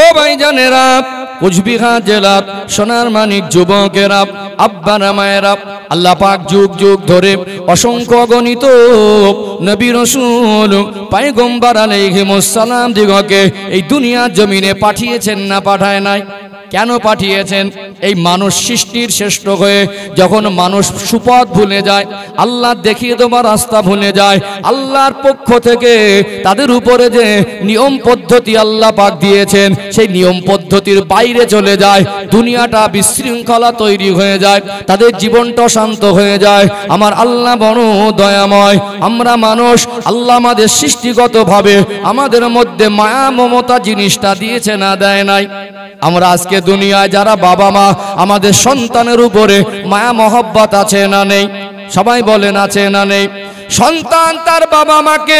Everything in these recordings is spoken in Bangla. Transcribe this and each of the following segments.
ও ভাইজানেরা, কুচবিহার জেলার সোনার মানিক যুবকেরা, আব্বারা মায়েরা, আল্লাহ পাক যুগ যুগ ধরে অসংখ্য গণিত নবী রাসূল পয়গম্বর আলাইহিমুস সালাম দিগকে এই দুনিয়ার জমিনে পাঠিয়েছেন না পাঠায় নাই? কেন পাঠিয়েছেন? এই মানুষ সৃষ্টির শ্রেষ্ঠ হয়ে যখন মানুষ সুপথ ভুলে যায়, আল্লাহ দেখিয়ে দেওয়ার রাস্তা ভুলে যায়, আল্লাহর পক্ষ থেকে তাদের উপরে যে নিয়ম পদ্ধতি আল্লাহ পাক দিয়েছেন সেই নিয়ম পদ্ধতির বাইরে চলে যায়, দুনিয়াটা বিশৃঙ্খলা তৈরি হয়ে যায়, তাদের জীবনটা শান্ত হয়ে যায়। আমার আল্লাহ বড় দয়াময়। আমরা মানুষ, আল্লাহ আমাদের সৃষ্টিগতভাবে আমাদের মধ্যে মায়া মমতা জিনিসটা দিয়েছে না দেয় নাই? আমরা আজকে দুনিয়ায় যারা বাবা মা, আমাদের সন্তানের উপরে মায়া মহব্বত আছে না নেই? সবাই বলেন আছে না নেই? সন্তান তার বাবা মাকে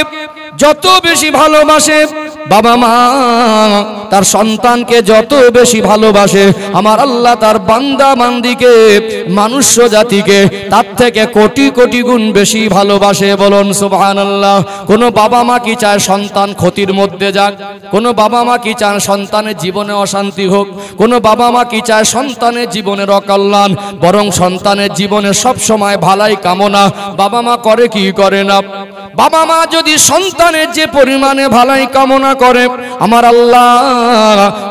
যত বেশি ভালোবাসে, বাবা মা তার সন্তানকে যত বেশি ভালোবাসে, আমার আল্লাহ তার বান্দা বান্দিকে, মনুষ্য জাতিকে তার থেকে কোটি কোটি গুণ বেশি ভালোবাসে। বলুন সুবহানাল্লাহ। কোনো বাবা মা কি চায় সন্তান ক্ষতির মধ্যে যাক? কোনো বাবা মা কি চায় সন্তানের জীবনে অশান্তি হোক? কোনো বাবা মা কি চায় সন্তানের জীবনের অকল্যাণ? বরং সন্তানের জীবনে সব সময় ভালাই কামনা বাবা মা করে কি করে না? বাবা মা যদি সন্তানের যে পরিমাণে ভালাই কামনা করে, আমার আল্লাহ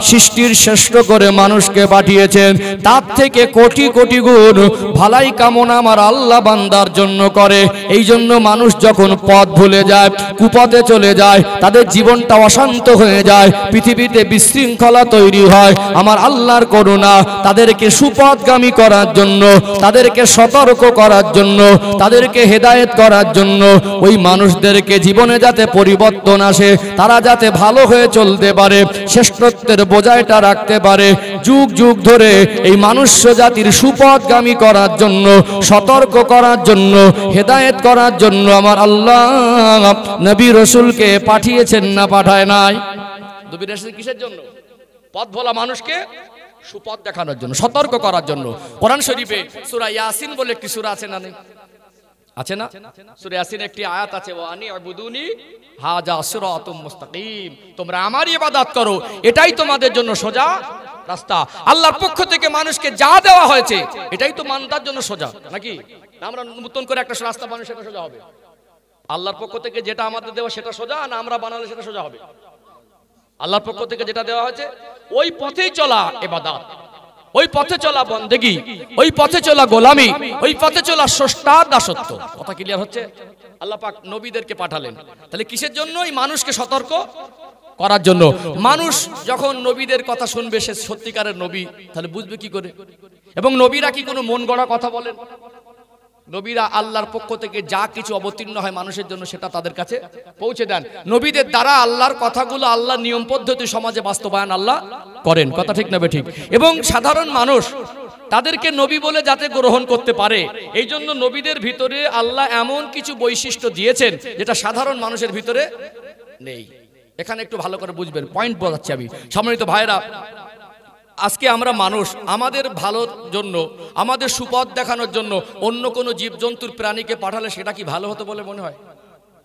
সৃষ্টির শ্রেষ্ঠ করে মানুষকে পাঠিয়েছেন, তার থেকে কোটি কোটি গুণ ভালাই কামনা আমার আল্লাহ বান্দার জন্য করে। এই জন্য মানুষ যখন পথ ভুলে যায়, কুপথে চলে যায়, তাদের জীবনটা অশান্ত হয়ে যায়, পৃথিবীতে বিশৃঙ্খলা তৈরি হয়, আমার আল্লাহর করুণা তাদেরকে সুপথগামী করার জন্য, তাদেরকে সতর্ক করার জন্য, তাদেরকে হেদায়েত করার জন্য, ওই মানুষদেরকে জীবনে যাতে পরিবর্তন আসে, তারা যাতে ভালো হয়ে চলতে পারে, শ্রেষ্ঠত্বের বোঝাইটা রাখতে পারে, যুগ যুগ ধরে এই মনুষ্য জাতির সুপথগামী করার জন্য, সতর্ক করার জন্য, হেদায়েত করার জন্য আমার আল্লাহ নবী রাসূলকে পাঠিয়েছেন না পাঠায় নাই? নবী রাসূল কিসের জন্য? পথ ভোলা মানুষকে সুপথ দেখানোর জন্য, সতর্ক করার জন্য। কোরআন শরীফে সূরা ইয়াসিন বলে একটি সূরা আছে না? আছে না? সূরা ইয়াসিনে একটি আয়াত আছে, ওয়ানি আবুদুনি হাযা সিরাতুম মুস্তাকিম, তোমরা আমারই ইবাদত করো, এটাই তোমাদের জন্য সোজা রাস্তা। আল্লাহর পক্ষ থেকে মানুষকে যা দেওয়া হয়েছে এটাই তো মানতার জন্য সোজা, নাকি? আমরা নতুন করে একটা রাস্তা বানালে সেটা সোজা হবে? আল্লাহর পক্ষ থেকে যেটা আমাদের দেওয়া সেটা সোজা, না আমরা বানালে সেটা সোজা হবে? আল্লাহর পক্ষ থেকে যেটা দেওয়া হয়েছে ওই পথেই চলা ইবাদত, ওই পথে চলা বন্দেগী, ওই পথে চলা গোলামি, ওই পথে চলা স্রষ্টার দাসত্ব। কথা ক্লিয়ার হচ্ছে? আল্লাহ পাক নবীদেরকে পাঠালেন তাহলে কিসের জন্য? এই মানুষকে সতর্ক করার জন্য। মানুষ যখন নবীদের কথা শুনবে, সে সত্যিকারের নবী, তাহলে বুঝবে কি করে? এবং নবীরা কি কোনো মন গড়া কথা বলেন? নবীরা আল্লাহর পক্ষ থেকে যা কিছু অবতীর্ণ হয় মানুষের জন্য সেটা তাদের কাছে পৌঁছে দেন। নবীদের দ্বারা আল্লাহর কথাগুলো, আল্লাহর নিয়ম পদ্ধতি সমাজে বাস্তবায়ন আল্লাহ করেন। কথা ঠিক না ঠিক? এবং সাধারণ মানুষ তাদেরকে নবী বলে যাতে গ্রহণ করতে পারে, এই জন্য নবীদের ভিতরে আল্লাহ এমন কিছু বৈশিষ্ট্য দিয়েছেন যেটা সাধারণ মানুষের ভিতরে নেই। এখানে একটু ভালো করে বুঝবেন, পয়েন্ট বোঝাচ্ছি আমি। সম্মানিত ভাইরা, আজকে আমরা মানুষ আমাদের ভালোর জন্য, আমাদের সুপথ দেখানোর জন্য অন্য কোনো জীবজন্তুর প্রাণীকে পাঠালে সেটা কি ভালো হতো বলে মনে হয়?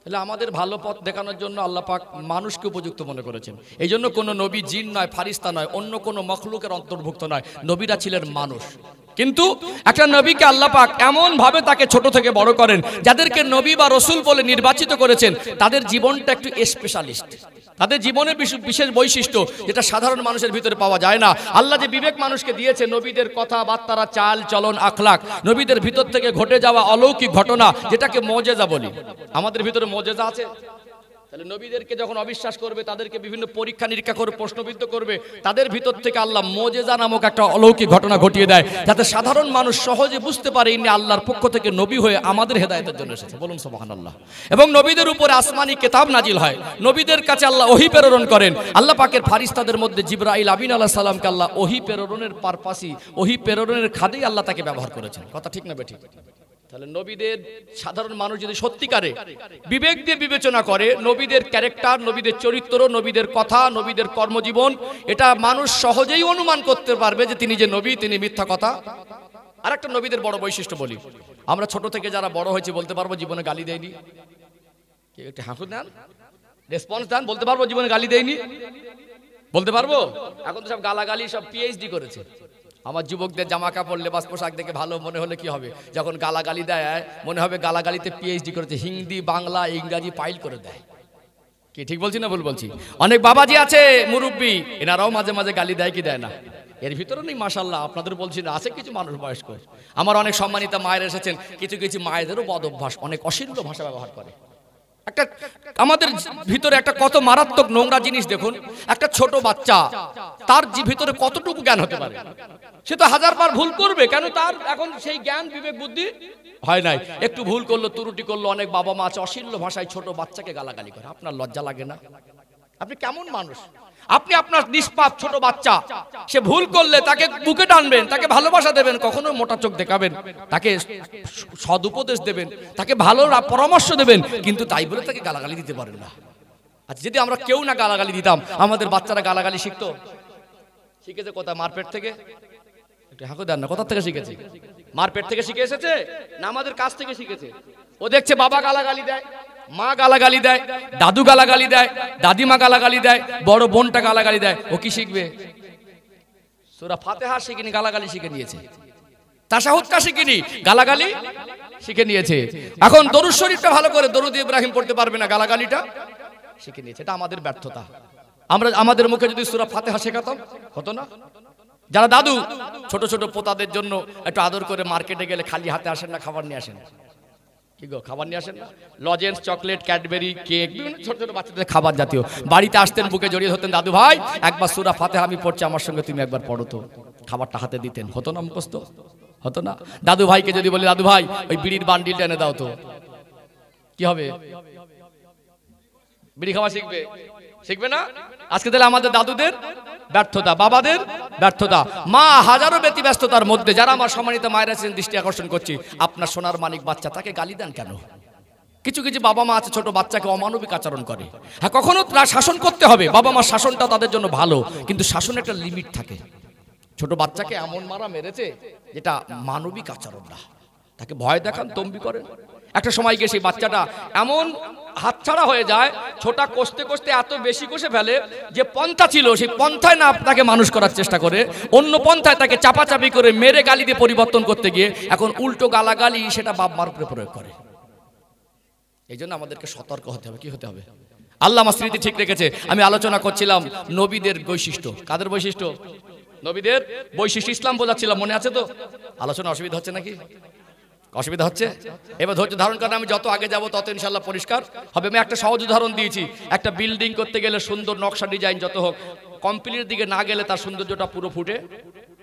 তাহলে আমাদের ভালো পথ দেখানোর জন্য আল্লাহ পাক মানুষকে উপযুক্ত মনে করেছেন। এই জন্য কোনো নবী জিন নয়, ফারিস্তা নয়, অন্য কোনো মখলুকের অন্তর্ভুক্ত নয়, নবীরা ছিলেন মানুষ। কিন্তু একটা নবীকে আল্লাহ পাক এমন ভাবে তাকে ছোট থেকে বড় করেন, যাদেরকে নবী বা রসুল বলে নির্বাচিত করেছেন, তাদের জীবনটা একটু স্পেশালিস্ট, তাদের জীবনের বিশেষ বৈশিষ্ট্য যেটা সাধারণ মানুষের ভিতরে পাওয়া যায় না। আল্লাহ যে বিবেক মানুষকে দিয়েছে, নবীদের কথাবার্তা, চাল চলন, আখলাক, নবীদের ভিতর থেকে ঘটে যাওয়া অলৌকিক ঘটনা, যেটাকে মুজিজা বলি, আমাদের ভিতরে মুজিজা আছে। তাহলে নবীদেরকে যখন অবিশ্বাস করবে, তাদেরকে বিভিন্ন পরীক্ষা নিরীক্ষা করে প্রশ্নবিদ্ধ করবে, তাদের ভিতর থেকে আল্লাহ মুজিজা নামক একটা অলৌকিক ঘটনা ঘটিয়ে দেয়, যাতে সাধারণ মানুষ সহজে বুঝতে পারে ইনি আল্লাহর পক্ষ থেকে নবী হয়ে আমাদের হেদায়েতের জন্য এসেছে। বলুন সুবহানাল্লাহ। এবং নবীদের উপরে আসমানি কিতাব নাজিল হয়, নবীদের কাছে আল্লাহ ওহী প্রেরণ করেন। আল্লাহ পাকের ফারিস্তাদের মধ্যে জিবরাইল আমিন আলাইহিস সালামকে আল্লাহ ওহী প্রেরণের পারপাসি, ওহী প্রেরণের খাদেই আল্লাহ তাকে ব্যবহার করেছেন। কথা ঠিক না বেঠিক? তাহলে নবীদের সাধারণ মানুষ যদি সত্যিকারে বিবেক দিয়ে বিবেচনা করে, নবীদের ক্যারেক্টার, নবীদের চরিত্র, নবীদের কথা, নবীদের কর্মজীবন, এটা মানুষ সহজেই অনুমান করতে পারবে যে তিনি যে নবী, তিনি মিথ্যা কথা। আর একটা নবীদের বড় বৈশিষ্ট্য বলি, আমরা ছোট থেকে যারা বড় হয়েছে বলতে পারবো জীবনে গালি দেয়নি। একটু হাঁকুর দেন, রেসপন্স দেন, বলতে পারবো জীবনে গালি দেয়নি। বলতে পারবো? এখন তো সব গালাগালি, সব পিএইচডি করেছে। আমার যুবকদের জামা কাপড় লেবাস পোশাক দেখে ভালো মনে হলে কি হবে? যখন গালাগালি দেয় মনে হবে গালাগালিতে পিএইচডি করেছে, হিন্দি বাংলা ইংরাজি পাইল করে দেয়। কি ঠিক বলছি না ভুল বলছি? অনেক বাবাজি আছে মুরব্বী, এনারাও মাঝে মাঝে গালি দেয় কি দেয় না? এর ভিতরে নেই মাশাআল্লাহ, আপনাদের বলছি না, আছে কিছু মানুষ বয়স্ক। আমার অনেক সম্মানিত মায়ের এসেছেন, কিছু কিছু মায়েদেরও বদ অভ্যাস, অনেক অশ্লীল ভাষা ব্যবহার করে। একটা আমাদের ভিতরে একটা কত মারাত্মক নোংরা জিনিস দেখুন, একটা ছোট বাচ্চা, তার ভিতরে কতটুকু জ্ঞান হতে পারে? সে তো হাজারবার ভুল করবে, কেন? তার এখন সেই জ্ঞান বিবেক বুদ্ধি হয় নাই। একটু ভুল করলো, ত্রুটি করলো, অনেক বাবা মা আছে অশ্লীল ভাষায় ছোট বাচ্চাকে গালাগালি করে। আপনার লজ্জা লাগে না? আপনি কেমন মানুষ? আপনি আপনার নিষ্পাপ ছোট বাচ্চা, সে ভুল করলে তাকে বুকে টানবেন, তাকে ভালোবাসা দেবেন, কখনো মোটা চোখ দেখাবেন, তাকে সদুপদেশ দেবেন, তাকে ভালো পরামর্শ দেবেন, কিন্তু তাই বলে তাকে গালাগালি দিতে পারেন না। আচ্ছা, যদি আমরা কেউ না গালাগালি দিতাম, আমাদের বাচ্চারা গালাগালি শিখতো? শিখেছে কোথায়? মারপেট থেকে? একটু হাঁকো দেন না, কোথা থেকে শিখেছে? মারপেট থেকে শিখে এসেছে না আমাদের কাছ থেকে শিখেছে? ও দেখছে বাবা গালাগালি দেয়, মা গালাগালি দেয়, দাদু গালাগালি দেয়, দাদিমা গালাগালি দেয়, বড় বোনটা গালাগালি দেয়, ও কি শিখবে? সূরা ফাতিহা শিখেনি, গালাগালি শিখে নিয়েছে। তাশাহুদটা শিখেনি, গালাগালি শিখে নিয়েছে। এখন দরুদ শরীফটা ভালো করে দরুদ ইব্রাহিম পড়তে পারবে না, গালাগালিটা শিখে নিয়েছে। এটা আমাদের ব্যর্থতা। আমরা আমাদের মুখে যদি সূরা ফাতিহা শেখাতাম হতো না? যারা দাদু ছোট ছোট পোতাদের জন্য একটু আদর করে মার্কেটে গেলে খালি হাতে আসেন না, খাবার নিয়ে আসেন। কি গো, খাবার নিয়ে আসেন না? লজেন্স, চকলেট, ক্যাডবেরি, কেক, বিভিন্ন ছোট ছোট বাচ্চাদের খাবার জাতীয়। বাড়িতে আসতেন, বুকে জড়িয়ে ধরতেন, দাদু ভাই একবার সূরা ফাতিহা আমি পড়ছি, আমার সঙ্গে তুমি একবার পড়ো তো। খাবারটা হাতে দিতেন, হতো না? মুখস্থ হতো না? দাদু ভাইকে যদি বলি, দাদু ভাই ওই বিড়ির বান্ডিলটা এনে দাও তো, কি হবে? বিড়ি খাওয়া শিখবে? শিখবে না? আজকে তাহলে আমাদের দাদুদের ব্যর্থতা, বাবাদের ব্যর্থতা। মা হাজারো ব্যতি ব্যস্ততার মধ্যে, যারা আমার সম্মানিত মায়ের আছেন দৃষ্টি আকর্ষণ করছি, আপনার সোনার মানিক বাচ্চা, তাকে গালি দেন কেন? কিছু কিছু বাবা মা আছে ছোট বাচ্চাকে অমানবিক আচরণ করে। হ্যাঁ, কখনো শাসন করতে হবে, বাবা মার শাসনটা তাদের জন্য ভালো, কিন্তু শাসনের একটা লিমিট থাকে। ছোট বাচ্চাকে এমন মারা মেরেছে যেটা মানবিক আচরণ না, তাকে ভয় দেখান, তম্বি করেন। একটা সময় গিয়ে সেই বাচ্চাটা এমন হাতছাড়া হয়ে যায়, ছোটা কষতে কষতে এত বেশি কষে ফেলে যে পন্থা ছিল সেই পন্থায় না তাকে মানুষ করার চেষ্টা করে, অন্য পন্থায় তাকে চাপাচাপি করে মেরে গালি দিয়ে পরিবর্তন করতে গিয়ে এখন উল্টো গালাগালি সেটা বাপ মার উপরে প্রয়োগ করে। এই জন্য আমাদেরকে সতর্ক হতে হবে। কি হতে হবে? আল্লাহ আমার স্মৃতি ঠিক রেখেছে। আমি আলোচনা করছিলাম নবীদের বৈশিষ্ট্য। কাদের বৈশিষ্ট্য? নবীদের বৈশিষ্ট্য। ইসলাম বোঝাচ্ছিলাম, মনে আছে তো? আলোচনা অসুবিধা হচ্ছে নাকি? অসুবিধা হচ্ছে? এবার ধৈর্য ধারণ করেন, আমি যত আগে যাব তত ইনশাল্লাহ পরিষ্কার হবে। আমি একটা সহজ উদাহরণ দিয়েছি। একটা বিল্ডিং করতে গেলে সুন্দর নকশা ডিজাইন যত হোক, কমপ্লিটের দিকে না গেলে তার সৌন্দর্যটা পুরো ফুটে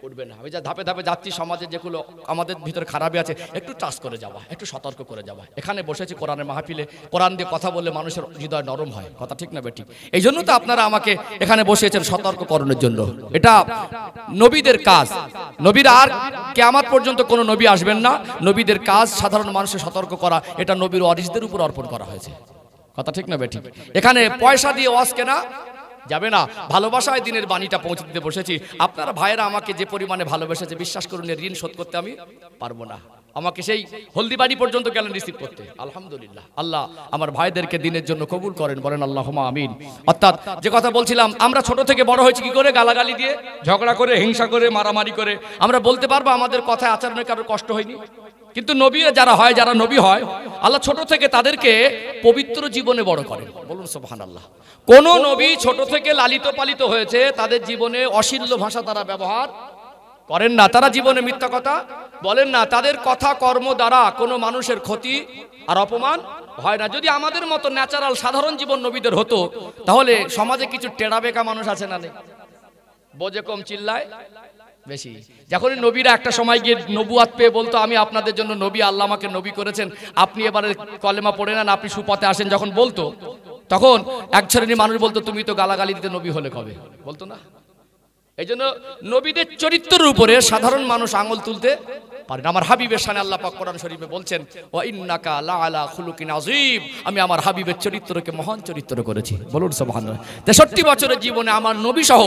উঠবে না। আমি যা ধাপে ধাপে যাচ্ছি, সমাজে যেগুলো আমাদের ভিতরে খারাপই আছে একটু টাচ করে যাওয়া, একটু সতর্ক করে যাওয়া। এখানে বসেছি কোরআনের মাহফিলে, কোরআন দিয়ে কথা বললে মানুষের হৃদয় নরম হয়। কথা ঠিক না বেঠিক? এই জন্য তো আপনারা আমাকে এখানে বসিয়েছেন সতর্ককরণের জন্য। এটা নবীদের কাজ। নবীরা আর কিয়ামত পর্যন্ত কোনো নবী আসবেন না। নবীদের কাজ সাধারণ মানুষের সতর্ক করা, এটা নবীর ওয়ারিসদের উপর অর্পণ করা হয়েছে। কথা ঠিক না বেঠিক? এখানে পয়সা দিয়ে ওয়াজ কেনা যাবে না, ভালোবাসায় দিনের বাণীটা পৌঁছে দিতে বসেছি। আপনারা ভাইয়েরা আমাকে যে পরিমাণে ভালোবেসেছে, বিশ্বাস করুন ঋণ শোধ করতে আমি পারবো না। আমাকে সেই হলদিবাড়ি পর্যন্ত গেলেন রিসিভ করতে। আলহামদুলিল্লাহ, আল্লাহ আমার ভাইদেরকে দিনের জন্য কবুল করেন, বলেন আল্লাহুম্মা আমিন। অর্থাৎ যে কথা বলছিলাম, আমরা ছোট থেকে বড় হয়েছি কি করে? গালাগালি দিয়ে, ঝগড়া করে, হিংসা করে, মারামারি করে। আমরা বলতে পারবো আমাদের কথায় আচরণে কারোর কষ্ট হয়নি? কিন্তু নবী যারা হয়, যারা নবী হয়, আল্লাহ ছোট থেকে তাদেরকে পবিত্র জীবনে বড় করেন। বলুন সুবহানাল্লাহ। কোন নবী ছোট থেকে লালিত পালিত হয়েছে, তাদের জীবনে অশ্লীল ভাষা তারা ব্যবহার করেন না, তারা জীবনে মিথ্যা কথা বলেন না, তাদের কথা কর্ম দ্বারা কোনো মানুষের ক্ষতি আর অপমান হয় না। যদি আমাদের মতো ন্যাচারাল সাধারণ জীবন নবীদের হতো, তাহলে সমাজে কিছু টেরা বেকা মানুষ আছে না? নেই? বোঝে কম, চিল্লায় বেশি। যখন নবীরা একটা সময় গিয়ে নবুয়াত পেয়ে বলতো, আমি আপনাদের জন্য নবী, আল্লাহ আমাকে নবী করেছেন, আপনি এবারে কলেমা পড়ে নেন, আপনি সুপথে আসেন, যখন বলতো, তখন এক শ্রেণীর মানুষ বলতো, তুমি তো গালাগালি দিতে নবী হলে কবে? বলতো না? এই জন্য নবীদের চরিত্রের উপরে সাধারণ মানুষ আঙুল তুলতে পারে না। আমার হাবিবের শানে আল্লাহ পাক কোরআন শরীফে বলছেন, ওয়া ইন্নাকা লাআলা খুলুকিন আযীম, আমি আমার হাবিবের চরিত্রকে মহান চরিত্র করেছি। বলুন সুবহানাল্লাহ। 63 বছরের জীবনে আমার নবী সহ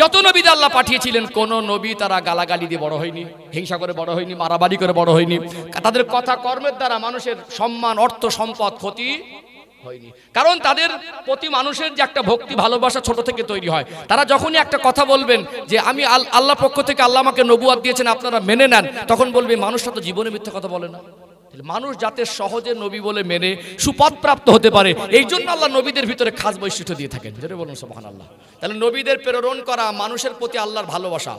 যত নবী আল্লাহ পাঠিয়েছিলেন, কোন নবী তারা গালাগালি দিয়ে বড় হয়নি, হিংসা করে বড় হয়নি, মারামারি করে বড় হয়নি। তাদের কথা কর্মের দ্বারা মানুষের সম্মান, অর্থ, সম্পদ ক্ষতি হয়নি। কারণ তাদের প্রতি মানুষের যে একটা ভক্তি ভালোবাসা ছোট থেকে তৈরি হয়। তারা যখনই একটা কথা বলবেন যে আমি আল্লাহর পক্ষ থেকে আল্লাহ আমাকে নবুয়াত দিয়েছেন, আপনারা মেনে নেন, তখন বলবে মানুষটা তো জীবনে মিথ্যা কথা বলে না। মানুষ যাতে সহজে নবী বলে মেনে সুপথ প্রাপ্ত হতে পারে, এই জন্য আল্লাহ নবীদের ভিতরে খাস বৈশিষ্ট্য দিয়ে থাকেন। যেটা বলুন সুবহানাল্লাহ। তাহলে নবীদের প্রেরণ করা মানুষের প্রতি আল্লাহর ভালোবাসা,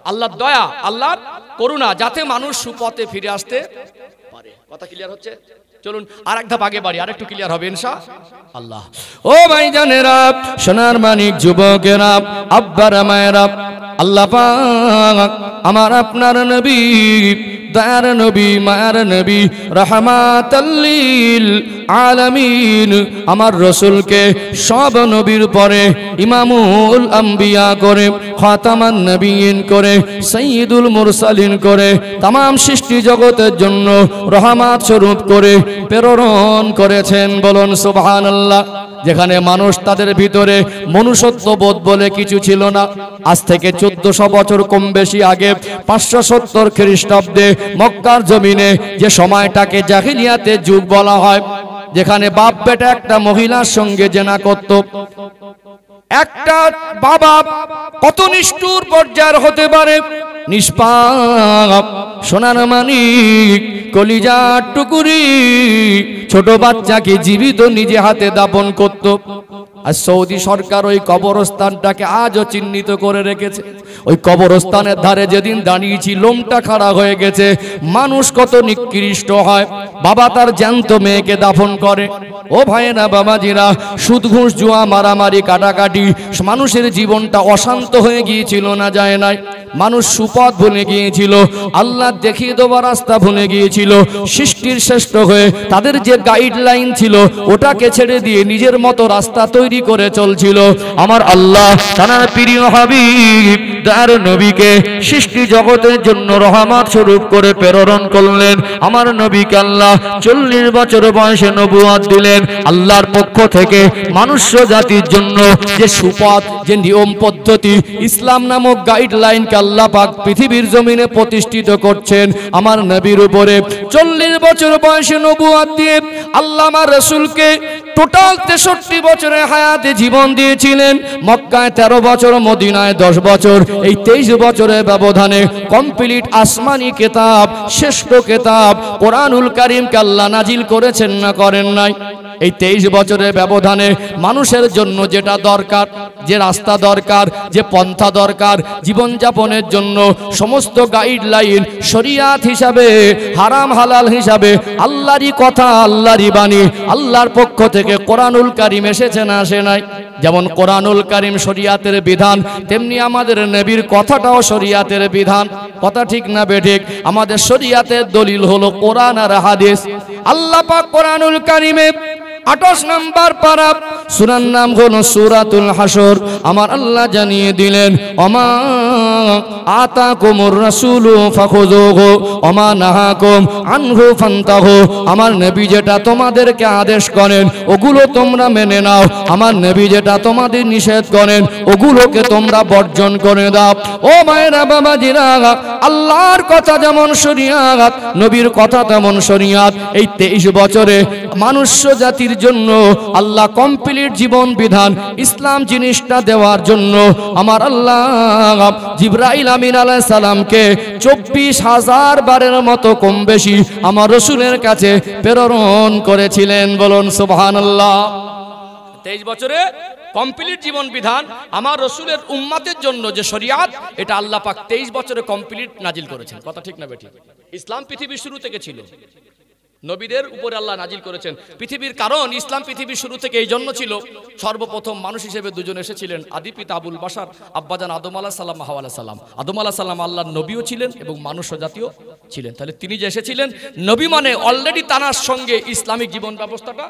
আল্লাহর দয়া, আল্লাহর করুণা, যাতে মানুষ সুপথে ফিরে আসতে পারে। কথা ক্লিয়ার হচ্ছে? চলুন আর এক ধাপ আগে বাড়ি, আর একটু ক্লিয়ার হবে ইনশাআল্লাহ। ও ভাইজানেরা, সোনার মানিক যুবকেরা, আব্বারা মায়েরা, আল্লাহ পাক আমার আপনার নবী, দয়ার নবী, মায়ার নবী, রাহমাতাল লিল আলামিন আমার রাসূলকে সব নবীর পরে ইমামুল আম্বিয়া করে, খাতামান নবিয়িন করে, সাইয়্যিদুল মুরসালিন করে, तमाम সৃষ্টি জগতের জন্য রহমত স্বরূপ করে প্রেরণ করেছেন। বলুন সুবহানাল্লাহ। যেখানে মানুষ তাদের ভিতরে মনুষ্যত্ব বোধ বলে কিছু ছিল না, আজ থেকে 1400 বছর কম বেশি আগে 570 খ্রিস্টাব্দে মক্কার জমিনে যে সময়টাকে জাহিলিয়াতের যুগ বলা হয়, যেখানে বাপ বেটা একটা মহিলার সঙ্গে জেনা করত, একটা বাবা কত নিষ্ঠুর পর্যায়ের হতে পারে, নিষ্পাপ সোনার মানিক কলিজার টুকুরি ছোট বাচ্চাকে জীবিত নিজে হাতে দাপন করত। আর সৌদি সরকার ওই কবরস্থানটাকে আজও চিহ্নিত করে রেখেছে। ওই কবরস্থানের ধারে যেদিন দাঁড়িয়েছি লোমটা খাড়া হয়ে গেছে। মানুষ কত নিকৃষ্ট হয়, বাবা তার জ্যান্ত মেয়েকে দাফন করে। ও ভাইয়েরা, বাবাজিরা, সুদ ঘুষ জুয়া মারামারি কাটাকাটি, মানুষের জীবনটা অশান্ত হয়ে গিয়েছিল না যায় নাই। মানুষ সুপথ ভুলে গিয়েছিল, আল্লাহ দেখিয়ে দেওয়ার রাস্তা ভুলে গিয়েছিল। সৃষ্টির শ্রেষ্ঠ হয়ে তাদের যে গাইডলাইন ছিল ওটাকে ছেড়ে দিয়ে নিজের মতো রাস্তা তৈরি করে চলছিল। আমার আল্লাহ তার প্রিয় হাবিব তার নবীকে সৃষ্টি জগতের জন্য রহমত স্বরূপ করে প্রেরণ করলেন। আমার নবীকে আল্লাহ 40 বছর বয়সে নবুয়ত দিলেন। আল্লাহর পক্ষ থেকে মানুষ্য জাতির জন্য যে সুপথ, যে নিয়ম পদ্ধতি, ইসলাম নামক গাইডলাইনকে আল্লাহ পাক পৃথিবীর জমিনে প্রতিষ্ঠিত করছেন আমার নবীর উপরে। 40 বছর বয়সে নবুয়ত দিয়ে আল্লাহ আমার রাসূলকে টোটাল 63 বছরের হায়াতে জীবন দিয়েছিলেন। মক্কায় 13 বছর, মদিনায় 10 বছর। এই 23 বছরের ব্যবধানে কমপ্লিট আসমানি কিতাব, শ্রেষ্ঠ কিতাব কোরআনুল কারীমকে আল্লাহ নাজিল করেছেন না করেন নাই? এই 23 বছরের ব্যবধানে মানুষের জন্য যেটা দরকার, যে রাস্তা দরকার, যে পন্থা দরকার জীবনযাপনের জন্য, সমস্ত গাইডলাইন শরিয়াত হিসাবে, হারাম হালাল হিসাবে আল্লাহরই কথা, আল্লাহরই বাণী, আল্লাহর পক্ষ থেকে কোরআনুল কারীম এসেছে না আসে নাই? যেমন কোরআনুল কারীম শরিয়াতের বিধান, তেমনি আমাদের নবীর কথাটাও শরিয়াতের বিধান। কথা ঠিক না বেঠিক? আমাদের শরিয়াতের দলিল হলো কোরআন আর হাদিস। আল্লাহ পাক কোরআনুল কারীমে 28 নম্বর পারা, সূরার নাম হলো সূরাতুল হাসর। আমার আল্লাহ জানিয়ে দিলেন, ওমা আতাকুমুর রাসূলু ফাখুযুহু ওমা নাহাকুম আনহু ফান্তাহু। আমার নবী যেটা তোমাদেরকে আদেশ করেন ওগুলো তোমরা মেনে নাও, আমার নবী যেটা তোমাদের নিষেধ করেন ওগুলোকে তোমরা বর্জন করে দাও। ও মায়েরা, বাবাজিরা, আল্লাহর কথা যেমন শরিয়াত, নবীর কথা তেমন শরিয়াত। এই 23 বছরে মানুষ্য জাতির জন্য আল্লাহ কমপ্লিট জীবন বিধান, ইসলাম জিনিসটা দেওয়ার জন্য আমার আল্লাহ জিবরাইল আমিন আলাইহিস সালামকে 24,000 বারের মতো কম বেশি আমার রাসূলের কাছে প্রেরণ করেছিলেন। বলুন সুবহানাল্লাহ। 23 বছরে কমপ্লিট জীবন বিধান আমার রাসূলের উম্মতের জন্য যে শরিয়াত, এটা আল্লাহ পাক 23 বছরে কমপ্লিট নাজিল করেছেন। কথা ঠিক না বেঠিক? ইসলাম পৃথিবীর শুরু থেকে ছিল, নবীদের উপরে আল্লাহ নাজিল করেছেন পৃথিবীর। কারণ ইসলাম পৃথিবীর শুরু থেকে এই জন্য ছিল, সর্বপ্রথম মানুষ হিসেবে দুজন এসেছিলেন, আদি পিতা আবুল বাশার, আব্বাজান আদম আলাইহিস সালাম, হাওয়া আলাইহিস সালাম। আদম আলাইহিস সালাম আল্লাহর নবীও ছিলেন এবং মানুষ জাতীয় ছিলেন। তাহলে তিনি যে এসেছিলেন নবী মানে অলরেডি তার সঙ্গে ইসলামিক জীবন ব্যবস্থাটা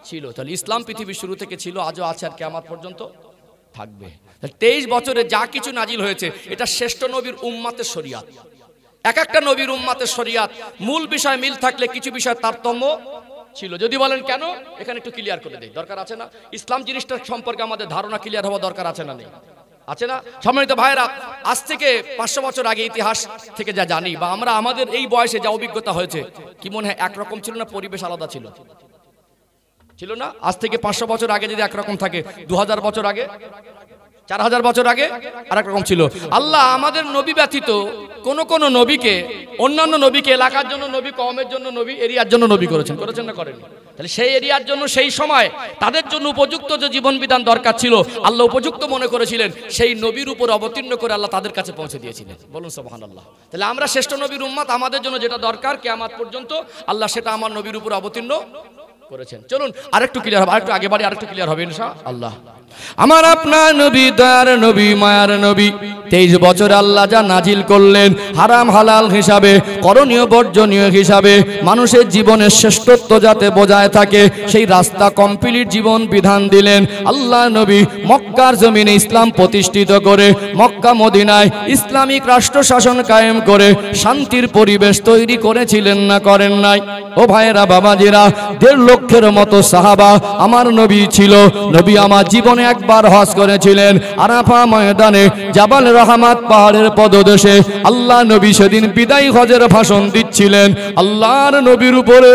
ছিল। তাহলে ইসলাম পৃথিবীর শুরু থেকে ছিল, আজও আছে, আর কিয়ামত পর্যন্ত থাকবে। 23 বছরে যা কিছু নাজিল হয়েছে এটা শ্রেষ্ঠ নবীর উম্মতের শরিয়াত। এক একটা নবীর উম্মতের শরিয়াত মূল বিষয় মিল থাকলে কিছু বিষয় তারতম্য ছিল। যদি বলেন কেন, এখানে একটু ক্লিয়ার করে দেই, দরকার আছে না? ইসলাম জিনিসটার সম্পর্কে আমাদের ধারণা ক্লিয়ার হওয়া দরকার আছে না নেই? আছে না? সম্মানিত ভাইরা, আজ থেকে 500 বছর আগে ইতিহাস থেকে যা জানি বা আমরা আমাদের এই বয়সে যা অভিজ্ঞতা হয়েছে, কি মনে হয় একরকম ছিল না পরিবেশ আলাদা ছিল? ছিল না? আজ থেকে 500 বছর আগে যদি একরকম থাকে, 2000 বছর আগে, 4000 বছর আগে আর এক রকম ছিল। আল্লাহ আমাদের নবী ব্যতীত কোন নবীকে, অন্যান্য নবীকে এলাকার জন্য নবী, কওমের জন্য নবী, এরিয়ার জন্য নবী করেছেন না করেন? তাহলে সেই এরিয়ার জন্য সেই সময় তাদের জন্য উপযুক্ত যে জীবন বিধান দরকার ছিল, আল্লাহ উপযুক্ত মনে করেছিলেন, সেই নবীর উপর অবতীর্ণ করে আল্লাহ তাদের কাছে পৌঁছে দিয়েছিলেন। বলুন সুবহানাল্লাহ। তাহলে আমরা শ্রেষ্ঠ নবীর উম্মত, আমাদের জন্য যেটা দরকার কিয়ামত পর্যন্ত আল্লাহ সেটা আমার নবীর উপর অবতীর্ণ করেছেন। চলুন আরেকটু ক্লিয়ার হবে, আরেকটু আগে বাড়ি, আরেকটু ক্লিয়ার হবে ইনশাআল্লাহ। আমার আপনার নবী, দয়ার নবী, মায়ার নবী, 23 বছরে আল্লাহ যা নাজিল করলেন হারাম হালাল হিসাবে, করণীয় বর্জনীয় হিসাবে, মানুষের জীবনের শ্রেষ্ঠত্ব যাতে বজায় থাকে সেই রাস্তা কমপ্লিট জীবন বিধান দিলেন আল্লাহ নবী। মক্কার জমিনে ইসলাম প্রতিষ্ঠিত করে, মক্কা মদিনায় ইসলামিক রাষ্ট্র শাসন কায়েম করে শান্তির পরিবেশ তৈরি করেছিলেন না করেন নাই? ও ভাইয়েরা, বাবাজিরা, 1.5 লক্ষের মতো সাহাবা আমার নবী ছিল। নবী আমার জীবনে একবার হজ করেছিলেন আরাফা ময়দানে, জাবাল রহমাত পাহাড়ের পদদেশে। আল্লাহ নবী সেদিন বিদায়ী হজের ভাষণ দিচ্ছিলেন। আল্লাহর নবীর উপরে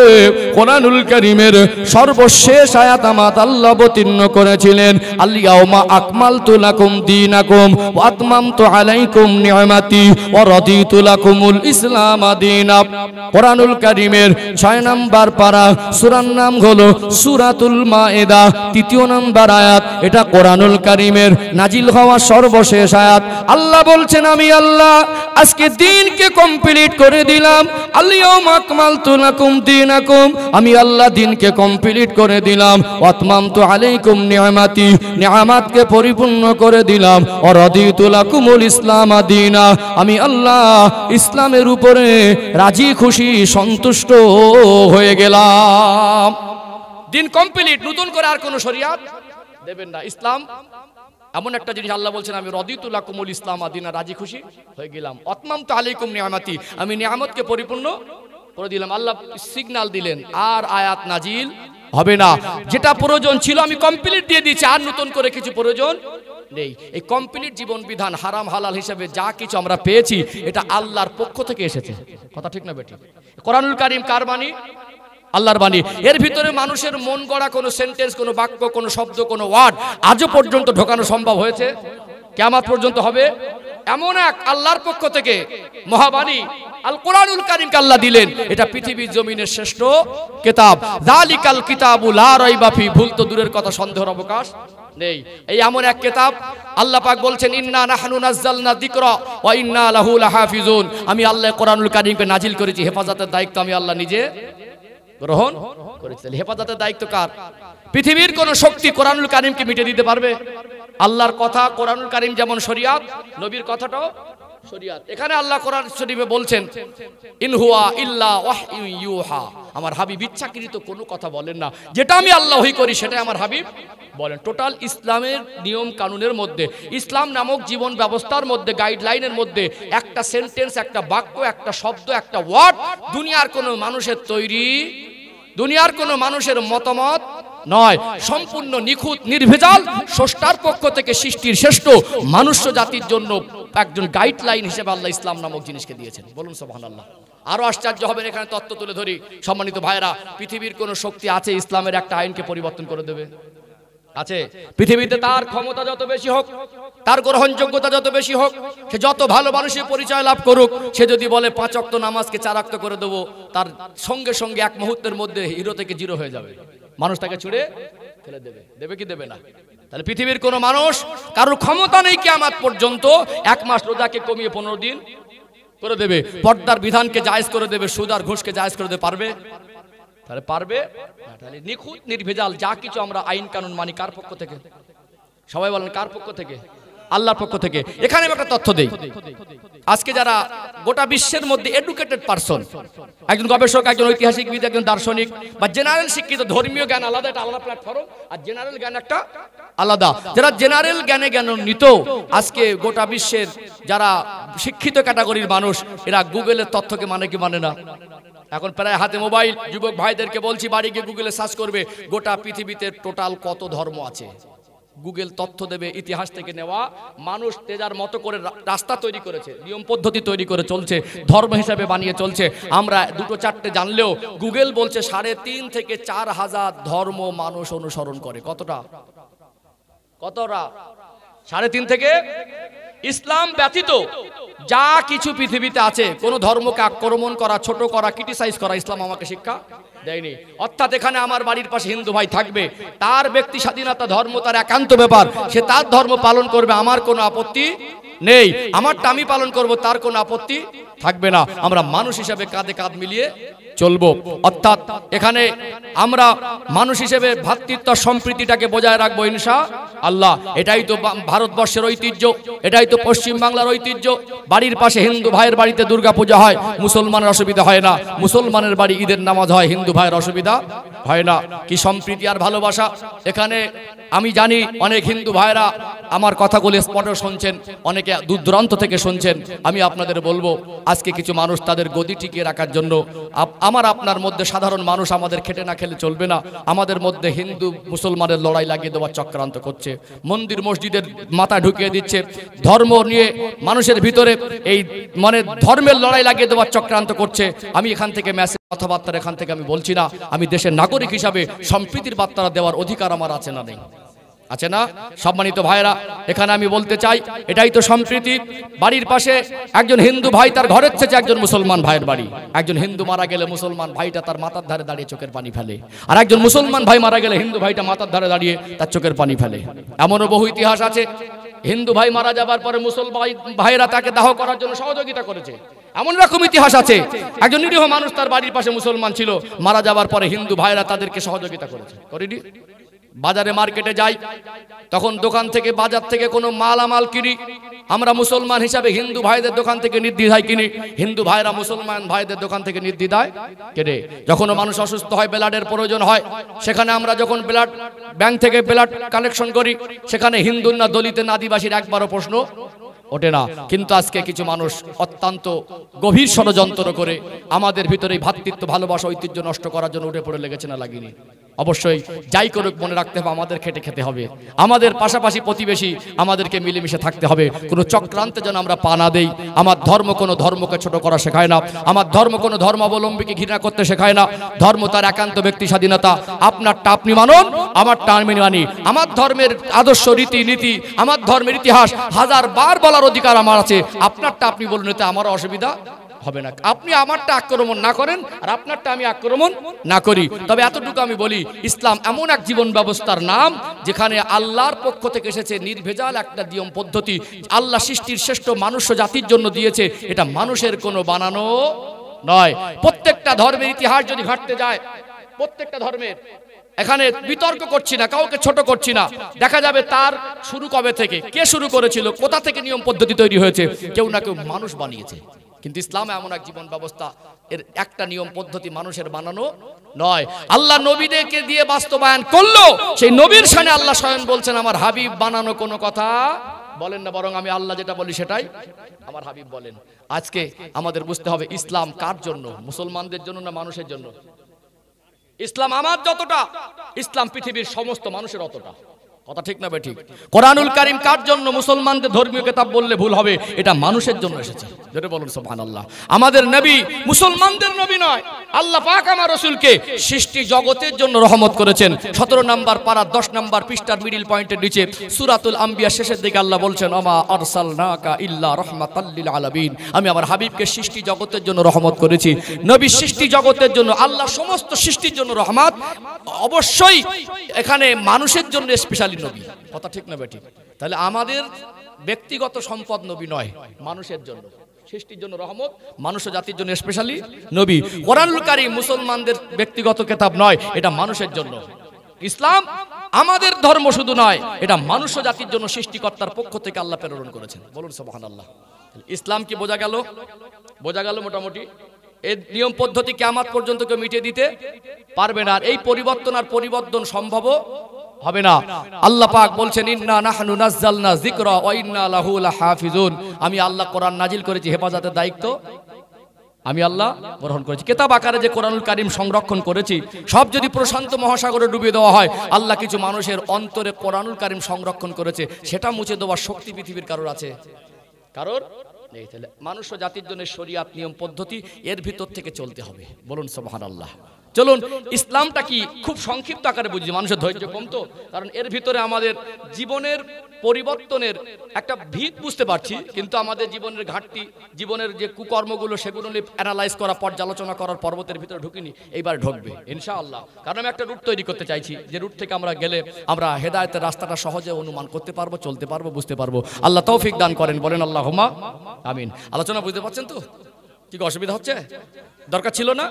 কোরআনুল কারীমের সর্বশেষ আয়াত আমাত আল্লাহ অবতীর্ণ করেছিলেন, আল ইয়াউমা আকমালতু লাকুম দীনাকুম ওয়া আতমামতু আলাইকুম নি'মাতি ওয়া রাদিতু লাকুমুল ইসলাম দীনা। কোরআনুল কারীমের 6 নম্বর পারা, সূরার নাম হলো সূরাতুল মায়েদা, 3 নম্বর আয়াত। এটা কোরআনুল কারীমের নাজিল হওয়া সর্বশেষ আয়াত। আল্লাহ বলছেন, আমি আল্লাহ আজকে দিনকে কমপ্লিট করে দিলাম। আল ইয়াউমা আকমালতু লাকুম দীনাকুম, আমি আল্লাহ দিনকে কমপ্লিট করে দিলাম। ওয়া আতমামতু আলাইকুম নি'মাতি, নিয়ামতকে পরিপূর্ণ করে দিলাম। ওয়া রাদিতু লাকুমুল ইসলাম দীনা, আমি আল্লাহ ইসলামের উপরে রাজি খুশি সন্তুষ্ট হয়ে গেলাম। দিন কমপ্লিট, নতুন করে আর কোন শরিয়াত দেবেন না। ইসলাম এমন একটা জিনিস, আল্লাহ বলছেন আমি রাদিতু লাকুমুল ইসলাম দীনা, রাজি খুশি হয়ে গেলাম। আতমামতু আলাইকুম নিয়ামতি, আমি নিয়ামতকে পরিপূর্ণ করে দিলাম। আল্লাহ সিগন্যাল দিলেন আর আয়াত নাজিল হবে না। যেটা প্রয়োজন ছিল আমি কমপ্লিট দিয়ে দিয়েছি, আর নতুন করে কিছু প্রয়োজন নেই। এই কমপ্লিট জীবন বিধান হারাম হালাল হিসেবে যা কিছু আমরা পেয়েছি এটা আল্লাহর পক্ষ থেকে এসেছে। কথা ঠিক না বেটি? কোরআনুল কারীম কার বাণী? আল্লাহর বাণী। এর ভিতরে মানুষের মন গড়া কোনো সেন্টেন্স, কোনো বাক্য, কোনো শব্দ, কোনো ওয়ার্ড আজও পর্যন্ত ঢোকানো সম্ভব হয়েছে? কিয়ামত পর্যন্ত হবে। এমন এক আল্লাহর পক্ষ থেকে মহাবাণী আল কোরআনুল কারীমকে আল্লাহ দিলেন। এটা পৃথিবীর জমিনের শ্রেষ্ঠ কিতাব। যালিকাল কিতাবু লা রাইবা ফি, ভুল তো দূরের কথা, সন্দেহের অবকাশ নেই। এই এমন এক কিতাব, আল্লাহ পাক বলছেন ইন্না নাহনু নাযালনা যিকরা ওয়া ইন্না লাহু লাহাফিজুন, আমি আল্লাহ কোরআনুল কারীমকে নাজিল করেছি, হেফাজতের দায়িত্ব আমি আল্লাহ নিজে গ্রহণ করেছি। হেফাজতের দায়িত্ব কার? পৃথিবীর কোন শক্তি কোরআনুল কারীমকে মিটিয়ে দিতে পারবে? আল্লাহর কথা কোরআনুল কারীম যেমন শরিয়াত, নবীর কথাটাও শরিয়াত। এখানে আল্লাহ কোরআন শরীফে বলছেন ইন হুয়া ইল্লা ওয়াহয়ু ইউহা, আমার হাবিব ইচ্ছাকৃত কোনো কথা বলেন না, যেটা আমি আল্লাহ ওহী করি সেটাই আমার হাবিব বলেন। টোটাল ইসলামের নিয়ম কানুনের মধ্যে, ইসলাম নামক জীবন ব্যবস্থার মধ্যে, গাইডলাইনের মধ্যে একটা সেন্টেন্স, একটা বাক্য, একটা শব্দ, একটা ওয়ার্ড দুনিয়ার কোনো মানুষের তৈরি, দুনিয়ার কোনো মানুষের মতামত নয়, সম্পূর্ণ নিখুঁত নির্ভেজাল স্রষ্টার পক্ষ থেকে সৃষ্টির শ্রেষ্ঠ মানুষ জাতির জন্য একজন গাইডলাইন হিসেবে আল্লাহ ইসলাম নামক জিনিসকে দিয়েছেন। বলুন সুবহানাল্লাহ। আরো আশ্চর্য হবেন, এখানে তত্ত্ব তুলে ধরি সম্মানিত ভাইরা, পৃথিবীর কোন শক্তি আছে ইসলামের একটা আইনকে পরিবর্তন করে দেবে? আছে? পৃথিবীতে তার ক্ষমতা যত বেশি হোক, তার গ্রহণযোগ্যতা যত বেশি হোক, সে যত ভালো মানুষের পরিচয় লাভ করুক, সে যদি বলে 5 ওয়াক্ত নামাজকে 4 ওয়াক্ত করে দেবো, তার সঙ্গে সঙ্গে এক মুহূর্তের মধ্যে হিরো থেকে জিরো হয়ে যাবে। মানুষ তাকে ছুড়ে ফেলে দেবে। দেবে কি দেবে না? তাহলে পৃথিবীর কোন মানুষ, কারোর ক্ষমতা নেই কিয়ামত পর্যন্ত 1 মাস রোজাকে কমিয়ে 15 দিন করে দেবে, পর্দার বিধানকে জায়েজ করে দেবে, সুদ আর ঘুষকে জায়েজ করে দেবে। পারবে? তাহলে পারবে না। তাহলে নিখুঁত নির্ভেজাল যা কিছু আমরা আইন কানুন মানি কার পক্ষ থেকে? সবাই বলেন কার পক্ষ থেকে? আল্লাহর পক্ষ থেকে। এখানে আমি একটা তথ্য দেই, আজকে যারা গোটা বিশ্বের মধ্যে এডুকেটেড পারসন, একজন গবেষক, একজন ঐতিহাসিকবিদ, একজন দার্শনিক বা জেনারেল শিক্ষিত, ধর্মীয় জ্ঞান আলাদা, এটা আলাদা প্ল্যাটফর্ম, আর জেনারেল জ্ঞান একটা আলাদা। যারা জেনারেল জ্ঞানে জ্ঞানান্বিত, আজকে গোটা বিশ্বের যারা শিক্ষিত ক্যাটাগরির মানুষ, এরা গুগলের তথ্যকে মানে কি মানে না? এখন প্রায় হাতে মোবাইল, যুবক ভাইদেরকে বলছি বাড়ি গিয়ে গুগলে সার্চ করবে গোটা পৃথিবীতে টোটাল কত ধর্ম আছে। গুগল তথ্য দেবে ইতিহাস থেকে নেওয়া। মানুষ তেজার মতো করে রাস্তা তৈরি করেছে, নিয়ম পদ্ধতি তৈরি করে চলছে, ধর্ম হিসাবে বানিয়ে চলছে। আমরা দুটো চারটে জানলেও গুগল বলছে 3.5 থেকে 4 হাজার ধর্ম মানুষ অনুসরণ করে। কতটা 3.5 থেকে। ইসলাম ব্যতীত যা কিছু পৃথিবীতে আছে, কোন ধর্মকে আক্রমণ করা, ছোট করা, ক্রিটিসাইজ করা ইসলাম আমাকে শিক্ষা দেয়নি। অর্থাৎ এখানে আমার বাড়ির পাশে হিন্দু ভাই থাকবে, তার ব্যক্তি স্বাধীনতা, ধর্ম তার একান্ত ব্যাপার, সে তার ধর্ম পালন করবে, আমার কোনো আপত্তি নেই। আমারটা আমি পালন করব, তার কোনো আপত্তি থাকবে না। আমরা মানুষ হিসেবে কাঁধে কাঁধ মিলিয়ে চলবো। অর্থাৎ এখানে আমরা মানুষ হিসেবে ভ্রাতৃত্ব সম্প্রীতিটাকে বজায় রাখবো ইনশাআল্লাহ। এটাই তো ভারতবর্ষের ঐতিহ্য, এটাই তো পশ্চিম বাংলার ঐতিহ্য। বাড়ির পাশে হিন্দু ভাইয়ের বাড়িতে দুর্গা পূজা হয়, মুসলমানের অসুবিধা হয় না। মুসলমানের বাড়ি ঈদের নামাজ হয়, হিন্দু ভাইয়ের অসুবিধা হয় না। কি সম্প্রীতি আর ভালোবাসা এখানে। আমি জানি অনেক হিন্দু ভাইরা আমার কথাগুলো স্পষ্ট শুনছেন, অনেকে দূর দূরান্ত থেকে শুনছেন। আমি আপনাদের বলবো, আজকে কিছু মানুষ তাদের গদি টিকিয়ে রাখার জন্য আমার আপনার মধ্যে সাধারণ মানুষ আমাদের খেটে না খেলে চলবে না, আমাদের মধ্যে হিন্দু মুসলমানের লড়াই লাগিয়ে দেওয়ার চক্রান্ত করছে। মন্দির মসজিদের মাথা ঢুকিয়ে দিচ্ছে, ধর্ম নিয়ে মানুষের ভিতরে এই মানে ধর্মের লড়াই লাগিয়ে দেওয়ার চক্রান্ত করছে। আমি এখান থেকে মেসেজ কথাবার্তা এখান থেকে আমি বলছি না। আমি দেশের নাগরিক হিসাবে সম্প্রীতির বার্তা দেওয়ার অধিকার আমার আছে না নেই? আছে না? সম্মানিত ভাইরা, এখানে আমি বলতে চাই, এটাই তো সম্প্রীতি। বাড়ির পাশে একজন হিন্দু ভাই, তার ঘরের চেয়ে একজন মুসলমান ভাইয়ের বাড়ি। একজন হিন্দু মারা গেলে মুসলমান ভাইটা তার মাথার ধারে দাঁড়িয়ে চোখের পানি ফেলে, আর একজন মুসলমান ভাই মারা গেলে হিন্দু ভাইটা মাথার ধারে দাঁড়িয়ে তার চোখের পানি ফেলে। এমনও বহু ইতিহাস আছে, হিন্দু ভাই মারা যাবার পরে মুসলমান ভাইরা তাকে দাহ করার জন্য সহযোগিতা করেছে। এমন রকম ইতিহাস আছে, একজন নিরীহ মানুষ তার বাড়ির পাশে মুসলমান ছিল, মারা যাবার পরে হিন্দু ভাইরা তাদেরকে সহযোগিতা করেছে। করেনি? বাজারে মার্কেটে যাই, তখন দোকান থেকে বাজার থেকে কোনো মালামাল কিনি, আমরা মুসলমান হিসাবে হিন্দু ভাইদের দোকান থেকে নির্দ্বিধায় কিনি, হিন্দু ভাইরা মুসলমান ভাইদের দোকান থেকে নির্দ্বিধায় কেনে। যখন মানুষ অসুস্থ হয়, ব্লাডের প্রয়োজন হয়, সেখানে আমরা যখন ব্লাড ব্যাংক থেকে ব্লাড কালেকশন করি, সেখানে হিন্দু না দলিতের না আদিবাসীর একবারও প্রশ্ন ওঠে না। কিন্তু আজকে কিছু মানুষ অত্যন্ত গভীর ষড়যন্ত্র করে আমাদের ভিতরে ভ্রাতৃত্ব, ভালোবাসা, ঐতিহ্য নষ্ট করার জন্য উঠে পড়ে লেগেছে না লাগেনি? অবশ্যই যাই করুক মনে রাখতে হবে, আমাদের খেটে খেতে হবে, আমাদের পাশাপাশি প্রতিবেশী আমাদেরকে মিলেমিশে থাকতে হবে। কোনো চক্রান্তে যেন আমরা পা না দেই। আমার ধর্ম কোনো ধর্মকে ছোট করা শেখায় না, আমার ধর্ম কোনো ধর্মাবলম্বীকে ঘৃণা করতে শেখায় না। ধর্ম তার একান্ত ব্যক্তি স্বাধীনতা। আপনারটা আপনি মানুন, আমারটা আমি মানি। আমার ধর্মের আদর্শ, রীতি নীতি, আমার ধর্মের ইতিহাস 1000 বার বলার অধিকার আমার আছে। আপনারটা আপনি বলুন, এতে আমার অসুবিধা হবে না। আপনি আমারটা আক্রমণ না করেন আর আপনারটা আমি আক্রমণ না করি। তবে এতটুকু আমি বলি, ইসলাম এমন এক জীবন ব্যবস্থার নাম যেখানে আল্লাহর পক্ষ থেকে এসেছে নির্ভেজাল একটা নিয়ম পদ্ধতি। আল্লাহ সৃষ্টির শ্রেষ্ঠ মানুষ জাতির জন্য দিয়েছে, এটা মানুষের কোনো বানানো নয়। প্রত্যেকটা ধর্মের ইতিহাস যদি ঘাঁটতে যায়, প্রত্যেকটা ধর্মের, এখানে বিতর্ক করছি না, কাউকে ছোট করছি না, দেখা যাবে তার শুরু কবে থেকে, কে শুরু করেছিল, কোথা থেকে নিয়ম পদ্ধতি তৈরি হয়েছে, কেউ না কেউ মানুষ বানিয়েছে। কিন্তু ইসলাম এমন এক জীবন ব্যবস্থা, এর একটা নিয়ম পদ্ধতি মানুষের বানানো নয়। আল্লাহ নবীদেরকে দিয়ে বাস্তবায়ন করলো, সেই নবীর শানে আল্লাহ স্বয়ং বলছেন, আমার হাবিব বানানো কোনো কথা বলেন না, বরং আমি আল্লাহ যেটা বলি সেটাই আমার হাবিব বলেন। আজকে আমাদের বুঝতে হবে, ইসলাম কার জন্য? মুসলমানদের জন্য না মানুষের জন্য? ইসলাম আমার যতটা, ইসলাম পৃথিবীর সমস্ত মানুষের অতটা। কথা ঠিক না বে ঠিক? কোরআনুল কারীম কার জন্য? মুসলমানদের ধর্মীয় কিতাব বললে ভুল হবে, এটা মানুষের জন্য এসেছে। যেটা বলুন সুবহানাল্লাহ। আমাদের নবী মুসলমানদের নবী নয়, আল্লাহ পাক আমার রাসূলকে সৃষ্টি জগতের জন্য রহমত করেছেন। 17 নম্বর পারা 10 নম্বর পৃষ্ঠার মিডল পয়েন্টের নিচে সূরাতুল আম্বিয়া শেষের দিকে আল্লাহ বলছেন, আমা আরসালনাকা ইল্লা রাহমাতাল লিল আলামিন। আমি আমার হাবিবকে সৃষ্টি জগতের জন্য রহমত করেছি। নবী সৃষ্টি জগতের জন্য, আল্লাহ সমস্ত সৃষ্টির জন্য রহমত। অবশ্যই এখানে মানুষের জন্য স্পেশালি নবী। কথা ঠিক না বেটি? তাহলে আমাদের ব্যক্তিগত সম্পদ নবী নয়, মানুষের জন্য, সৃষ্টির জন্য রহমত, মানুষ জাতির জন্য স্পেশালি নবী। কোরআনুল কারীম মুসলমানদের ব্যক্তিগত কিতাব নয়, এটা মানুষের জন্য। ইসলাম আমাদের ধর্ম শুধু নয়, এটা মানুষ জাতির জন্য সৃষ্টিকর্তার পক্ষ থেকে আল্লাহ প্রেরণ করেছেন। বলুন সুবহানাল্লাহ। ইসলাম কি বোঝা গেল? বোঝা গেল মোটামুটি। এই নিয়ম পদ্ধতি কিয়ামত পর্যন্ত কেউ মিটিয়ে দিতে পারবে না। আর এই পরিবর্তন আর পরিবর্তন সম্ভব হবে না। আল্লাহ পাক বলছেন, ইন্না নাহনু নাযালনা যিকরা ওয়া ইন্না লাহু লাহাফিজুন। আমি আল্লাহ কোরআন নাজিল করেছি, হেফাজতের দায়িত্ব আমি আল্লাহ গ্রহণ করেছি। কিতাব আকারে যে কোরআনুল কারীম সংরক্ষণ করেছি, সব যদি প্রশান্ত মহাসাগরে ডুবিয়ে দেওয়া হয়, আল্লাহ কিছু মানুষের অন্তরে কোরআনুল কারীম সংরক্ষণ করেছে, সেটা মুছে দেওয়ার শক্তি পৃথিবীর কারোর আছে? কারোর নেই। তাহলে মানুষ ও জাতির জন্য শরিয়াত নিয়ম পদ্ধতি এর ভিতর থেকে চলতে হবে। বলুন সুবহানাল্লাহ। চলুন ইসলামটা কি খুব সংক্ষিপ্ত আকারে বুঝি, মানুষের ধৈর্য কম তো, কারণ এর ভিতরে আমাদের জীবনের পরিবর্তনের একটা ভিত বুঝতে পারছি, কিন্তু আমাদের জীবনের ঘাটতি, জীবনের যে কুকর্মগুলো সেগুলো নিয়ে অ্যানালাইজ করা, পর্যালোচনা করার পর্বতের ভিতরে ঢুকিনি, এইবার ঢুকবে ইনশাআল্লাহ। কারণ আমি একটা রুট তৈরি করতে চাইছি, যে রুট থেকে আমরা গেলে আমরা হেদায়েতের রাস্তাটা সহজে অনুমান করতে পারবো, চলতে পারবো, বুঝতে পারবো। আল্লাহ তৌফিক দান করেন, বলেন আল্লাহুম্মা আমিন। আলোচনা বুঝতে পারছেন তো? কি অসুবিধা হচ্ছে? দরকার ছিল না?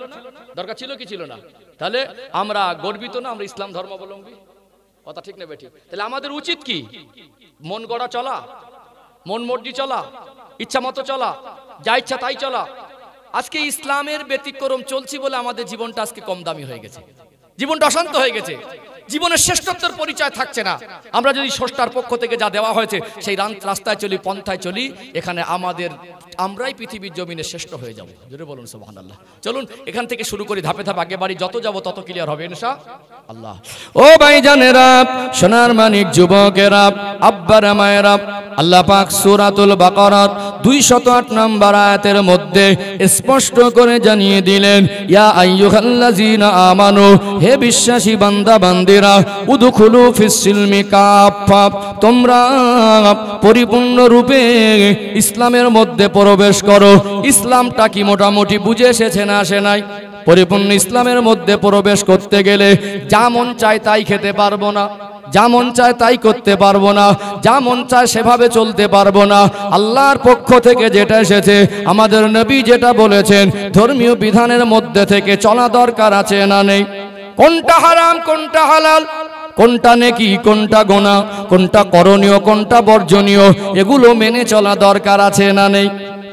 দরকার ছিল কি ছিল না? তাহলে আমরা গর্বিত না আমরা ইসলাম ধর্মাবলম্বী? কথা ঠিক না বেঠি? তাহলে আমাদের উচিত কি? মন গড়া চলা, মন মর্জি চলা, ইচ্ছা মতো চলা, যা ইচ্ছা তাই চলা? আজকে ইসলামের ব্যতিক্রম চলছি বলে আমাদের জীবনটা আজকে কম দামি হয়ে গেছে, জীবনটা অশান্ত হয়ে গেছে, জীবনের শ্রেষ্ঠত্বের পরিচয় থাকছে না। আমরা যদি স্রষ্টার পক্ষ থেকে যা দেওয়া হয়েছে সেই রাস্তায় চলি, পন্থায় চলি, এখানে আমরাই পৃথিবীর জমিনে শ্রেষ্ঠ হয়ে যাব। জোরে বলুন সুবহানাল্লাহ। চলুন এখান থেকে শুরু করি, ধাপে ধাপে আগে বাড়ি, যত যাব তত ক্লিয়ার হবে ইনশাআল্লাহ। ও ভাইজানেরা, সোনার মানিক যুবকেরা, আব্বারা মায়েরা, আল্লাহ পাক সূরাতুল বাকারার 208 নম্বর আয়াতের মধ্যে স্পষ্ট করে জানিয়ে দিলেন, ইয়া আইয়ুহাল্লাযীনা আমানু, হে বিশ্বাসী বান্দা বান্দিরা, উদখুলু ফিস সিলমি কাফা, তোমরা পরিপূর্ণ রূপে ইসলামের মধ্যে প্রবেশ করো। ইসলামটা কি মোটামুটি বুঝে এসেছে না আসে নাই? পরিপূর্ণ ইসলামের মধ্যে প্রবেশ করতে গেলে যা মন চায় তাই খেতে পারবো না, যা মন চায় তাই করতে পারবো না, যা মন চায় সেভাবে চলতে পারবো না। আল্লাহর পক্ষ থেকে যেটা এসেছে, আমাদের নবী যেটা বলেছেন, ধর্মীয় বিধানের মধ্যে থেকে চলা দরকার আছে না নেই? কোনটা হারাম, কোনটা হালাল, কোনটা নেকি, কোনটা গোনা, কোনটা করণীয়, কোনটা বর্জনীয়, এগুলো মেনে চলা দরকার আছে না নেই?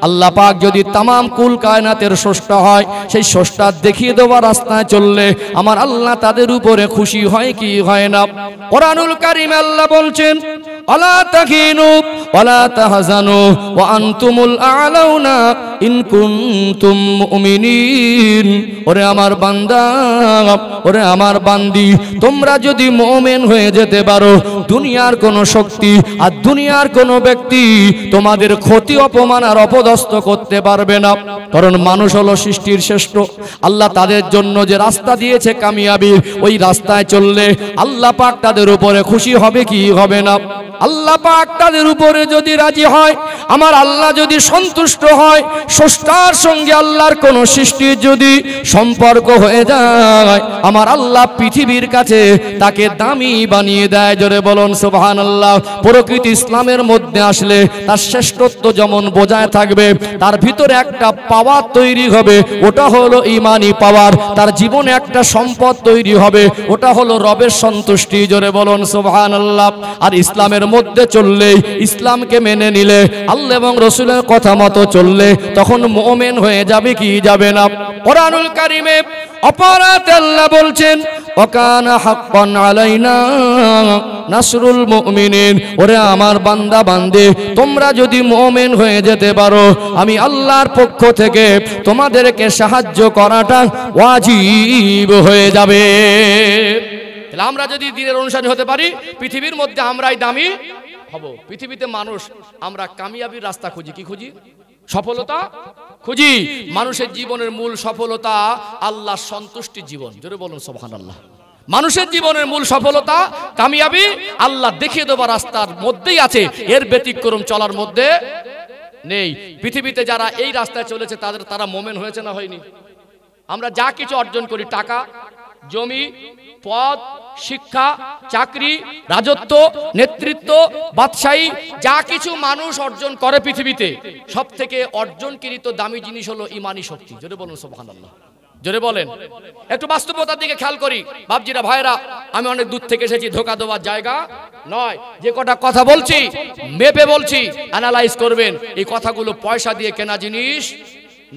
আল্লাহ পাক যদি তামাম কুল কায়নাতের স্রষ্টা হয়, সেই স্রষ্টার দেখিয়ে দেওয়া রাস্তায় চললে আমার আল্লাহ তাদের উপরে খুশি হয় কি হয় না? কোরআনুল কারীমে আল্লাহ বলছেন, আলা তাহিনু ওয়ালা তাহজানু ওয়া আনতুমুল আ'লাউনা ইন কুনতুম মুমিনিন। ওরে আমার বান্দা, ওরে আমার বান্দি, তোমরা যদি মুমিন হয়ে যেতে পারো, দুনিয়ার কোনো শক্তি আর দুনিয়ার কোনো ব্যক্তি তোমাদের ক্ষতি, অপমান আর অপদস্থ করতে পারবে না। কারণ মানুষ হলো সৃষ্টির শ্রেষ্ঠ। আল্লাহ তাদের জন্য যে রাস্তা দিয়েছে কামিয়াবির, ওই রাস্তায় চললে আল্লাহ পাক তাদের উপরে খুশি হবে কি হবে না? আল্লাহ পাক তাদের উপরে যদি রাজি হয়, আমার আল্লাহ যদি সন্তুষ্ট হয়, স্রষ্টার সঙ্গে আল্লাহর কোন সৃষ্টির যদি সম্পর্ক হয়ে যায়, আমার আল্লাহ পৃথিবীর কাছে তাকে দামি বানিয়ে দেয়। জোরে বলুন সুবহানাল্লাহ। প্রকৃতি ইসলামের মধ্যে আসলে তার শ্রেষ্ঠত্ব যেমন বজায় থাকবে, তার ভিতরে একটা পাওয়ার তৈরি হবে, ওটা হলো ঈমানি পাওয়ার। তার জীবনে একটা সম্পদ তৈরি হবে, ওটা হলো রবের সন্তুষ্টি। জোরে বলুন সুবহানাল্লাহ। আর ইসলামের মধ্যে চললে, ইসলামকে মেনে নিলে, আল্লাহ এবং রাসূলের কথা মতো চললে, তখন মুমিন হয়ে যাবে কি যাবে না? কোরআনুল কারীমে অপরাতে আল্লাহ বলছেন, ওয়াকানা হাক্কান আলাইনা নাসরুল মুমিনিন। ওরে আমার বান্দা বান্দে, তোমরা যদি মুমিন হয়ে যেতে পারো, আমি আল্লাহর পক্ষ থেকে তোমাদেরকে সাহায্য করাটা ওয়াজিব হয়ে যাবে। তাহলে আমরা যদি দ্বীনের অনুসারী হতে পারি, পৃথিবীর মধ্যে আমরাই দামি হব। পৃথিবীতে মানুষ, আমরা কামিয়াবির রাস্তা খুঁজি, কি খুঁজি? সফলতা খুঁজি। মানুষের জীবনের মূল সফলতা আল্লাহর সন্তুষ্টি জীবন। জোরে বলুন সুবহানাল্লাহ। মানুষের জীবনের মূল সফলতা, কামিয়াবি আল্লাহ দেখিয়ে দেওয়া রাস্তার মধ্যেই আছে, এর ব্যতিক্রম চলার মধ্যে নেই। পৃথিবীতে যারা এই রাস্তায় চলেছে তারা মুমিন হয়েছে না হয়নি? আমরা যা কিছু অর্জন করি, টাকা, জমি, পদ, শিক্ষা, চাকরি, রাজত্ব, নেতৃত্ব, বাদশাহী, যা কিছু মানুষ অর্জন করে পৃথিবীতে, সব থেকে অর্জনকৃত দামি জিনিস হলো ঈমানি শক্তি। জোরে বলুন সুবহানাল্লাহ। জোরে বলেন। একটু বাস্তবতার দিকে খেয়াল করি বাপজিরা, ভাইরা, আমি অনেক দূর থেকে এসেছি, ধোকা দেওয়ার জায়গা নয়। যে কটা কথা বলছি মেপে বলছি, অ্যানালাইজ করবেন। এই কথাগুলো পয়সা দিয়ে কেনা জিনিস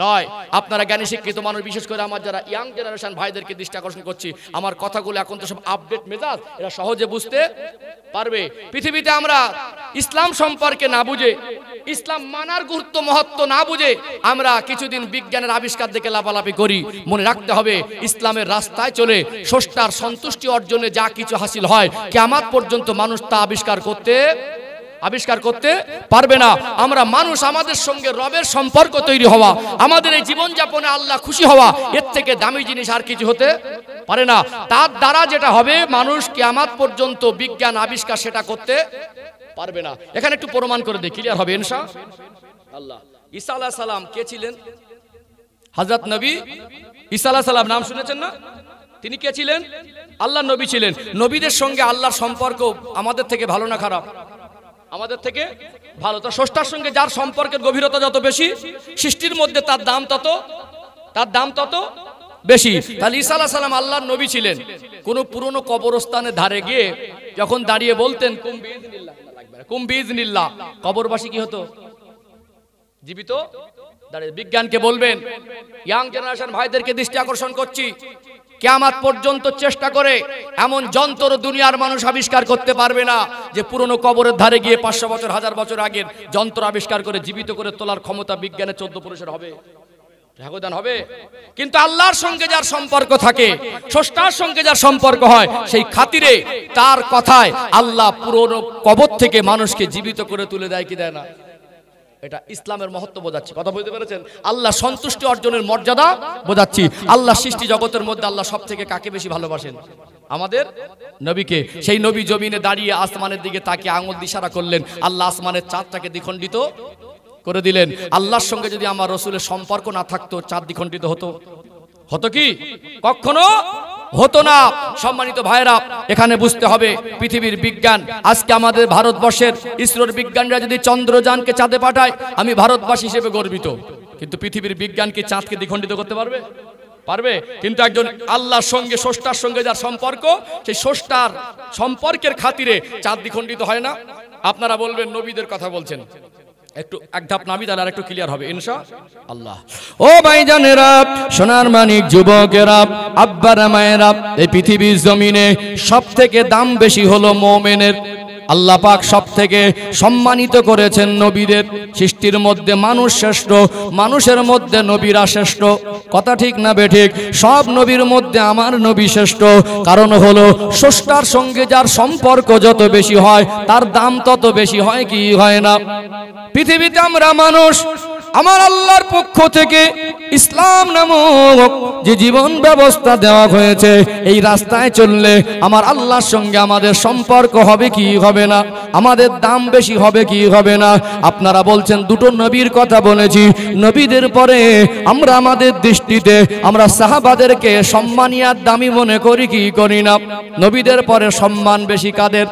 নয়। আপনারা জ্ঞানী শিক্ষিত মানুষ, বিশেষ করে আমার যারা ইয়াং জেনারেশন ভাইদেরকে দৃষ্টি আকর্ষণ করছি, আমার কথাগুলো এখন তো সব আপডেট মেজাজ, এরা সহজে বুঝতে পারবে। পৃথিবীতে আমরা ইসলাম সম্পর্কে না বুঝে, ইসলাম মানার গুরুত্ব মহত্ব না বুঝে আমরা কিছুদিন বিজ্ঞানের আবিষ্কার দেখে লাফালাফি করি। মনে রাখতে হবে, ইসলামের রাস্তায় চলে স্রষ্টার সন্তুষ্টি অর্জনে যা কিছু হাসিল হয়, কিয়ামত পর্যন্ত মানুষ তা আবিষ্কার করতে পারবে না। আমরা মানুষ, আমাদের সঙ্গে রবের সম্পর্ক তৈরি হওয়া, আমাদের এই জীবনযাপনে আল্লাহ খুশি হওয়া, এর থেকে দামি জিনিস আর কিছু হতে পারে না। তার দ্বারা যেটা হবে, মানুষ কিয়ামত পর্যন্ত বিজ্ঞান আবিষ্কার সেটা করতে পারবে না। এখানে একটু প্রমাণ করে দেই, ক্লিয়ার হবে ইনশাআল্লাহ। ঈসা আলাইহিস সালাম কে ছিলেন? হযরত নবী ঈসা আলাইহিস সালাম নাম শুনেছেন না? তিনি কে ছিলেন? আল্লাহর নবী ছিলেন। নবীদের সঙ্গে আল্লাহর সম্পর্ক আমাদের থেকে ভালো না খারাপ? আমাদের থেকে ভালো। তো স্রষ্টার সঙ্গে যার সম্পর্কের গভীরতা যত বেশি, সৃষ্টির মধ্যে তার দাম তত বেশি। তাহলে ঈসা আলাইহিস সালাম আল্লাহর নবী ছিলেন। কোন পুরনো কবরস্থানের ধারে গিয়ে যখন দাঁড়িয়ে বলতেন কুম বিইজনিল্লাহ, কবরবাসী কি হতো? জীবিত দাঁড়িয়ে। বিজ্ঞানকে বলবেন, ইয়াং জেনারেশন ভাইদেরকে দৃষ্টি আকর্ষণ করছি, কিয়ামত পর্যন্ত চেষ্টা করে এমন যন্ত্র দুনিয়ার মানুষ আবিষ্কার করতে পারবে না যে পুরনো কবরের ধারে গিয়ে 500 বছর 1000 বছর আগের যন্ত্র আবিষ্কার করে জীবিত করে তোলার ক্ষমতা বিজ্ঞানের 14 পুরুষের হবে, হবে। কিন্তু আল্লাহর সঙ্গে যার সম্পর্ক থাকে, স্রষ্টার সঙ্গে যার সম্পর্ক হয়, সেই খাতিরে তার কথায় আল্লাহ পুরনো কবর থেকে মানুষকে জীবিত করে তুলে দেয় কি দেয় না? এটা ইসলামের মহত্ব বোঝাচ্ছি। কথা বুঝতে পেরেছেন? আল্লাহ সন্তুষ্টি অর্জনের মর্যাদা বোঝাচ্ছি। আল্লাহ সৃষ্টি জগতের মধ্যে আল্লাহ সব থেকে কাকে বেশি ভালোবাসেন? আমাদের নবীকে। সেই নবী জমিনে দাঁড়িয়ে আসমানের দিকে তাকিয়ে আঙুল ইশারা করলেন, আল্লাহ আসমানের চাঁদটাকে দ্বিখণ্ডিত করে দিলেন। আল্লাহর সঙ্গে যদি আমার রাসূলের সম্পর্ক না থাকতো, চাঁদ দ্বিখণ্ডিত হতো কি? কখনো হতো না। সম্মানিত ভাইরা, এখানে বুঝতে হবে পৃথিবীর বিজ্ঞান, আজকে আমাদের ভারতবর্ষের ইসরোর বিজ্ঞানীরা যদি চন্দ্রযানকে চাঁদে পাঠায়, আমি ভারতবাসী হিসেবে গর্বিত। কিন্তু পৃথিবীর বিজ্ঞান কি চাঁদকে দ্বিখণ্ডিত করতে পারবে? কিন্তু একজন আল্লাহর সঙ্গে, স্রষ্টার সঙ্গে যার সম্পর্ক, সেই স্রষ্টার সম্পর্কের খাতিরে চাঁদ দ্বিখণ্ডিত হয় না। আপনারা বলবেন নবীদের কথা বলছেন, একটু এক ধাপ নামি, তাহলে আর একটু ক্লিয়ার হবে ইনশাআল্লাহ। ও ভাইজানেরা, সোনার মানিক যুবকেরা, আব্বারা মায়েরা, এই পৃথিবীর জমিনে সব থেকে দাম বেশি হলো মুমিনের। আল্লাহ পাক সব থেকে সম্মানিত করেছেন নবীদের। সৃষ্টির মধ্যে মানুষ শ্রেষ্ঠ, মানুষের মধ্যে নবীরা শ্রেষ্ঠ। কথা ঠিক না বেঠিক? সব নবীর মধ্যে আমার নবী শ্রেষ্ঠ। কারণ হলো স্রষ্টার সঙ্গে যার সম্পর্ক যত বেশি হয়, তার দাম তত বেশি হয় কি হয় না? পৃথিবীতে আমরা মানুষ, আমার আল্লাহর পক্ষ থেকে ইসলাম নামক যে জীবন ব্যবস্থা দেওয়া হয়েছে, এই রাস্তায় চললে আমার আল্লাহর সঙ্গে আমাদের সম্পর্ক হবে কি হবে না? আমাদের দাম বেশি হবে কি হবে না? আপনারা বলছেন দুটো নবীর কথা বলেছি, নবীদের পরে আমরা আমাদের দৃষ্টিতে আমরা সাহাবাদেরকে সম্মানিয়ার দামি মনে করি কি করি না? নবীদের পরে সম্মান বেশি কাদের?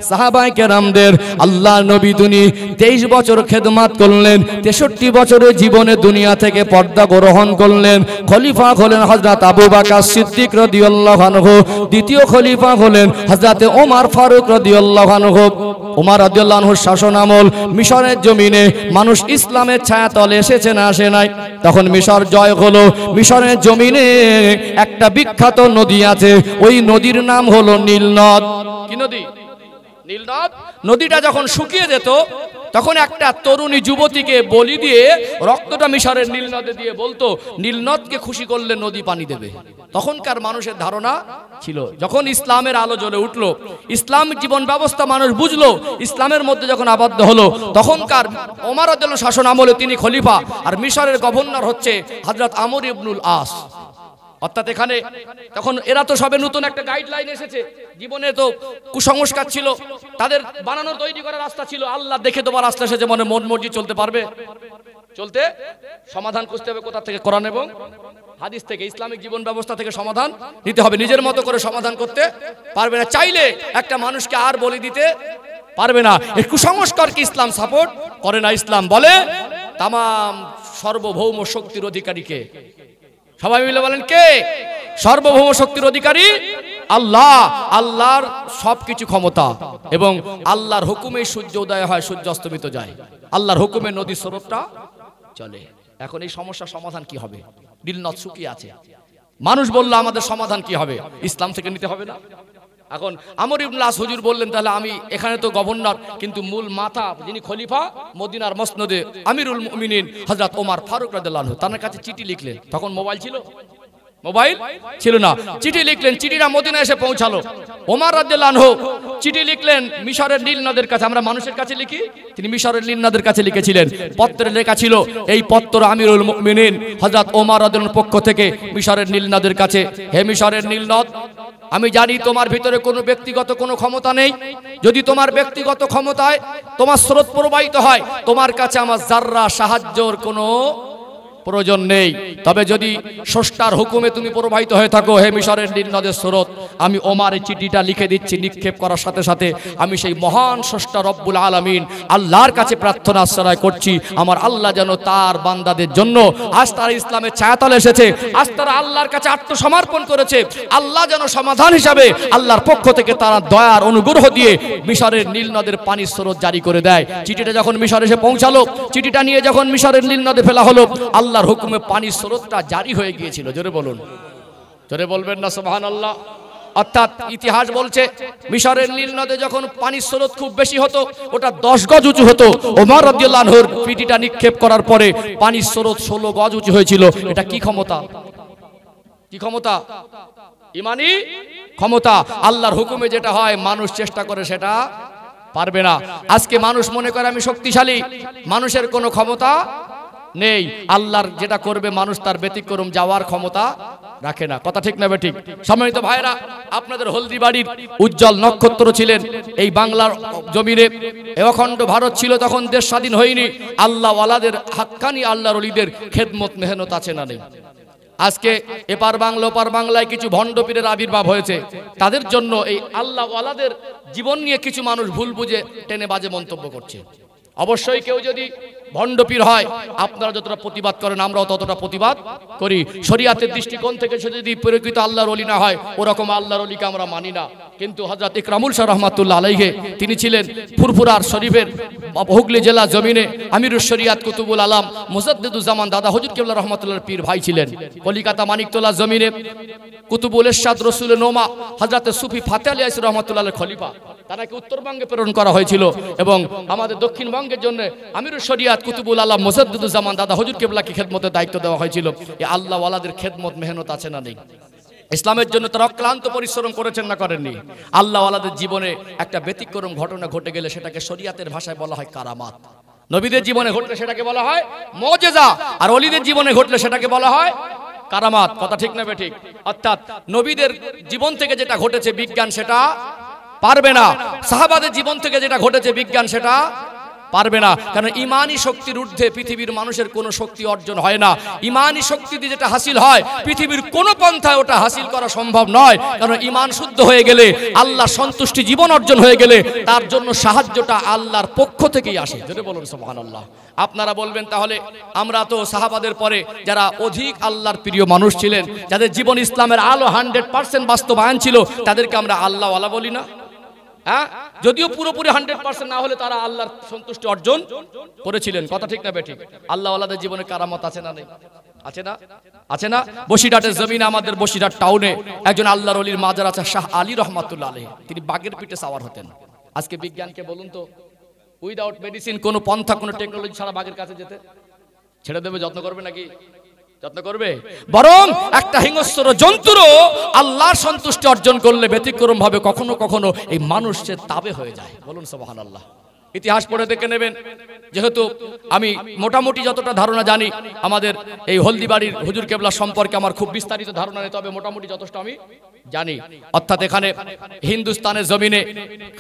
সাহাবায়ে কেরামদের। আল্লাহ নবী দুনি 23 বছর খেদমত করলেন, 63 বছরের জীবনে দুনিয়া থেকে পর্দা গ্রহণ করলেন। খলিফা হলেন হযরত আবু বকর সিদ্দিক রাদিয়াল্লাহু আনহু, দ্বিতীয় খলিফা হলেন হযরত ওমর ফারুক রাদিয়াল্লাহু আনহু। ওমর রাদিয়াল্লাহু আনহুর শাসন আমল মিশরের জমিনে মানুষ ইসলামের ছায়াতলে এসেছে না আসে নাই? তখন মিশর জয় হলো। মিশরের জমিনে একটা বিখ্যাত নদী আছে, ওই নদীর নাম হলো নীল নদ। কি নদী? নীল নদ। নদীটা যখন শুকিয়ে যেত, তখন একটা তরুণী যুবতীকে বলি দিয়ে রক্তটা মিশরের নীল নদে দিয়ে বলতো, নীল নদকে খুশি করলে নদী পানি দেবে। তখনকার মানুষের ধারণা ছিল। যখন ইসলামের আলো জ্বলে উঠলো, ইসলামিক জীবন ব্যবস্থা মানুষ বুঝলো, ইসলামের মধ্যে যখন আবদ্ধ হলো, তখনকার ওমর রাদিয়াল্লাহু শাসন আমলে তিনি খলিফা, আর মিশরের গভর্নর হচ্ছে হযরত আমর ইবনুল আস। অর্থাৎ এখানে তখন এরা তো সবে নতুন একটা গাইডলাইন এসেছে, জীবনে তো কুসংস্কার ছিল, তাদের বানানো তৈরি করা রাস্তা ছিল। আল্লাহ দেখে তোমার রাস্তা এসেছে, মনে মন মর্জি চলতে পারবে? চলতে সমাধান খুঁজতে হবে কোথা থেকে? কোরআন এবং হাদিস থেকে, ইসলামিক জীবন ব্যবস্থা থেকে সমাধান নিতে হবে। নিজের মতো করে সমাধান করতে পারবে না। চাইলে একটা মানুষকে আর বলি দিতে পারবে না। এই কুসংস্কারকে ইসলাম সাপোর্ট করে না। ইসলাম বলে তাম সার্বভৌম শক্তির অধিকারীকে। সবাই মিলে বলেন কে? সার্বভৌম শক্তির অধিকারী আল্লাহ। আল্লাহর সবকিছু ক্ষমতা, এবং আল্লাহর হুকুমে সূর্য উদয় হয়, সূর্য অস্তমিত যায়। আল্লাহর হুকুমে নদী স্রোতটা চলে। এখন এই সমস্যার সমাধান কি হবে? নীলনদ শুকিয়ে আছে, মানুষ বলল আমাদের সমাধান কি হবে? ইসলাম থেকে নিতে হবে না? এখন আমর ইবনে আস হুজুর বললেন তাহলে আমি এখানে তো গভর্নর, কিন্তু মূল মাথা যিনি খলিফা মদিনার মসনদে আমিরুল মুমিনিন হযরত ওমর ফারুক রাদিয়াল্লাহু আনহু, তার কাছে চিঠি লিখলেন। তখন মোবাইল ছিল? মোবাইল ছিল না। চিঠি লিখলেন, চিঠিটা মদিনায় এসে পৌঁছালো। ওমর রাদিয়াল্লাহু আনহু চিঠি লিখলেন মিশরের নীল নদের কাছে। আমরা মানুষের কাছে লিখি, তিনি মিশরের নীল নদের কাছে লিখেছিলেন। পত্রে লেখা ছিল, এই পত্র আমিরুল মুমিনিন হযরত ওমর রাদিয়াল্লাহু আনহুর পক্ষ থেকে মিশরের নীল নদের কাছে। হে মিশরের নীল নদ, আমি জানি তোমার ভিতরে কোনো ব্যক্তিগত কোনো ক্ষমতা নেই। যদি তোমার ব্যক্তিগত ক্ষমতায় তোমার স্রোত প্রবাহিত হয়, তোমার কাছে আমার যাররা সাহায্যর কোনো প্রয়োজন নেই। তবে যদি স্রষ্টার হুকুমে তুমি প্রবাহিত হয়ে থাকো, হে মিশরের নীল নদের স্রোত, আমি ওমর এই চিঠিটা লিখে দিচ্ছি। নিক্ষেপ করার সাথে সাথে আমি সেই মহান স্রষ্টা রব্বুল আলামিন আল্লাহর কাছে প্রার্থনা আশ্রয় করছি, আমার আল্লাহ যেন তার বান্দাদের জন্য, আজ তারা ইসলামের ছায়াতলে এসেছে, আজ তারা আল্লাহর কাছে আত্মসমর্পণ করেছে, আল্লাহ যেন সমাধান হিসাবে আল্লাহর পক্ষ থেকে তারা দয়ার অনুগ্রহ দিয়ে মিশরের নীল নদের পানির স্রোত জারি করে দেয়। চিঠিটা যখন মিশরে এসে পৌঁছালো, চিঠিটা নিয়ে যখন মিশরের নীল নদে ফেলা হলো, আল্লাহর হুকুমে পানির স্রোতটা জারি হয়ে গিয়েছিল। জোরে বলুন, জোরে বলবেন না সুবহানাল্লাহ। অর্থাৎ ইতিহাস বলছে মিশরের নীল নদে যখন পানির স্রোত খুব বেশি হতো, ওটা 10 গজ উঁচু হতো। ওমর রাদিয়াল্লাহু আনহুর পিটিটা নিক্ষেপ করার পরে পানির স্রোত 16 গজ উঁচু হয়েছিল। এটা কি ক্ষমতা? কি ক্ষমতা? ইমানি ক্ষমতা। আল্লাহর হুকুমে যেটা হয়, মানুষ চেষ্টা করে সেটা পারবে না। আজকে মানুষ মনে করে আমি শক্তিশালী, মানুষের কোনো ক্ষমতা নেই। আল্লাহর যেটা করবে মানুষ তার ব্যতিক্রম যাওয়ার ক্ষমতা রাখে না। কথা ঠিক না বেঠিক? সম্মানিত ভাইরা, আপনাদের হলদিবাড়ির উজ্জ্বল নক্ষত্র ছিলেন এই বাংলার জমিনে। অখণ্ড ভারত ছিল তখন, দেশ স্বাধীন হয়নি। আল্লাহ ওয়ালাদের হাক্কানি আল্লাহর ওলিদের খেদমত মেহনত আছে না নেই? আজকে এপার বাংলা ওপার বাংলায় কিছু ভণ্ড পীরের আবির্ভাব হয়েছে। তাদের জন্য এই আল্লাহ ওয়ালাদের জীবন নিয়ে কিছু মানুষ ভুল বুঝে টেনে বাজে মন্তব্য করছে। অবশ্যই কেউ যদি ভণ্ডপীর হয়, আপনারা যতটা প্রতিবাদ করেন আমরাও ততটা প্রতিবাদ করি। শরীয়তের দৃষ্টিকোণ থেকে সে যদি প্রকৃত আল্লাহর ওলি না হয়, ওরকম আল্লাহর ওলিকে আমরা মানি না। কিন্তু হযরত ইকরামুল শাহ রাহমাতুল্লাহ আলাইহি, তিনি ছিলেন ফুরফুরার শরীফের হুগলি জেলা জমিনে আমিরুশ শরিয়াত কুতুবুল আলাম মুজাদ্দিদুজ্জামান দাদা হুজুর কেবলা রহমাতুল্লাহর পীর ভাই ছিলেন। কলিকাতা মানিকতলা জমিনে কুতুবুল ইরশাদ রসুল নোমা হযরত সুফি ফাতে আলী আইসি রহমাতুল্লাহর খলিফা, তাকে উত্তরবঙ্গে প্রেরণ করা হয়েছিল এবং আমাদের দক্ষিণবঙ্গের জন্য আমিরুশ শরিয়াত কুতুবুল আলাম মুজাদ্দিদুজ্জামান দাদা হুজুর কেবলাকে খেদমতের দায়িত্ব দেওয়া হয়েছিল। এই আল্লাহ ওয়ালাদের খেদমত মেহনত আছে না নেই? ইসলামের জন্য তারা অক্লান্ত পরিশ্রম করেছেন না করেননি? আল্লাহ ওয়ালাদের জীবনে একটা ব্যতিক্রম ঘটনা ঘটে গেলে সেটাকে শরিয়াতের ভাষায় বলা হয় কারামাত। নবীদের জীবনে ঘটলে সেটাকে বলা হয় মুজিজা, আর ওলিদের জীবনে ঘটলে সেটাকে বলা হয় কারামাত। কথা ঠিক না বেঠিক? অর্থাৎ নবীদের জীবন থেকে যেটা ঘটেছে বিজ্ঞান সেটা পারবে না, সাহাবাদের জীবন থেকে যেটা ঘটেছে বিজ্ঞান সেটা পারবে না। কারণ ইমানি শক্তির ঊর্ধ্বে পৃথিবীর মানুষের কোনো শক্তি অর্জন হয় না। ইমানি শক্তি দিয়ে যেটা হাসিল হয়, পৃথিবীর কোনো পন্থায় ওটা হাসিল করা সম্ভব নয়। কারণ ইমান শুদ্ধ হয়ে গেলে, আল্লাহ সন্তুষ্টি জীবন অর্জন হয়ে গেলে, তার জন্য সাহায্যটা আল্লাহর পক্ষ থেকেই আসে। যদি বলুন সুবহানাল্লাহ। আপনারা বলবেন তাহলে আমরা তো সাহাবাদের পরে যারা অধিক আল্লাহর প্রিয় মানুষ ছিলেন, যাদের জীবন ইসলামের আলো 100% বাস্তবায়ন ছিল, তাদেরকে আমরা আল্লাহ ওয়ালা বলি না? হ্যাঁ, যদিও পুরোপুরি 100% না হলে তারা আল্লাহর সন্তুষ্টি অর্জন করেছিলেন। কথা ঠিক না বেঠিক? আল্লাহ ওয়ালাদের জীবনে কারামত আছে না নেই? আছে না? আছে না? বসিরহাটের জমিনে, আমাদের বসিরহাট টাউনে একজন আল্লাহর ওলির মাজার আছে, শাহ আলী রহমাতুল্লাহ আলাইহি। তিনি বাগের পিঠে সাওয়ার হতেন। আজকে বিজ্ঞানকে বলুন তো, উইদাউট মেডিসিন, কোনো পন্থা, কোনো টেকনোলজি ছাড়া বাগের কাছে যেতে ছেড়ে দেবে? যত্ন করবে নাকি? যত্ন করবে? বরং একটা হিংস্র জন্তুরও আল্লাহর সন্তুষ্টি অর্জন করলে ব্যতিক্রম ভাবে কখনো কখনো এই মানুষের তাবে হয়ে যায়। বলুন সুবহানাল্লাহ। ইতিহাস পড়ে দেখে নেবেন। যেহেতু আমি মোটামুটি যতটা ধারণা জানি, আমাদের এই হলদিবাড়ির হুজুর কেবলা সম্পর্কে আমার খুব বিস্তারিত ধারণা নেই, তবে মোটামুটি যথেষ্ট আমি জানি। অর্থাৎ এখানে হিন্দুস্তানের জমিনে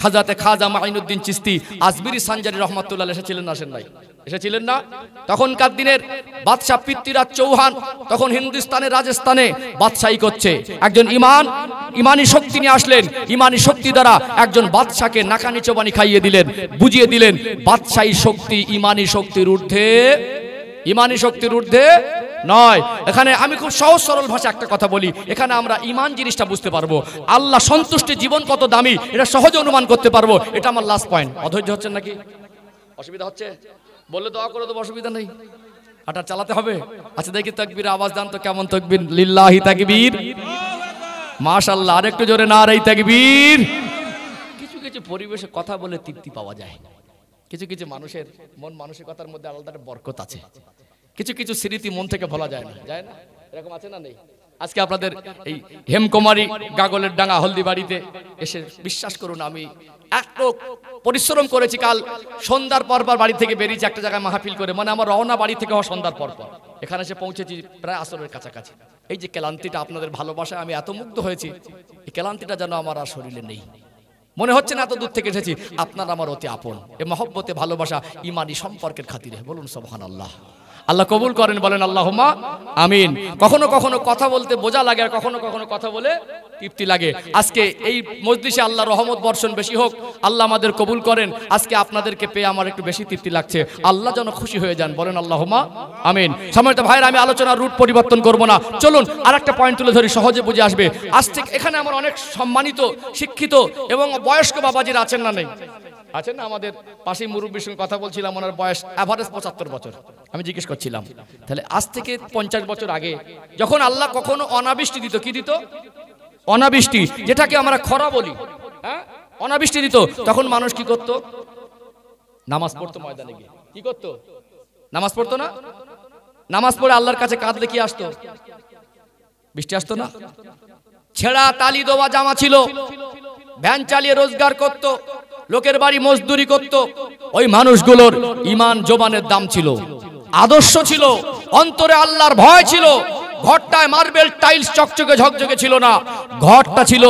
খাজাতে খাজা মাইনুদ্দিন চিশতি আজমিরি সানজারি রহমাতুল্লাহ এসেছিলেন না? আসেন নাই? এসেছিলেন না? তখনকার দিনের বাদশাহ পৃথ্বীরাজ চৌহান তখন হিন্দুস্তানের রাজস্থানে বাদশাহী করছে। একজন ইমানি শক্তি নিয়ে আসলেন। ইমানি শক্তি দ্বারা একজন বাদশাকে নাকানি চোবানি খাইয়ে দিলেন, বুঝিয়ে দিলেন বাদশাহী শক্তি ইমানি শক্তির ঊর্ধ্বে, ইমানি শক্তির ঊর্ধ্বে নয়। এখানে আমি খুব সহজ সরল ভাষা একটা কথা বলি, এখানে আমরা ইমান জিনিসটা বুঝতে পারবো। আল্লাহ সন্তুষ্টি জীবন কত দামি এটা সহজে অনুমান করতে পারবো। এটা আমার লাস্ট পয়েন্ট। অধৈর্য হচ্ছেন নাকি? অসুবিধা হচ্ছে? বললে দোয়া করে দেবো, অসুবিধা নেই। আটা চালাতে হবে। আচ্ছা দেখি তাকবীর আওয়াজ দান তো, কেমন তাকবীর? লিল্লাহি তাকবীর, মাশাআল্লাহ। আর একটু জোরে নারে তাকবীর। কিছু কিছু পরিবেশে কথা বলে তৃপ্তি পাওয়া যায়, কিছু কিছু মানুষের মন মানসিকতার মধ্যে আলাদা একটা বরকত আছে, কিছু কিছু স্মৃতি মন থেকে ভোলা যায় না, যায় না? এরকম আছে না নেই? আজকে আপনাদের এই হেমকুমারী গাগলের ডাঙ্গা হলদিবাড়িতে এসে বিশ্বাস করুন আমি এত পরিশ্রম করেছি। কাল সন্ধ্যার পর বাড়ি থেকে বেরিয়েছি একটা জায়গায় মাহফিল করে, মানে আমার রওনা বাড়ি থেকে হওয়া সন্ধ্যার পর এখানে এসে পৌঁছেছি প্রায় আসরের কাছাকাছি। এই যে ক্লান্তিটা, আপনাদের ভালোবাসায় আমি এত মুগ্ধ হয়েছি, এই ক্লান্তিটা যেন আমার আর শরীরে নেই। মনে হচ্ছে না এত দূর থেকে এসেছি, আপনার আমার অতি আপন। এ মহব্বতে ভালোবাসা ইমানি সম্পর্কের খাতিরে, বলুন সুবহানাল্লাহ। আল্লাহ কবুল করেন, বলেন আল্লাহুম্মা আমিন। কখনো কখনো কথা বলতে বোঝা লাগে, আর কখনো কখনো কথা বলে তৃপ্তি লাগে। আজকে এই মজলিসে আল্লাহ রহমত বর্ষণ বেশি হোক, আল্লাহ আমাদের কবুল করেন। আজকে আপনাদেরকে পেয়ে আমার একটু বেশি তৃপ্তি লাগছে, আল্লাহ যেন খুশি হয়ে যান, বলেন আল্লাহুম্মা আমিন। সম্মানিত ভাইরা, আমি আলোচনার রুট পরিবর্তন করব না, চলুন আর একটা পয়েন্ট তুলে ধরি, সহজে বুঝে আসবে। আজ থেকে এখানে আমার অনেক সম্মানিত শিক্ষিত এবং বয়স্ক বাবাজিরা আছেন না নেই? আছেন না? আমাদের পাশেই মুরব্বীর সঙ্গে কথা বলছিলাম, ওনার বয়স এভারেজ 75 বছর। আমি জিজ্ঞেস করছিলাম, তাহলে আজ থেকে 50 বছর আগে যখন আল্লাহ কখনো অনাবৃষ্টি দিত, কি দিত? অনাবৃষ্টি, যেটাকে আমরা খরা বলি, হ্যাঁ, অনাবৃষ্টি দিত, তখন মানুষ কি করত? নামাজ পড়তো ময়দানে গিয়ে। কি করতো? নামাজ পড়তো না? নামাজ পড়ে আল্লাহর কাছে কাঁদলে কি আসতো? বৃষ্টি আসতো না? ছেঁড়া তালি দেওয়া জামা ছিল, ভ্যান চালিয়ে রোজগার করত, লোকের বাড়ি মজদুরি করত। ওই মানুষগুলোর ঈমান জবানের দাম ছিল, আদর্শ ছিল, অন্তরে আল্লাহর ভয় ছিল। ঘরটায় মার্বেল টাইলস চকচকে ঝকঝকে ছিল না, ঘরটা ছিল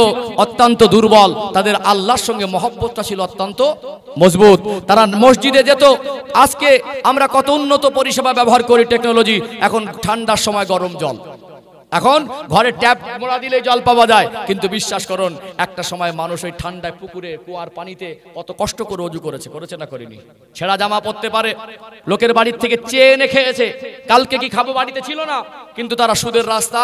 অত্যন্ত দুর্বল। তাদের আল্লাহর সঙ্গে মহব্বতটা ছিল অত্যন্ত মজবুত। তারা মসজিদে যেত। আজকে আমরা কত উন্নত পরিষেবা ব্যবহার করি, টেকনোলজি। এখন ঠান্ডার সময় গরম জল, এখন ঘরে ট্যাপ মোড়া দিলে জল পাওয়া যায়। কিন্তু বিশ্বাস করুন, একটা সময় মানুষ ওই ঠান্ডায় পুকুরে কুয়ার পানিতে কত কষ্ট করে অজু করেছে, করেছে না করেনি? ছেঁড়া জামা পরতে পারে, লোকের বাড়ির থেকে চেয়ে এনে খেয়েছে। কালকে কি খাবো বাড়িতে ছিল না, কিন্তু তারা সুদের রাস্তা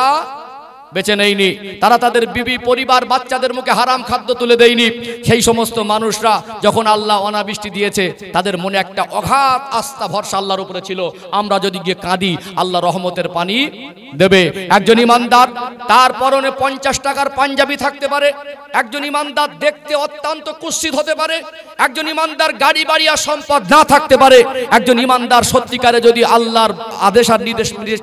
বেছে নেয়নি। তারা তাদের বিবি, পরিবার, বাচ্চাদের মুখে হারাম খাদ্য তুলে দেয়নি। সেই সমস্ত মানুষরা যখন আল্লাহ অনাবৃষ্টি দিয়েছে, তাদের মনে একটা অগাধ আস্থা ভরসা আল্লাহর উপরে ছিল। আমরা যদি গিয়ে কাঁদি, আল্লাহ রহমতের পানি দেবে। একজন ইমানদার, তার পরনে 50 টাকার পাঞ্জাবি থাকতে পারে। একজন ইমানদার দেখতে অত্যন্ত কুৎসিত হতে পারে। একজন ইমানদার গাড়ি বাড়ি আর সম্পদ না থাকতে পারে। একজন ইমানদার সত্যিকারে যদি আল্লাহর আদেশ আর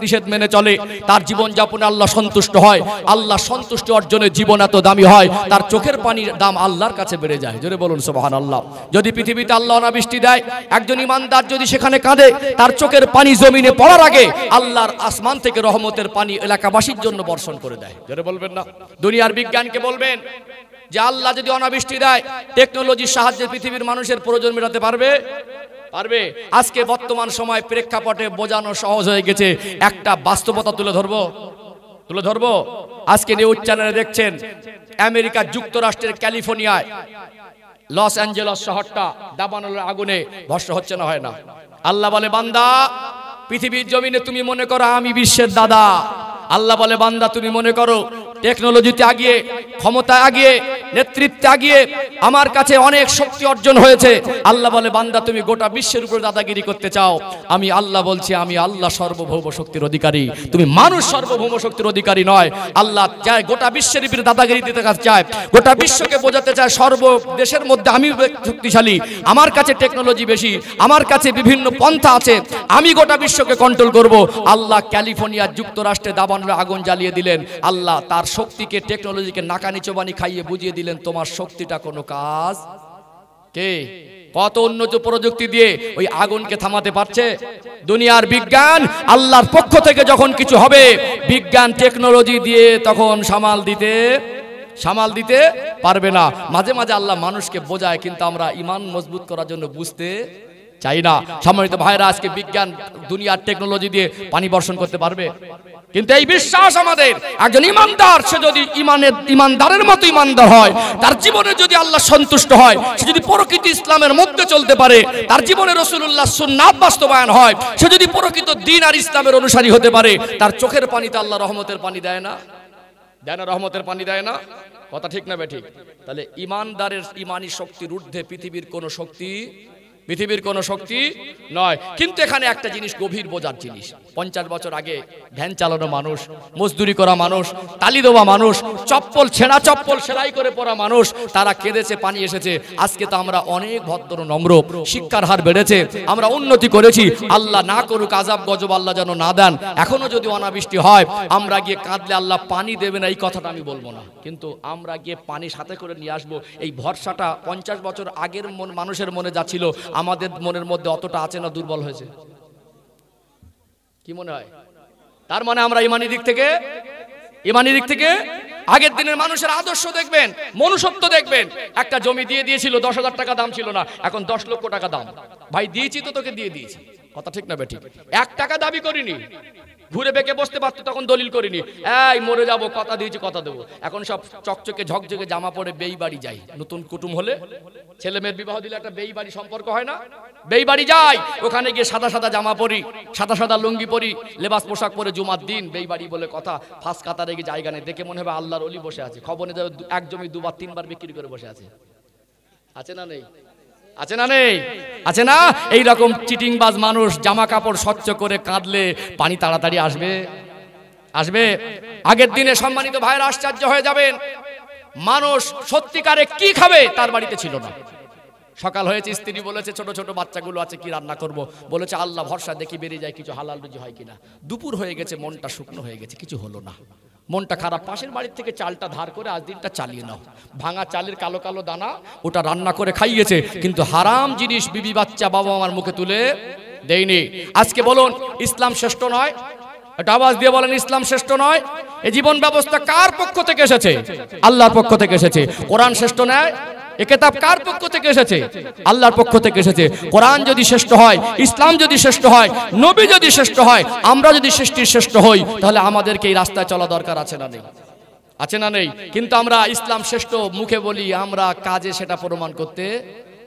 নিষেধ মেনে চলে, তার জীবন যাপনে আল্লাহ সন্তুষ্ট হয়। আল্লাহ সন্তুষ্টি অর্জনের জীবন এত দামি হয়, তার চোখের পানির দাম আল্লাহর কাছে বেড়ে যায়। জোরে বলুন সুবহানাল্লাহ। যদি পৃথিবীতে আল্লাহ অনাবৃষ্টি দেয়, একজন ইমানদার যদি সেখানে কাঁদে, তার চোখের পানি জমিনে পড়ার আগে আল্লাহর আসমান থেকে রহমতের পানি এলাকাবাসীর জন্য বর্ষণ করে দেয়। জোরে বলবেন না? দুনিয়ার বিজ্ঞানকে বলবেন যে আল্লাহ যদি অনাবৃষ্টি দেয়, টেকনোলজির সাহায্যে পৃথিবীর মানুষের প্রয়োজন মেটাতে পারবে? পারবে। আজকে বর্তমান সময় প্রেক্ষাপটে বোঝানো সহজ হয়ে গেছে। একটা বাস্তবতা তুলে ধরবো। আজকে নিউজ চ্যানেলে দেখছেন, আমেরিকা যুক্তরাষ্ট্রের ক্যালিফোর্নিয়ায় লস অ্যাঞ্জেলস শহরটা দাবানলের আগুনে ভস্ম হচ্ছে না, হয় না? আল্লাহ বলে, বান্দা পৃথিবীর জমিনে তুমি মনে করো আমি বিশ্বের দাদা। আল্লাহ বলে, বান্দা তুমি মনে করো টেকনোলজিতে আগিয়ে, ক্ষমতা আগিয়ে, নেতৃত্বে আগিয়ে আমার কাছে অনেক শক্তি অর্জন হয়েছে। আল্লাহ বলে, বান্দা তুমি গোটা বিশ্বের উপর দাদাগিরি করতে চাও। আমি আল্লাহ বলছি, আমি আল্লাহ সর্বভৌম শক্তির অধিকারী, তুমি মানুষ সর্বভৌম শক্তির অধিকারী নয়। আল্লাহ চায় গোটা বিশ্বের উপর দাদাগিরি দিতে চায়, গোটা বিশ্বকে বোঝাতে চায় সর্ব দেশের মধ্যে আমি শক্তিশালী, আমার কাছে টেকনোলজি বেশি, আমার কাছে বিভিন্ন পন্থা আছে, আমি গোটা বিশ্বকে কন্ট্রোল করব। আল্লাহ ক্যালিফোর্নিয়া যুক্তরাষ্ট্রে দাবানলে আগুন জ্বালিয়ে দিলেন। আল্লাহ তার শক্তিকে, টেকনোলজিকে নাকানি চোবানি খাইয়ে বুঝিয়ে দিলেন, তোমার শক্তিটা কোনো কাজ। কে কত উন্নত প্রযুক্তি দিয়ে ওই আগুনকে থামাতে পারছে? দুনিয়ার বিজ্ঞান। আল্লাহর পক্ষ থেকে যখন কিছু হবে, বিজ্ঞান টেকনোলজি দিয়ে তখন সামাল দিতে পারবে না। মাঝে মাঝে আল্লাহ মানুষকে বোঝায়, কিন্তু আমরা ঈমান মজবুত করার জন্য বুঝতে চাই না। সম্মানিত ভাইরা, আজকে বিজ্ঞান দুনিয়ার টেকনোলজি দিয়ে পানি বর্ষণ করতে পারবে, কিন্তু এই বিশ্বাস আমাদের, একজন ইমানদার সে যদি ইমানদারের মতো ইমানদার হয়, তার জীবনে যদি আল্লাহ সন্তুষ্ট হয়, সে যদি প্রকৃত ইসলামের মধ্যে চলতে পারে, তার জীবনে রাসূলুল্লাহ সুন্নাত বাস্তবায়ন হয়, সে যদি প্রকৃত দ্বীন আর ইসলামের অনুসারী হতে পারে, তার চোখের পানিতে আল্লাহ রহমতের পানি দেয় না? রহমতের পানি দেয় না? কথা ঠিক না বেঠিক? তাহলে ইমানদারের ইমানি শক্তির ঊর্ধ্বে পৃথিবীর কোন শক্তি পৃথিবীর কোনো শক্তি নয়। কিন্তু এখানে একটা জিনিস গভীর বোঝার জিনিস, 50 বছর আগে ভ্যান চালানো মানুষ, মজদুরি করা মানুষ, তালি দেওয়া মানুষ, ছেঁড়া চপ্পল সেলাই করে পরা মানুষ, তারা কেঁদেছে, পানি এসেছে। আজকে তো আমরা অনেক ভদ্র নম্র, শিক্ষার হার বেড়েছে, আমরা উন্নতি করেছি। আল্লাহ না করুক আযাব গজব আল্লাহ যেন না দেন। এখনো যদি অনাবৃষ্টি হয় আমরা গিয়ে কাঁদলে আল্লাহ পানি দেবে না এই কথাটা আমি বলবো না, কিন্তু আমরা গিয়ে পানি সাথে করে নিয়ে আসবো। এই ভরসাটা 50 বছর আগের মানুষের মনে যা ছিল আমাদের মনের মধ্যে অতটা আছে না, দুর্বল হয়েছে? কি মনে হয়? তার মানে আমরা ইমানি দিক থেকে আগের দিনের মানুষের আদর্শ দেখবেন, মনুষ্যত্ব দেখবেন। একটা জমি দিয়ে দিয়েছিল, 10,000 টাকা দাম ছিল না, এখন 10 লক্ষ টাকা দাম। ভাই দিয়েছি তো, তোকে দিয়ে দিয়েছি, কথা ঠিক না বেঠিক? 1 টাকা দাবি করিনি, ঘুরে বেঁকে বসতে পারতো তখন দলিল করিনি, এই মরে যাবো, কথা দিয়েছি কথা দেবো। এখন সব চকচকে ঝকঝকে জামা পরে বেই বাড়ি যাই। নতুন কুটুম হলে, ছেলে মেয়ের বিবাহ দিলে একটা বেই বাড়ি সম্পর্ক হয় না? বেই বাড়ি যাই, ওখানে গিয়ে সাদা সাদা জামা পরি, সাদা সাদা লুঙ্গি পরি, লেবাস পোশাক পরে জুমার দিন বেই বাড়ি বলে কথা। ফাঁস কাতারে গিয়ে জায়গা নেই, দেখে মনে হবে আল্লাহর ওলি বসে আছে। খবর নিয়ে যাবে, এক জমি 2 বার 3 বার বিক্রি করে বসে আছে। আছে না নেই? আছে না নেই? আছে না? এইরকম চিটিংবাজ মানুষ জামা কাপড় স্বচ্ছ করে কাঁদলে পানি তাড়াতাড়ি আসবে? আগের দিনে সম্মানিত ভাইরা আশ্চর্য হয়ে যাবেন, মানুষ সত্যিকারে কি খাবে তার বাড়িতে ছিল না। সকাল হয়েছে, স্ত্রী বলেছে ছোট ছোট বাচ্চাগুলো আছে, কি রান্না করব? বলেছে আল্লাহ ভরসা, দেখি বেরিয়ে যায় কিছু হালাল রুজি হয় কিনা। দুপুর হয়ে গেছে, মনটা শুকনো হয়ে গেছে, কিছু হলো না, মনটা খারাপ। পাশের বাড়ির থেকে চালটা ধার করে আজ দিনটা চালিয়ে নাও। ভাঙা চালের কালো কালো দানা, ওটা রান্না করে খাইয়েছে, কিন্তু হারাম জিনিস বিবি বাচ্চা বাবা আমার মুখে তুলে দেয়নি। আজকে বলুন ইসলাম শ্রেষ্ঠ নয়? এটা আওয়াজ দিয়ে বলেন, ইসলাম শ্রেষ্ঠ নয়? এই জীবন ব্যবস্থা কার পক্ষ থেকে এসেছে? আল্লাহর পক্ষ থেকে এসেছে। কোরআন শ্রেষ্ঠ নয়? এ কিতাব কার পক্ষ থেকে এসেছে? আল্লাহর পক্ষ থেকে এসেছে। কোরআন যদি শ্রেষ্ঠ হয়, ইসলাম যদি শ্রেষ্ঠ হয়, নবী যদি শ্রেষ্ঠ হয়, আমরা যদি সৃষ্টির শ্রেষ্ঠ হই, তাহলে আমাদেরকে এই রাস্তায় চলা দরকার আছে না নেই? আছে না নেই? কিন্তু আমরা ইসলাম শ্রেষ্ঠ মুখে বলি, আমরা কাজে সেটা প্রমাণ করতে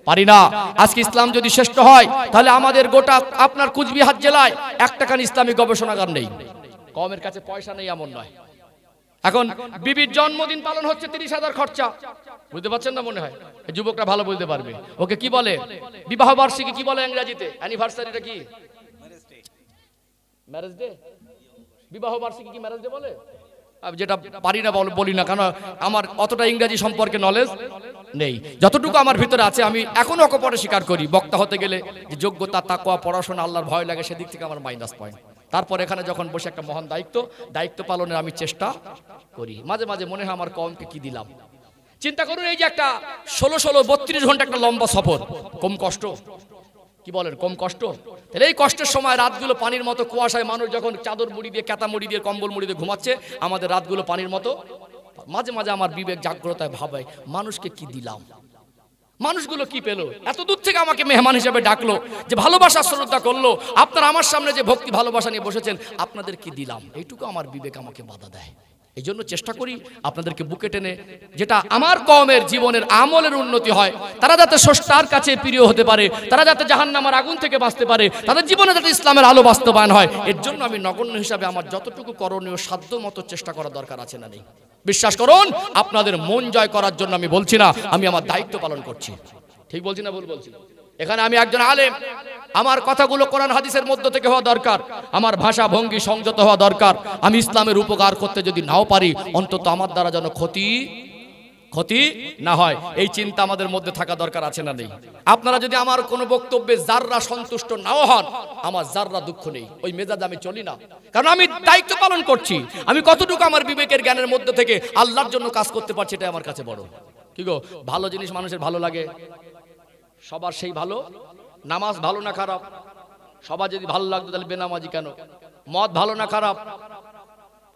পারি না। আজকে ইসলাম যদি শ্রেষ্ঠ হয়, তাহলে আমাদের গোটা আপনার কুচবিহার জেলায় 1 টাকার ইসলামিক গবেষণাগার নেই। কমের কাছে পয়সা নেই এমন নয়। এখন বিবির জন্মদিন পালন হচ্ছে, 30,000 খরচা। বুঝতে পারছেন না? মনে হয় এই যুবকরা ভালো বলতে পারবে। ওকে কি বলে? বিবাহ বার্ষিকী কি বলে ইংরেজিতে? অ্যানিভার্সারিটা কি? Marriage day. বিবাহ বার্ষিকী কি ম্যারেজ ডে বলে? যেটা পারি না বলি না, কারণ আমার অতটা ইংরেজি সম্পর্কে নলেজ নেই। যতটুকু আমার ভিতরে আছে আমি এখনো অকপটে স্বীকার করি। বক্তা হতে গেলে যে যোগ্যতা, তাকওয়া, পড়াশোনা, আল্লাহর ভয় লাগে, সেদিক থেকে আমার মাইনাস পয়েন্ট। তারপর এখানে যখন বসে একটা মহান দায়িত্ব পালনের আমি চেষ্টা করি। মাঝে মাঝে মনে হয় আমার কমকে কি দিলাম। চিন্তা করুন, এই যে একটা 16-32 ঘন্টা একটা লম্বা সফর, কম কষ্ট? কি বলেন, কম কষ্ট? তাহলে এই কষ্টের সময় রাতগুলো পানির মতো কুয়াশায়, মানুষ যখন চাদর মুড়ি দিয়ে, কাঁথা মুড়ি দিয়ে, কম্বল মুড়ি দিয়ে ঘুমাচ্ছে, আমাদের রাতগুলো পানির মতো। মাঝে মাঝে আমার বিবেক জাগ্রতায় ভাবায়, মানুষকে কি দিলাম? মানুষগুলো কি পেল? এত দূর থেকে আমাকে মেহমান হিসেবে ডাকলো, যে ভালোবাসা শ্রদ্ধা করলো, আপনারা আমার সামনে যে ভক্তি ভালোবাসা নিয়ে বসেছেন, আপনাদের কি দিলাম? এইটুকু আমার বিবেক আমাকে বাধা দেয়। এই জন্য চেষ্টা করি আপনাদেরকে বুকে টেনে, যেটা আমার কওমের জীবনের আমলের উন্নতি হয়, তারা যাতে স্রষ্টার কাছে প্রিয় হতে পারে, তারা যাতে জাহান্নামের আগুন থেকে বাঁচতে পারে, তাদের জীবনে যাতে ইসলামের আলো বাস্তবায়ন হয়, এর জন্য আমি নগণ্য হিসাবে আমার যতটুকু করণীয় সাধ্য মতো চেষ্টা করা দরকার আছে না নেই? বিশ্বাস করুন, আপনাদের মন জয় করার জন্য আমি বলছি না, আমি আমার দায়িত্ব পালন করছি। ঠিক বলছি না ভুল বলছি? এখানে আমি একজন আলেম, আমার কথাগুলো কোরআন হাদিসের মধ্য থেকে হওয়া দরকার, আমার ভাষা ভঙ্গি সংযত হওয়া দরকার। আমি ইসলামের উপকার করতে যদি নাও পারি, অন্তত আমার দ্বারা যেন ক্ষতি না হয়, এই চিন্তা আমাদের মধ্যে থাকা দরকার আছে না নেই? আপনারা যদি আমার কোনো বক্তব্যে যাররা সন্তুষ্ট নাও হন, আমার যাররা দুঃখ নেই, ওই মেজাজ আমি চলি না। কারণ আমি দায়িত্ব পালন করছি। আমি কতটুকু আমার বিবেকের জ্ঞানের মধ্যে থেকে আল্লাহর জন্য কাজ করতে পারছি, এটা আমার কাছে বড়। কি গো, ভালো জিনিস মানুষের ভালো লাগে, সবার সেই ভালো। নামাজ ভালো না খারাপ? সবার যদি ভালো লাগতো তাহলে বেনামাজি কেন? মদ ভালো না খারাপ?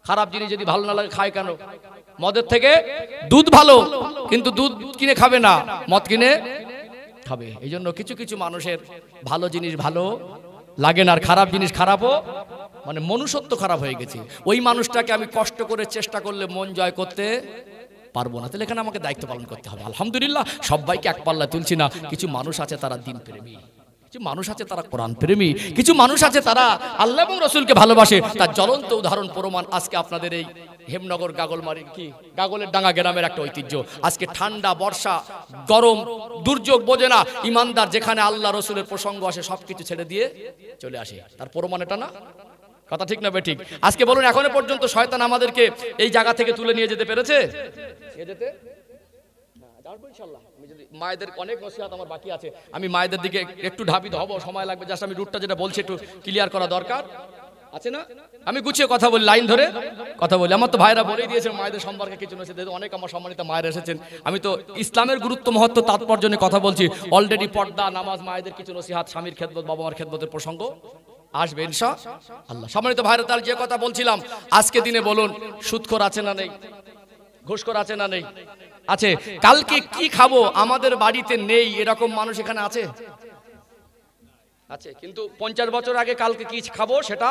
খারাপ জিনিস যদি ভালো না লাগে খায় কেন? মদের থেকে দুধ ভালো, কিন্তু দুধ কিনে খাবে না, মদ কিনে খাবে। এই জন্য কিছু কিছু মানুষের ভালো জিনিস ভালো লাগে না, আর খারাপ জিনিস খারাপও, মানে মনুষ্যত্ব খারাপ হয়ে গেছে। ওই মানুষটাকে আমি কষ্ট করে চেষ্টা করলে মন জয় করতে পারবো না। তাহলে এখানে আমাকে দায়িত্ব পালন করতে হবে। আলহামদুলিল্লাহ, সবাইকে এক পাল্লা তুলছি না, কিছু মানুষ আছে তারা দিন প্রেমী, কিছু মানুষ আছে তারা কোরআন প্রেমী, কিছু মানুষ আছে তারা আল্লাহ এবং রসুলকে ভালোবাসে। তার জ্বলন্ত উদাহরণ প্রমাণ আজকে আপনাদের এই হেমনগর গাগলমারি কি গাগলের ডাঙ্গা গ্রামের একটা ঐতিহ্য। আজকে ঠান্ডা, বর্ষা, গরম, দুর্যোগ বোঝে না ইমানদার, যেখানে আল্লাহ রসুলের প্রসঙ্গ আসে সবকিছু ছেড়ে দিয়ে চলে আসে। তার প্রমাণ এটা না? কথা ঠিক না বেঠিক? আজকে বলুন, এখনো পর্যন্ত শয়তান আমাদেরকে এই জায়গা থেকে তুলে নিয়ে যেতে পেরেছে? মায়েদের অনেক নসিহত আমার বাকি আছে, আমি মায়েদের দিকে একটু ঢাবিত হব, সময় লাগবে। জাস্ট আমি রুটটা যেটা বলছি একটু ক্লিয়ার করা দরকার আছে না? আমি গুছিয়ে কথা বলি, লাইন ধরে কথা বলি। আমার তো ভাইরা বলেই দিয়েছে মায়েদের সম্পর্কে কিছু নসিহত, অনেক আমার সম্মানিত মায়েরা এসেছেন। আমি তো ইসলামের গুরুত্ব, মহত্ব, তাৎপর্য নিয়ে কথা বলছি। অলরেডি পর্দা, নামাজ, মায়েদের কিছু নসিহত, স্বামীর খেদমত, বাবা মার খেদমতের প্রসঙ্গ আসবে ইনশাআল্লাহ। সম্মানিত ভাইরা, তার যে কথা বলছিলাম, আজকে দিনে বলুন সুদখোর আছে না নেই? ঘুষখোর আছে না নেই? আছে। কালকে কি খাবো আমাদের বাড়িতে নেই এরকম মানুষ এখানে আছে? আছে। কিন্তু 50 বছর আগে কালকে কি খাবো সেটা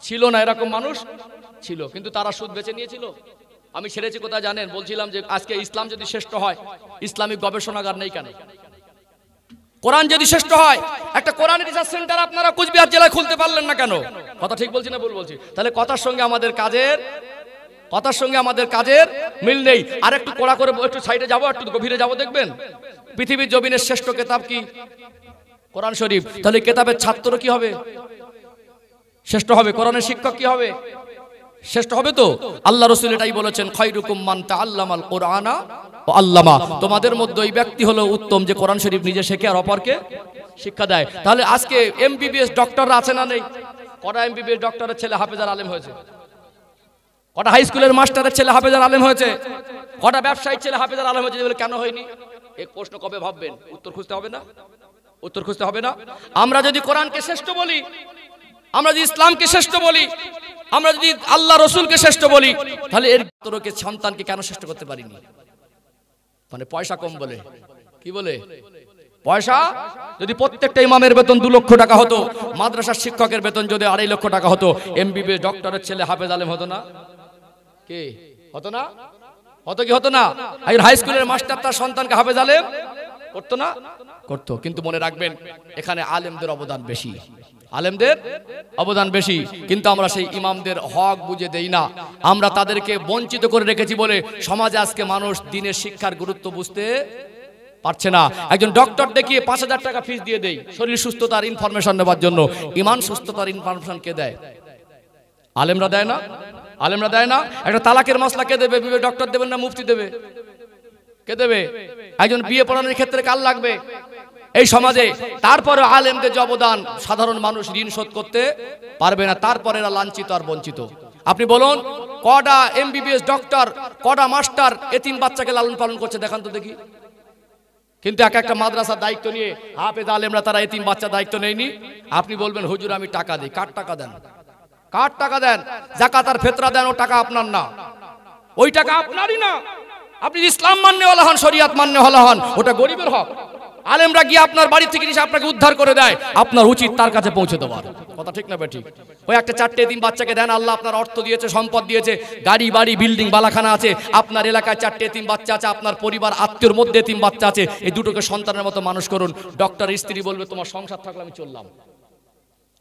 ছিল না, এরকম মানুষ ছিল। কিন্তু তারা সুদ বেছে নিয়েছিল। আমি ছেড়েছি কোথায় জানেন? বলছিলাম যে আজকে ইসলাম যদি শ্রেষ্ঠ হয়, ইসলামিক গবেষণাগার নেই কেন? কোরআন যদি শ্রেষ্ঠ হয়, একটা কোরআন রিসার্চ সেন্টার আপনারা কুচবিহার জেলায় খুলতে পারলেন না কেন? কথা ঠিক বলছি না ভুল বলছি? তাহলে কথার সঙ্গে আমাদের কাজের মিল নেই। আর একটু কড়া করে একটু সাইডে যাবো, একটু গভীরে যাবো, দেখবেন পৃথিবীর জমিনের শ্রেষ্ঠ কিতাব কি? কোরআন শরীফ। তাহলে কিতাবের ছাত্র কি হবে? শ্রেষ্ঠ হবে। কোরআনের শিক্ষক কি হবে? শ্রেষ্ঠ হবে। তো আল্লাহ রাসূল এটাই বলেছেন, খায়রুকুম মান তাআল্লামাল কুরআনা ওয়া আল্লামা। তোমাদের মধ্যে ওই ব্যক্তি হলো উত্তম যে কোরআন শরীফ নিজে শেখে আর অপরকে শিক্ষা দেয়। তাহলে আজকে এমবিবিএস ডক্টররা আছে না নেই? কটা এমবিবিএস ডক্টরের ছেলে হাফেজার আলেম হয়েছে? কটা হাই স্কুলের মাস্টারের ছেলে হাফেজার আলেম হয়েছে? কটা ব্যবসায়ীর ছেলে হাফেজার আলেম হয়েছে? কেন হয়নি? এই প্রশ্ন কবে ভাববেন? উত্তর খুঁজতে হবে না? উত্তর খুঁজতে হবে না? আমরা যদি কোরআনকে শ্রেষ্ঠ বলি, আমরা যদি ইসলামকে শ্রেষ্ঠ বলি, আমরা যদি আল্লাহ রসুলকে শ্রেষ্ঠ বলি, তাহলে এর তোরকে সন্তানকে কেন শ্রেষ্ঠ করতে পারিনি? মানে পয়সা কম বলে? কি বলে? পয়সা যদি প্রত্যেকটা ইমামের বেতন 2 লক্ষ টাকা হতো, মাদ্রাসার শিক্ষকের বেতন যদি 2.5 লক্ষ টাকা হতো, এমবিবিএস ডক্টরের ছেলে হাফেজ আলেম হতো না? কে হতো না? হতো কি হতো না? একজন হাই স্কুলের মাস্টার তার সন্তানকে হাফেজ আলেম করতো না? করতো। কিন্তু মনে রাখবেন, এখানে আলেমদের অবদান বেশি, আলেমদের অবদান বেশি। কিন্তু আমরা সেই ইমামদের হক বুঝে দেই না। আমরা তাদেরকে বঞ্চিত করে রেখেছি বলে সমাজে আজকে মানুষ দিনের শিক্ষার গুরুত্ব বুঝতে পারছে না। একজন ডক্টর দেখিয়ে 5000 টাকা ফিস দিয়ে দেই শরীর সুস্থতার ইনফরমেশন নেবার জন্য। ইমান সুস্থতার ইনফরমেশন কে দেয়? আলেমরা দেয় না? আলেমরা দেয় না? একটা তালাকের মশলা কে দেবে? ডক্টর দেবেন না মুফতি দেবে? কে দেবে? একজন বিয়ে পড়ানোর ক্ষেত্রে কাল লাগবে এই সমাজে। তারপরে আলেমদের যে অবদান, সাধারণ মানুষ ঋণ শোধ করতে পারবে না। তারপরে এরা লাঞ্ছিত আর বঞ্চিত। আপনি বলুন, কটা এমবিবিএস ডক্টর, কটা মাস্টার এতিম বাচ্চাকে লালন পালন করছে দেখান তো দেখি। কিন্তু একটা মাদ্রাসার দায়িত্ব নিয়ে হাফেজ আলেমরা তারা এতিম বাচ্চা দায়িত্ব নেয়নি। আপনি বলবেন হুজুর আমি টাকা দিই। কার টাকা দেন? কার টাকা দেন? যাকাত আর ফিতরা দেন, ও টাকা আপনার না, ওই টাকা আপনারই না। আপনি ইসলাম মান্যওয়ালা হন, শরিয়াত মান্যওয়ালা হন, ওটা গরিবের হক। আলেমরা গিয়ে আপনার বাড়ি থেকে এসে আপনাকে উদ্ধার করে দেয়, আপনার উচিত তার কাছে পৌঁছে দেওয়ার। কথা ঠিক না বেঠিক? ওই একটা 4টে এতিম বাচ্চাকে দেন, আল্লাহ আপনার অর্থ দিয়েছে, সম্পদ দিয়েছে, গাড়ি বাড়ি বিল্ডিং বালাখানা আছে, আপনার এলাকায় 4টে এতিম বাচ্চা আছে, আপনার পরিবার আত্মীয়র মধ্যে এতিম বাচ্চা আছে, এই দুটোকে সন্তানের মতো মানুষ করুন। ডক্টর স্ত্রী বলবে তোমার সংসার থাকলে আমি চললাম।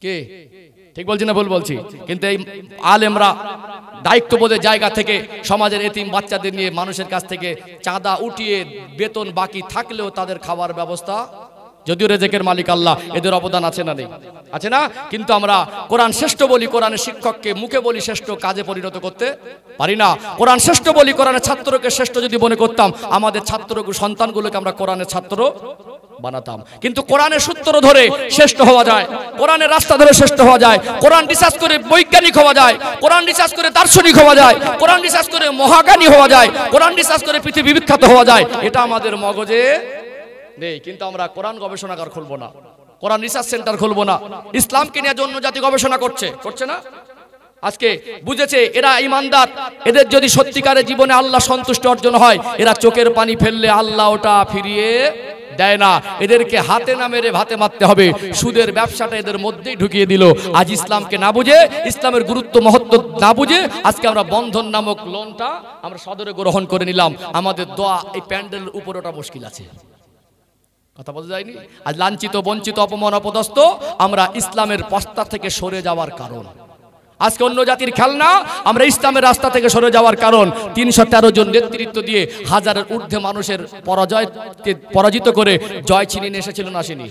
কে ঠিক বলছি না ভুল বলছি? কিন্তু এই আলেমরা দায়িত্ববোধের জায়গা থেকে সমাজের এতিম বাচ্চাদের নিয়ে মানুষের কাছ থেকে চাঁদা উঠিয়ে বেতন বাকি থাকলেও তাদের খাবার ব্যবস্থা, যদিও রেজেকের মালিক আল্লাহ, এদের অবদান আছে না নেই? আছে না? কিন্তু আমরা কোরআন শ্রেষ্ঠ বলি, কোরআনের শিক্ষককে মুখে বলি শ্রেষ্ঠ, কাজে পরিণত করতে পারি না। কোরআন শ্রেষ্ঠ বলি, কোরআনের ছাত্রকে শ্রেষ্ঠ যদি মনে করতাম, আমাদের ছাত্র সন্তানগুলোকে আমরা কোরআনের ছাত্র বানাতাম। কিন্তু কোরআনের সূত্র ধরে শ্রেষ্ঠ হওয়া যায়, কোরআনের রাস্তা ধরে শ্রেষ্ঠ হওয়া যায়, কোরআন রিসার্চ করে বৈজ্ঞানিক হওয়া যায়, কোরআন রিসার্চ করে দার্শনিক হওয়া যায়, কোরআন রিসার্চ করে মহাজ্ঞানী হওয়া যায়, কোরআন রিসার্চ করে পৃথিবী বিখ্যাত হওয়া যায়। এটা আমাদের মগজে নেই। কিন্তু আমরা কোরআন গবেষণাগার খুলবো না, কোরআন রিসার্চ সেন্টার খুলবো না। ইসলামকে নিয়ে জন্য জাতি গবেষণা করছে না? আজকে বুঝেছে এরা ইমানদার, এদের যদি সত্যিকারের জীবনে আল্লাহ সন্তুষ্টি অর্জন হয়, এরা চোখের পানি ফেললে আল্লাহ ওটা ফিরিয়ে দেয় না। এদেরকে হাতে না মেরে ভাতে মারতে হবে। সুদের ব্যবসাটা এদের মধ্যেই ঢুকিয়ে দিল। আজ ইসলামকে না বুঝে, ইসলামের গুরুত্ব মহত্ব না বুঝে আজকে আমরা বন্ধন নামক লোনটা আমরা সদরে গ্রহণ করে নিলাম। আমাদের দোয়া এই প্যান্ডেলের উপর ওটা মুশকিল আছে। কথা বলতে যায়নি? আজ লাঞ্ছিত, বঞ্চিত, অপমান, অপদস্থ আমরা ইসলামের পথ থেকে সরে যাওয়ার কারণ। আজকে অন্য জাতির খেলনা, আমরা ইসলামের রাস্তা থেকে সরে যাওয়ার কারণ। 313 জন নেতৃত্ব দিয়ে হাজারের ঊর্ধ্বে মানুষের পরাজয়কে পরাজিত করে জয় ছিনিয়ে নিয়ে এসেছিল না আসেনি?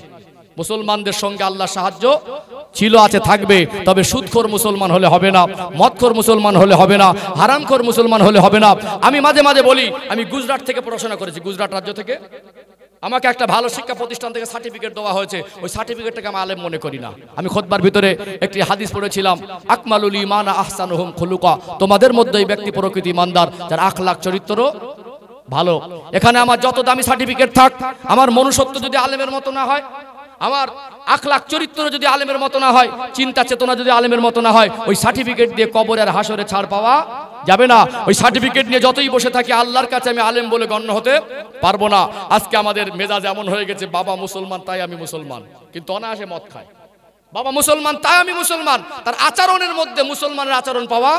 মুসলমানদের সঙ্গে আল্লাহ সাহায্য ছিল, আছে, থাকবে। তবে সুদখোর মুসলমান হলে হবে না, মদখোর মুসলমান হলে হবে না, হারামখোর মুসলমান হলে হবে না। আমি মাঝে মাঝে বলি, আমি গুজরাট থেকে পড়াশোনা করেছি, গুজরাট রাজ্য থেকে। আমাকে একটা ভালো শিক্ষা প্রতিষ্ঠান থেকে সার্টিফিকেট দেওয়া হয়েছে, ওই সার্টিফিকেটটাকে আমি আলেম মনে করি না। আমি খুতবার ভিতরে একটি হাদিস পড়েছিলাম, আকমালুল ঈমান আহসানুহুম খুলুকা, তোমাদের মধ্যে এই ব্যক্তি প্রকৃতি ইমানদার যার আখলাক চরিত্র ভালো। এখানে আমার যত দামি সার্টিফিকেট থাক, আমার মনুষ্যত্ব যদি আলেমের মতো না হয়, আমার আখলাক চরিত্র যদি আলেমের মতো না হয়, চিন্তা চেতনা যদি আলেমের মতো না হয়, ওই সার্টিফিকেট দিয়ে কবর আর হাসরে ছাড় পাওয়া যাবে না। ওই সার্টিফিকেট নিয়ে যতই বসে থাকি, আল্লাহর কাছে আমি আলেম বলে গণ্য হতে পারবো না। আজকে আমাদের মেজাজ এমন হয়ে গেছে, বাবা মুসলমান তাই আমি মুসলমান, কিন্তু অনায়াসে মদ খায়। বাবা মুসলমান তাই আমি মুসলমান, তার আচরণের মধ্যে মুসলমানের আচরণ পাওয়া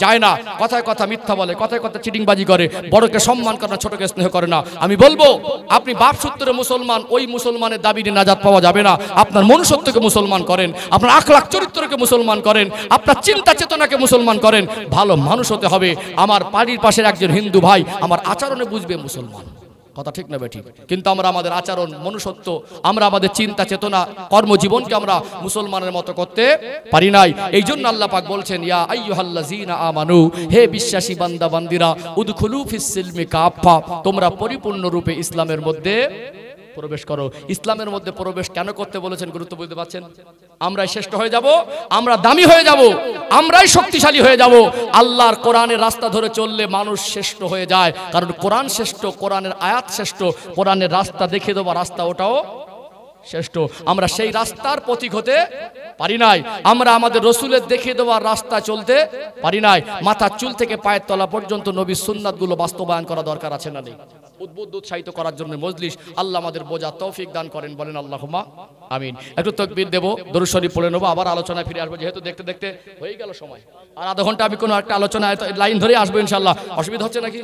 যায় না। কথায় কথা মিথ্যা বলে, কথায় কথা চিটিংবাজি করে, বড়কে সম্মান করে না, ছোটকে স্নেহ করে না। আমি বলবো, আপনি বাপ সূত্রে মুসলমান, ওই মুসলমানের দাবি নিয়ে নাজাত পাওয়া যাবে না। আপনার মনুষ্যত্বকে মুসলমান করেন, আপনার আখলাক চরিত্রকে মুসলমান করেন, আপনার চিন্তা চেতনাকে মুসলমান করেন। ভালো মানুষ হতে হবে। আমার বাড়ির পাশের একজন হিন্দু ভাই আমার আচরণে বুঝবে মুসলমান। কথা ঠিক না বেঠিক? কিন্তু আমরা আমাদের আচরণ, মনুষ্যত্ব, আমরা আমাদের চিন্তা চেতনা, কর্মজীবনকে আমরা মুসলমানের মতো করতে পারি নাই। এই জন্য আল্লাহ পাক বলছেন, ইয়া আইয়ুহাল্লাযীনা আমানু, হে বিশ্বাসী বান্দা বান্দিরা, উদখুলু ফিস সিলমি কাফা, তোমরা পরিপূর্ণ রূপে ইসলামের মধ্যে প্রবেশ করো। ইসলামের মধ্যে প্রবেশ কেন করতে বলেছেন গুরুত্ব বুঝতে পারছেন? আমরাই শ্রেষ্ঠ হয়ে যাব, আমরা দামি হয়ে যাব, আমরাই শক্তিশালী হয়ে যাব। আল্লাহর কোরআনের রাস্তা ধরে চললে মানুষ শ্রেষ্ঠ হয়ে যায়, কারণ কোরআন শ্রেষ্ঠ, কোরআনের আয়াত শ্রেষ্ঠ, কোরআনের রাস্তা দেখিয়ে দেওয়া রাস্তা ওটাও শ্রেষ্ঠ। আমরা সেই রাস্তার পথিক হতে পারি নাই, আমরা আমাদের রসুলের দেখিয়ে দেওয়ার রাস্তা চলতে পারি নাই। মাথার চুল থেকে পায়ের তলা পর্যন্ত নবীর সুন্নাতগুলো বাস্তবায়ন করা দরকার আছে না নেই? উদ্বুদ্ধ উৎসাহিত করার জন্য মজলিস, আল্লাহ আমাদের বোঝা তৌফিক দান করেন, বলেন আল্লাহুম্মা আমিন। একটু তাকবীর দেব, দরুদ শরীফ পড়ে নেবো, আবার আলোচনায় ফিরে আসবো, যেহেতু দেখতে দেখতে হয়ে গেল সময়। আর আধা ঘন্টা আমি কোনো একটা আলোচনায় লাইন ধরে আসবো ইনশাল্লাহ। অসুবিধা হচ্ছে নাকি?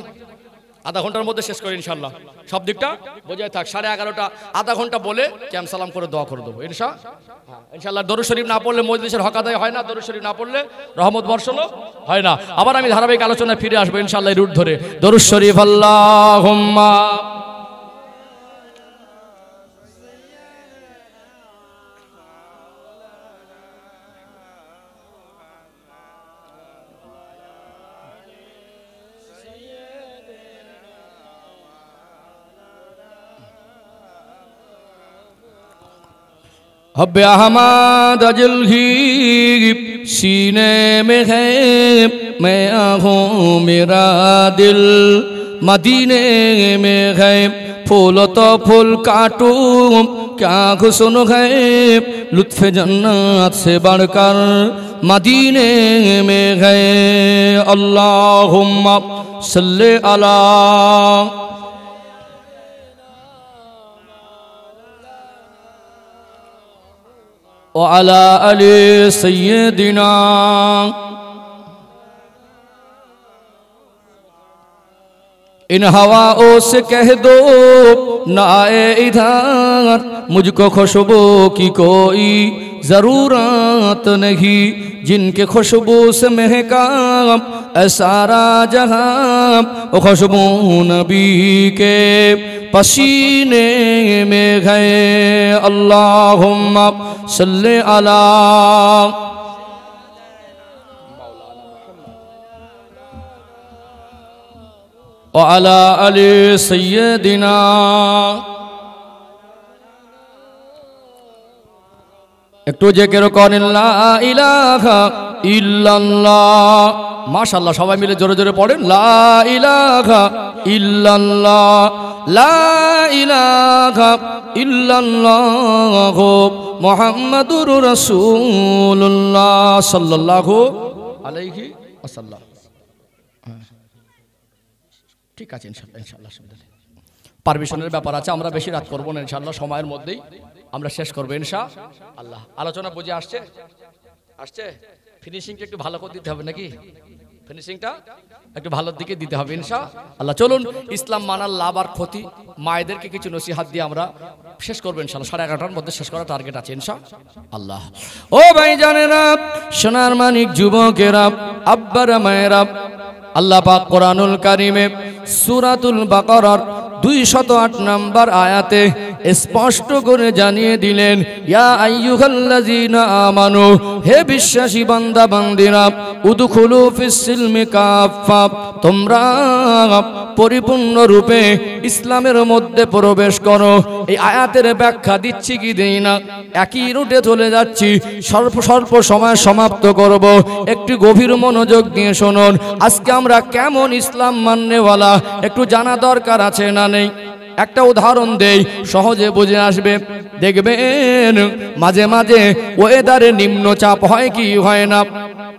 আধা ঘন্টার মধ্যে শেষ করি ইনশাল্লাহ, সব দিকটা বোঝাই থাক। 11:30টা, আধা ঘন্টা বলে ক্যাম সালাম করে দোয়া করে দেবো ইনশাল্লাহ। দরুদ শরীফ না পড়লে মজলিসের হক আদায় হয় না, দরুদ শরীফ না পড়লে রহমত বর্ষণও হয় না। আবার আমি ধারাবাহিক আলোচনায় ফিরে আসবো ইনশাল্লাহ এই রুট ধরে। দরুদ শরীফ আল্লাহুম্মা हब्बे अहमद अजल ही सीने में है, मैं आहूँ मेरा दिल मदीने में है। फूल तो फूल काटूं क्या हुस्न है, लुत्फ़ जन्नत से बढ़कर मदीने में है। अल्लाहुम्मा सल्ले अला व अला अली सय्यदिना। इन हवाओं से कह दो ना आए इधर, मुझको खुशबू की कोई ज़रूरत नहीं, जिनके खुशबू से महका सारा जहां, वो खुशबू नबी के पसीने में गए। अल्लाहुम्मा सल्ले अला व अला अली सय्यदिना। একটু জিকির করেন লা ইলাহা ইল্লাল্লাহ। মাশাআল্লাহ, সবাই মিলে জোরে জোরে পড়েন লা ইলাহা ইল্লাল্লাহ, লা ইলাহা ইল্লাল্লাহ মুহাম্মাদুর রাসূলুল্লাহ সাল্লাল্লাহু আলাইহি ওয়াসাল্লাম। ঠিক আছে ইনশাআল্লাহ, ইনশাআল্লাহ পারমিশনের ব্যাপার আছে, আমরা বেশি রাত করবো না ইনশাআল্লাহ, সময়ের মধ্যেই আমরা শেষ করবো ইনশাআল্লাহ। আলোচনা বুঝে আসছে? আসছে? ফিনিশিংটা একটু ভালো করে দিতে হবে নাকি? ফিনিশিংটা একটু ভালোর দিকে দিতে হবে ইনশাআল্লাহ। চলুন ইসলাম মানার লাভ আর ক্ষতি, মায়েদেরকে কিছু নসিহত দিয়ে আমরা শেষ করবো ইনশাআল্লাহ। 11:30টার মধ্যে শেষ করার টার্গেট আছে ইনশাআল্লাহ। ও ভাই জানেরা, সোনার মানিক যুবকেরা, আব্বারা মায়েরা, আল্লাহ পাক কোরআনুল কারিমে সূরাতুল বাকারার 208 নম্বর আয়াতে স্পষ্ট করে জানিয়ে দিলেন, ইয়া আইয়ুহাল্লাযীনা আমানু, হে বিশ্বাসী বান্দা বান্দিরা, উদখুলু ফিস সিলমি কাফা, তোমরা পরিপূর্ণ রূপে ইসলামের মধ্যে প্রবেশ করো। এই আয়াতের ব্যাখ্যা দিচ্ছি কি দেই না, একই রুটে চলে যাচ্ছি, স্বল্প সময় সমাপ্ত করব। একটু গভীর মনোযোগ দিয়ে শুনুন। আজকে আমরা কেমন ইসলাম মাননেওয়ালা একটু জানা দরকার আছে না নেই? একটা উদাহরণ দেই, সহজে বুঝে আসবে। দেখবেন মাঝে মাঝে ওয়েদারে নিম্নচাপ হয় কি হয় না?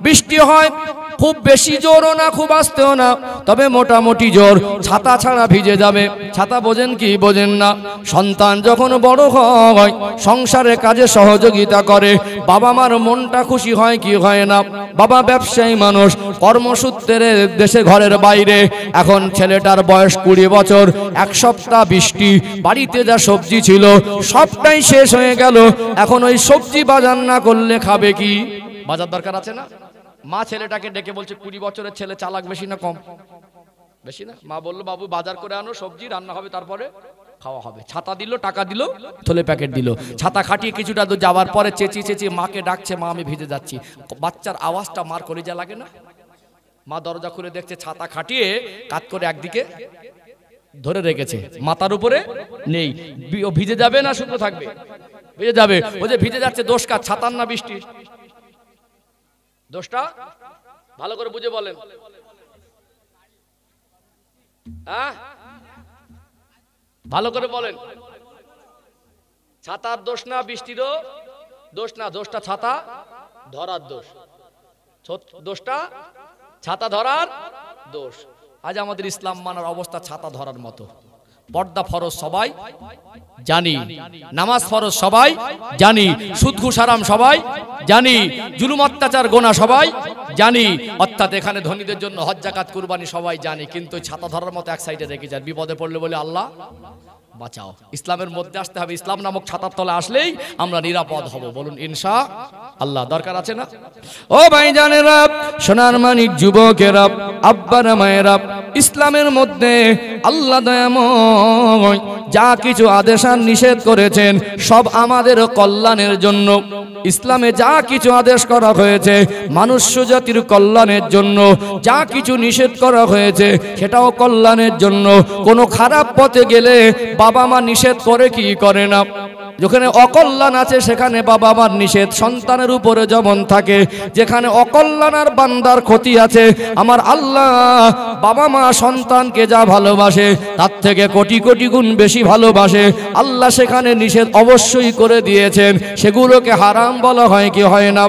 বৃষ্টি হয়, খুব বেশি জোরও না, খুব আস্তেও না, তবে মোটামুটি জোর। ছাতা ছাড়া ভিজে যাবে। ছাতা বোঝেন কি বোঝেন না? সন্তান যখন বড় হয়, সংসারের কাজে সহযোগিতা করে, বাবা মার মনটা খুশি হয় কি হয় না? বাবা ব্যবসায়ী মানুষ, কর্মসূত্রে দেশে ঘরের বাইরে। এখন ছেলেটার বয়স 20 বছর। এক সপ্তাহ বৃষ্টি, বাড়িতে যা সবজি ছিল সবটাই শেষ হয়ে গেল। এখন ওই সবজি বাজার না করলে খাবে কি? বাজার দরকার আছে না? মা ছেলেটাকে ডেকে বলছে, 20 বছরের ছেলে চালাক বেশি না কম? বেশি না? মা বললো, বাবু বাজার করে আনো, সবজি রান্না হবে, তারপরে খাওয়া হবে। ছাতা দিল, টাকা দিল, থলে প্যাকেট দিল। ছাতা খাটিয়ে কিছুটা দূর যাওয়ার পরে চেঁচিয়ে মাকে ডাকছে, মা আমি ভিজে যাচ্ছি। বাচ্চার আওয়াজটা মার কলিজা লাগে না? মা দরজা খুলে দেখছে ছাতা খাটিয়ে কাত করে একদিকে ধরে রেখেছে, মাথার উপরে নেই। ভিজে যাবে না শুকনো থাকবে? ভিজে যাবে। ও যে ভিজে যাচ্ছে, দোষ কার? ছাতার না বৃষ্টির? দোষটা ভালো করে বুঝে বলেন। ভালো করে বলেন। ছাতার দোষ না বৃষ্টিরও দোষ না, দোষটা ছাতা ধরার দোষ। দোষটা ছাতা ধরার দোষ। আজ আমাদের ইসলাম মানার অবস্থা ছাতা ধরার মতো। পর্দা ফরজ সবাই জানি, নামাজ ফরজ সবাই জানি, সুদ ঘুষ হারাম সবাই জানি, জুলুম অত্যাচার গোনা সবাই জানি, অর্থাৎ এখানে ধনীদের জন্য হজ যাকাত কুরবানি সবাই জানি, কিন্তু ছাতা ধরার মতো এক সাইডে রেখে যায়। বিপদে পড়লে বলে আল্লাহ বাঁচাও। ইসলামের মধ্যে আসতে হবে। ইসলাম নামক ছাতার তলে আসলেই আমরা নিরাপদ হব। বলুন ইনশাআল্লাহ। দরকার আছে না? ও ভাই জানেরা, সোনার মানিক যুবকেরা, আব্বারা মায়েরা, ইসলামের মধ্যে আল্লাহ দয়াময় যা কিছু আদেশ আর নিষেধ করেছেন সব আমাদের কল্যাণের জন্য। ইসলামে যা কিছু আদেশ করা হয়েছে মনুষ্য জাতির কল্যাণের জন্য, যা কিছু নিষেধ করা হয়েছে সেটাও কল্যাণের জন্য। কোনো খারাপ পথে গেলে বাবা মা নিষেধ করে কি করে না? যেখানে অকল্যাণ আছে সেখানে বাবা মার নিষেধ সন্তানের উপরে যেমন থাকে, যেখানে অকল্যাণ আর বান্দার ক্ষতি আছে, আমার আল্লাহ বাবা মা সন্তানকে যা ভালোবাসে তার থেকে কোটি কোটি গুণ বেশি ভালোবাসে। আল্লাহ সেখানে নিষেধ অবশ্যই করে দিয়েছেন, সেগুলোকে হারাম বলা হয় কি হয় না?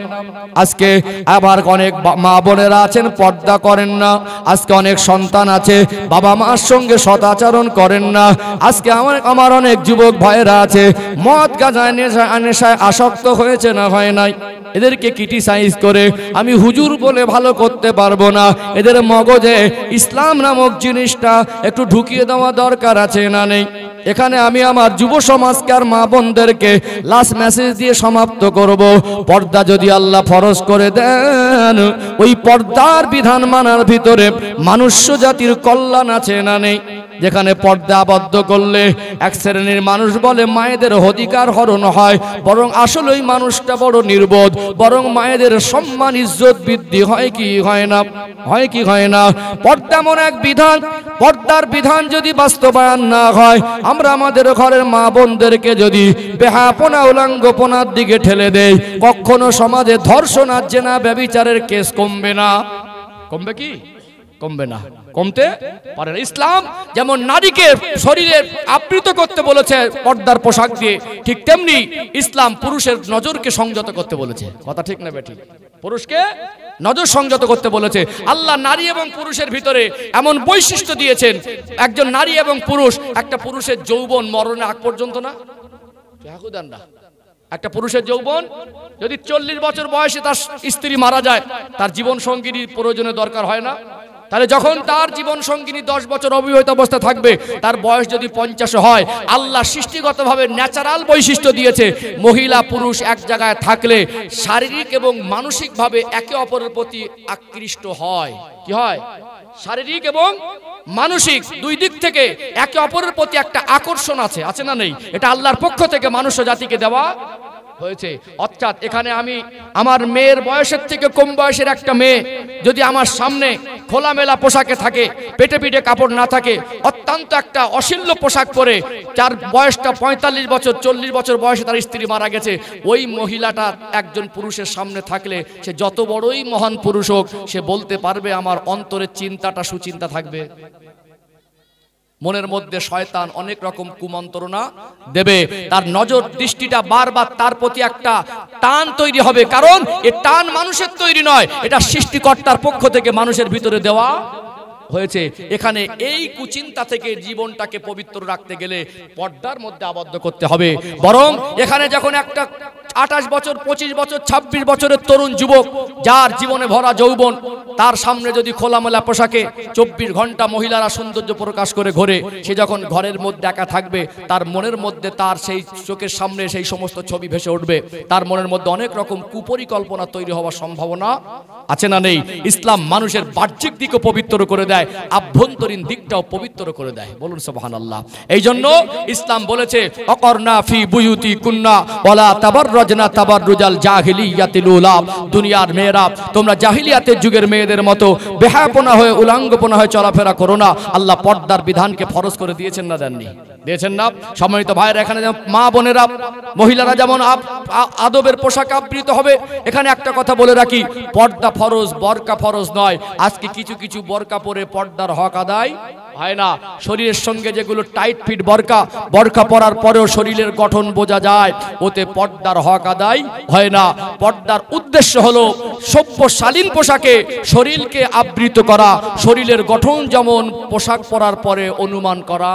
আজকে আবার অনেক মা বোনেরা আছেন পর্দা করেন না। আজকে অনেক সন্তান আছে বাবা মার সঙ্গে সদাচরণ করেন না। আজকে আমার অনেক যুবক ভাইয়েরা আছে মদ গাঁজা নেশায় আসক্ত হয়েছে না হয় নাই? এদেরকে ক্রিটিসাইজ করে আমি হুজুর বলে ভালো করতে পারবো না। এদের মগজে ইসলাম নামক জিনিসটা একটু ঢুকিয়ে দেওয়া দরকার আছে না নেই? এখানে আমি আমার যুব সমাজকে আর মা বোনদেরকে লাস্ট মেসেজ দিয়ে সমাপ্ত করব। পর্দা যদি আল্লাহ ফরজ করে দেন, ওই পর্দার বিধান মানার ভিতরে মনুষ্য জাতির কল্যাণ আছে না নেই? যেখানে পর্দা আবদ্ধ করলে এক শ্রেণীর মানুষ বলে মায়েদের অধিকার হরণ হয়, বরং আসলে ওই মানুষটা বড় নির্বোধ। বরং মায়েদের সম্মান ইজ্জত বৃদ্ধি হয় কি হয় না? হয় কি হয় না? পর্দা এমন এক বিধান, পর্দার বিধান যদি বাস্তবায়ন না হয়, আমরা আমাদের ঘরের মা বোনদেরকে যদি বেহাপনা উলঙ্গপনার দিকে ঠেলে দেই, কখনো সমাজে ধর্ষণ আর জেনা ব্যভিচারের কেস কমবে না। কমবে কি? কমবে না, কমতে পারে না। ইসলাম যেমন নারীকে শরীরে আবৃত করতে বলেছে পর্দার পোশাক দিয়ে, ঠিক তেমনি ইসলাম পুরুষের নজরকে সংযত করতে বলেছে। কথা ঠিক না বেঠিক? পুরুষকে নজর সংযত করতে বলেছে। আল্লাহ নারী এবং পুরুষের ভিতরে এমন বৈশিষ্ট্য দিয়েছেন, একজন নারী এবং পুরুষ, একটা পুরুষের যৌবন মরণের আগ পর্যন্ত না, একটা পুরুষের যৌবন যদি 40 বছর বয়সে তার স্ত্রী মারা যায়, তার জীবন সঙ্গিনীর প্রয়োজনে দরকার হয় না? তাহলে যখন তার জীবন সঙ্গিনী 10 বছর অবিবাহিত অবস্থা থাকবে, তার বয়স যদি 50 হয়, আল্লাহ সৃষ্টিগতভাবে ন্যাচারাল বৈশিষ্ট্য দিয়েছে, মহিলা পুরুষ এক জায়গায় থাকলে শারীরিক এবং মানসিকভাবে একে অপরের প্রতি আকৃষ্ট হয়। কি হয়? শারীরিক এবং মানসিক দুই দিক থেকে একে অপরের প্রতি একটা আকর্ষণ আছে না নেই? এটা আল্লাহর পক্ষ থেকে মানুষ জাতিকে দেওয়া হয়েছে। অর্থাৎ এখানে আমি আমার মেয়ের বয়সের থেকে কম বয়সের একটা মেয়ে যদি আমার সামনে খোলামেলা পোশাকে থাকে, পেটে পিঠে কাপড় না থাকে, অত্যন্ত একটা অশ্লীল পোশাক পরে, যার বয়সটা 45 বছর 40 বছর বয়সে তার স্ত্রী মারা গেছে, ওই মহিলাটা একজন পুরুষের সামনে থাকলে সে যত বড়ই মহান পুরুষ হোক, সে বলতে পারবে আমার অন্তরের চিন্তাটা সুচিন্তা থাকবে। মনের মধ্যে শয়তান অনেক রকম কুমন্ত্রণা দেবে, তার নজর দৃষ্টিটা বারবার তার প্রতি একটা টান তৈরি হবে। কারণ এ টান মানুষের তৈরি নয়, এটা সৃষ্টিকর্তার পক্ষ থেকে মানুষের ভিতরে দেওয়া হয়েছে। এখানে এই কুচিন্তা থেকে জীবনটাকে পবিত্র রাখতে গেলে পর্দার মধ্যে আবদ্ধ করতে হবে। বরং এখানে যখন একটা 28 বছর 25 বছর 26 বছরের তরুণ যুবক, যার জীবনে ভরা যৌবন, তার সামনে যদি খোলামেলা পোশাকে 24 ঘন্টা মহিলারা সৌন্দর্য প্রকাশ করে ঘোরে, সে যখন ঘরের মধ্যে একা থাকবে, তার মনের মধ্যে তার সেই চোখের সামনে সেই সমস্ত ছবি ভেসে উঠবে, তার মনের মধ্যে অনেক রকম কুপরিকল্পনা তৈরি হওয়ার সম্ভাবনা আছে না নেই? ইসলাম মানুষের বাহ্যিক দিকও পবিত্র করে দেয়, আভ্যন্তরীণ দিকটাও পবিত্র করে দেয়। বলুন সুবহানাল্লাহ। এই জন্য ইসলাম বলেছে অকরনা ফি বুয়ুতি কুন্না ওয়ালা তাবাররাজনা তাবাররুজাল জাহিলিয়াতিল উলা। দুনিয়ার মেয়েরা, তোমরা জাহিলিয়াতের যুগের মেয়েদের মতো বেহায়াপনা হয়ে উলাঙ্গপনা হয়ে চলাফেরা করো না। আল্লাহ পর্দার বিধানকে ফরজ করে দিয়েছেন না দেননি? দিয়েছেন না? সম্মানিত ভাইরা, এখানে মা বোনেরা, মহিলারা যেমন আদবের পোশাক আবৃত হবে, এখানে একটা কথা বলে রাখি, পর্দা ফরজ, বরকা ফরজ নয়। আজকে কিছু কিছু বরকা পরে পর্দার হক আদায় হয় না। শরীরের সঙ্গে যেগুলো টাইট ফিট বরকা পরার পরেও শরীরের গঠন বোঝা যায়, ওতে পর্দার হক আদায় হয় না। পর্দার উদ্দেশ্য হলো সভ্য শালীন পোশাকে শরীরকে আবৃত করা, শরীরের গঠন যেমন পোশাক পরার পরে অনুমান করা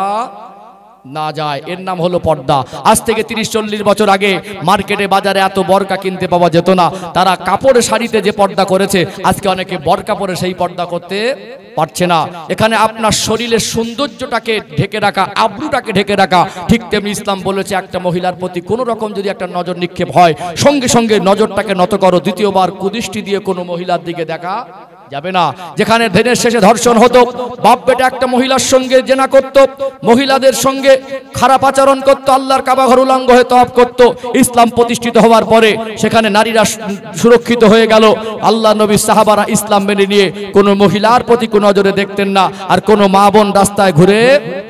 না যায়, এর নাম হলো পর্দা। আজ থেকে 30-40 বছর আগে মার্কেটে বাজারে এত বরকা কিনতে পাওয়া যেত না। তারা কাপড়ের শাড়িতে যে পর্দা করেছে, আজকে অনেকে বরকা পরে সেই পর্দা করতে পারছে না। এখানে আপনার শরীরের সৌন্দর্যটাকে ঢেকে রাখা, আবরুটাকে ঢেকে রাখা। ঠিক তেমনি ইসলাম বলেছে একটা মহিলার প্রতি কোনো রকম যদি একটা নজর নিক্ষেপ হয়, সঙ্গে সঙ্গে নজরটাকে নত করো। দ্বিতীয়বার কুদৃষ্টি দিয়ে কোনো মহিলার দিকে দেখা যাবে না। যেখানে দিনের শেষে ধর্ষণ হতো, বাপ বেটা একটা মহিলার সঙ্গে জেনা করত, মহিলাদের সঙ্গে খারাপ আচরণ করত, আল্লাহর কাবা ঘর উলঙ্গ হয়ে তওয়াফ করত, ইসলাম প্রতিষ্ঠিত হওয়ার পরে সেখানে নারীরা সুরক্ষিত হয়ে গেল। আল্লাহ নবী সাহাবারা ইসলাম মেনে নিয়ে কোনো মহিলার প্রতি কোনো নজরে দেখতেন না, আর কোনো মা বোন রাস্তায় ঘুরে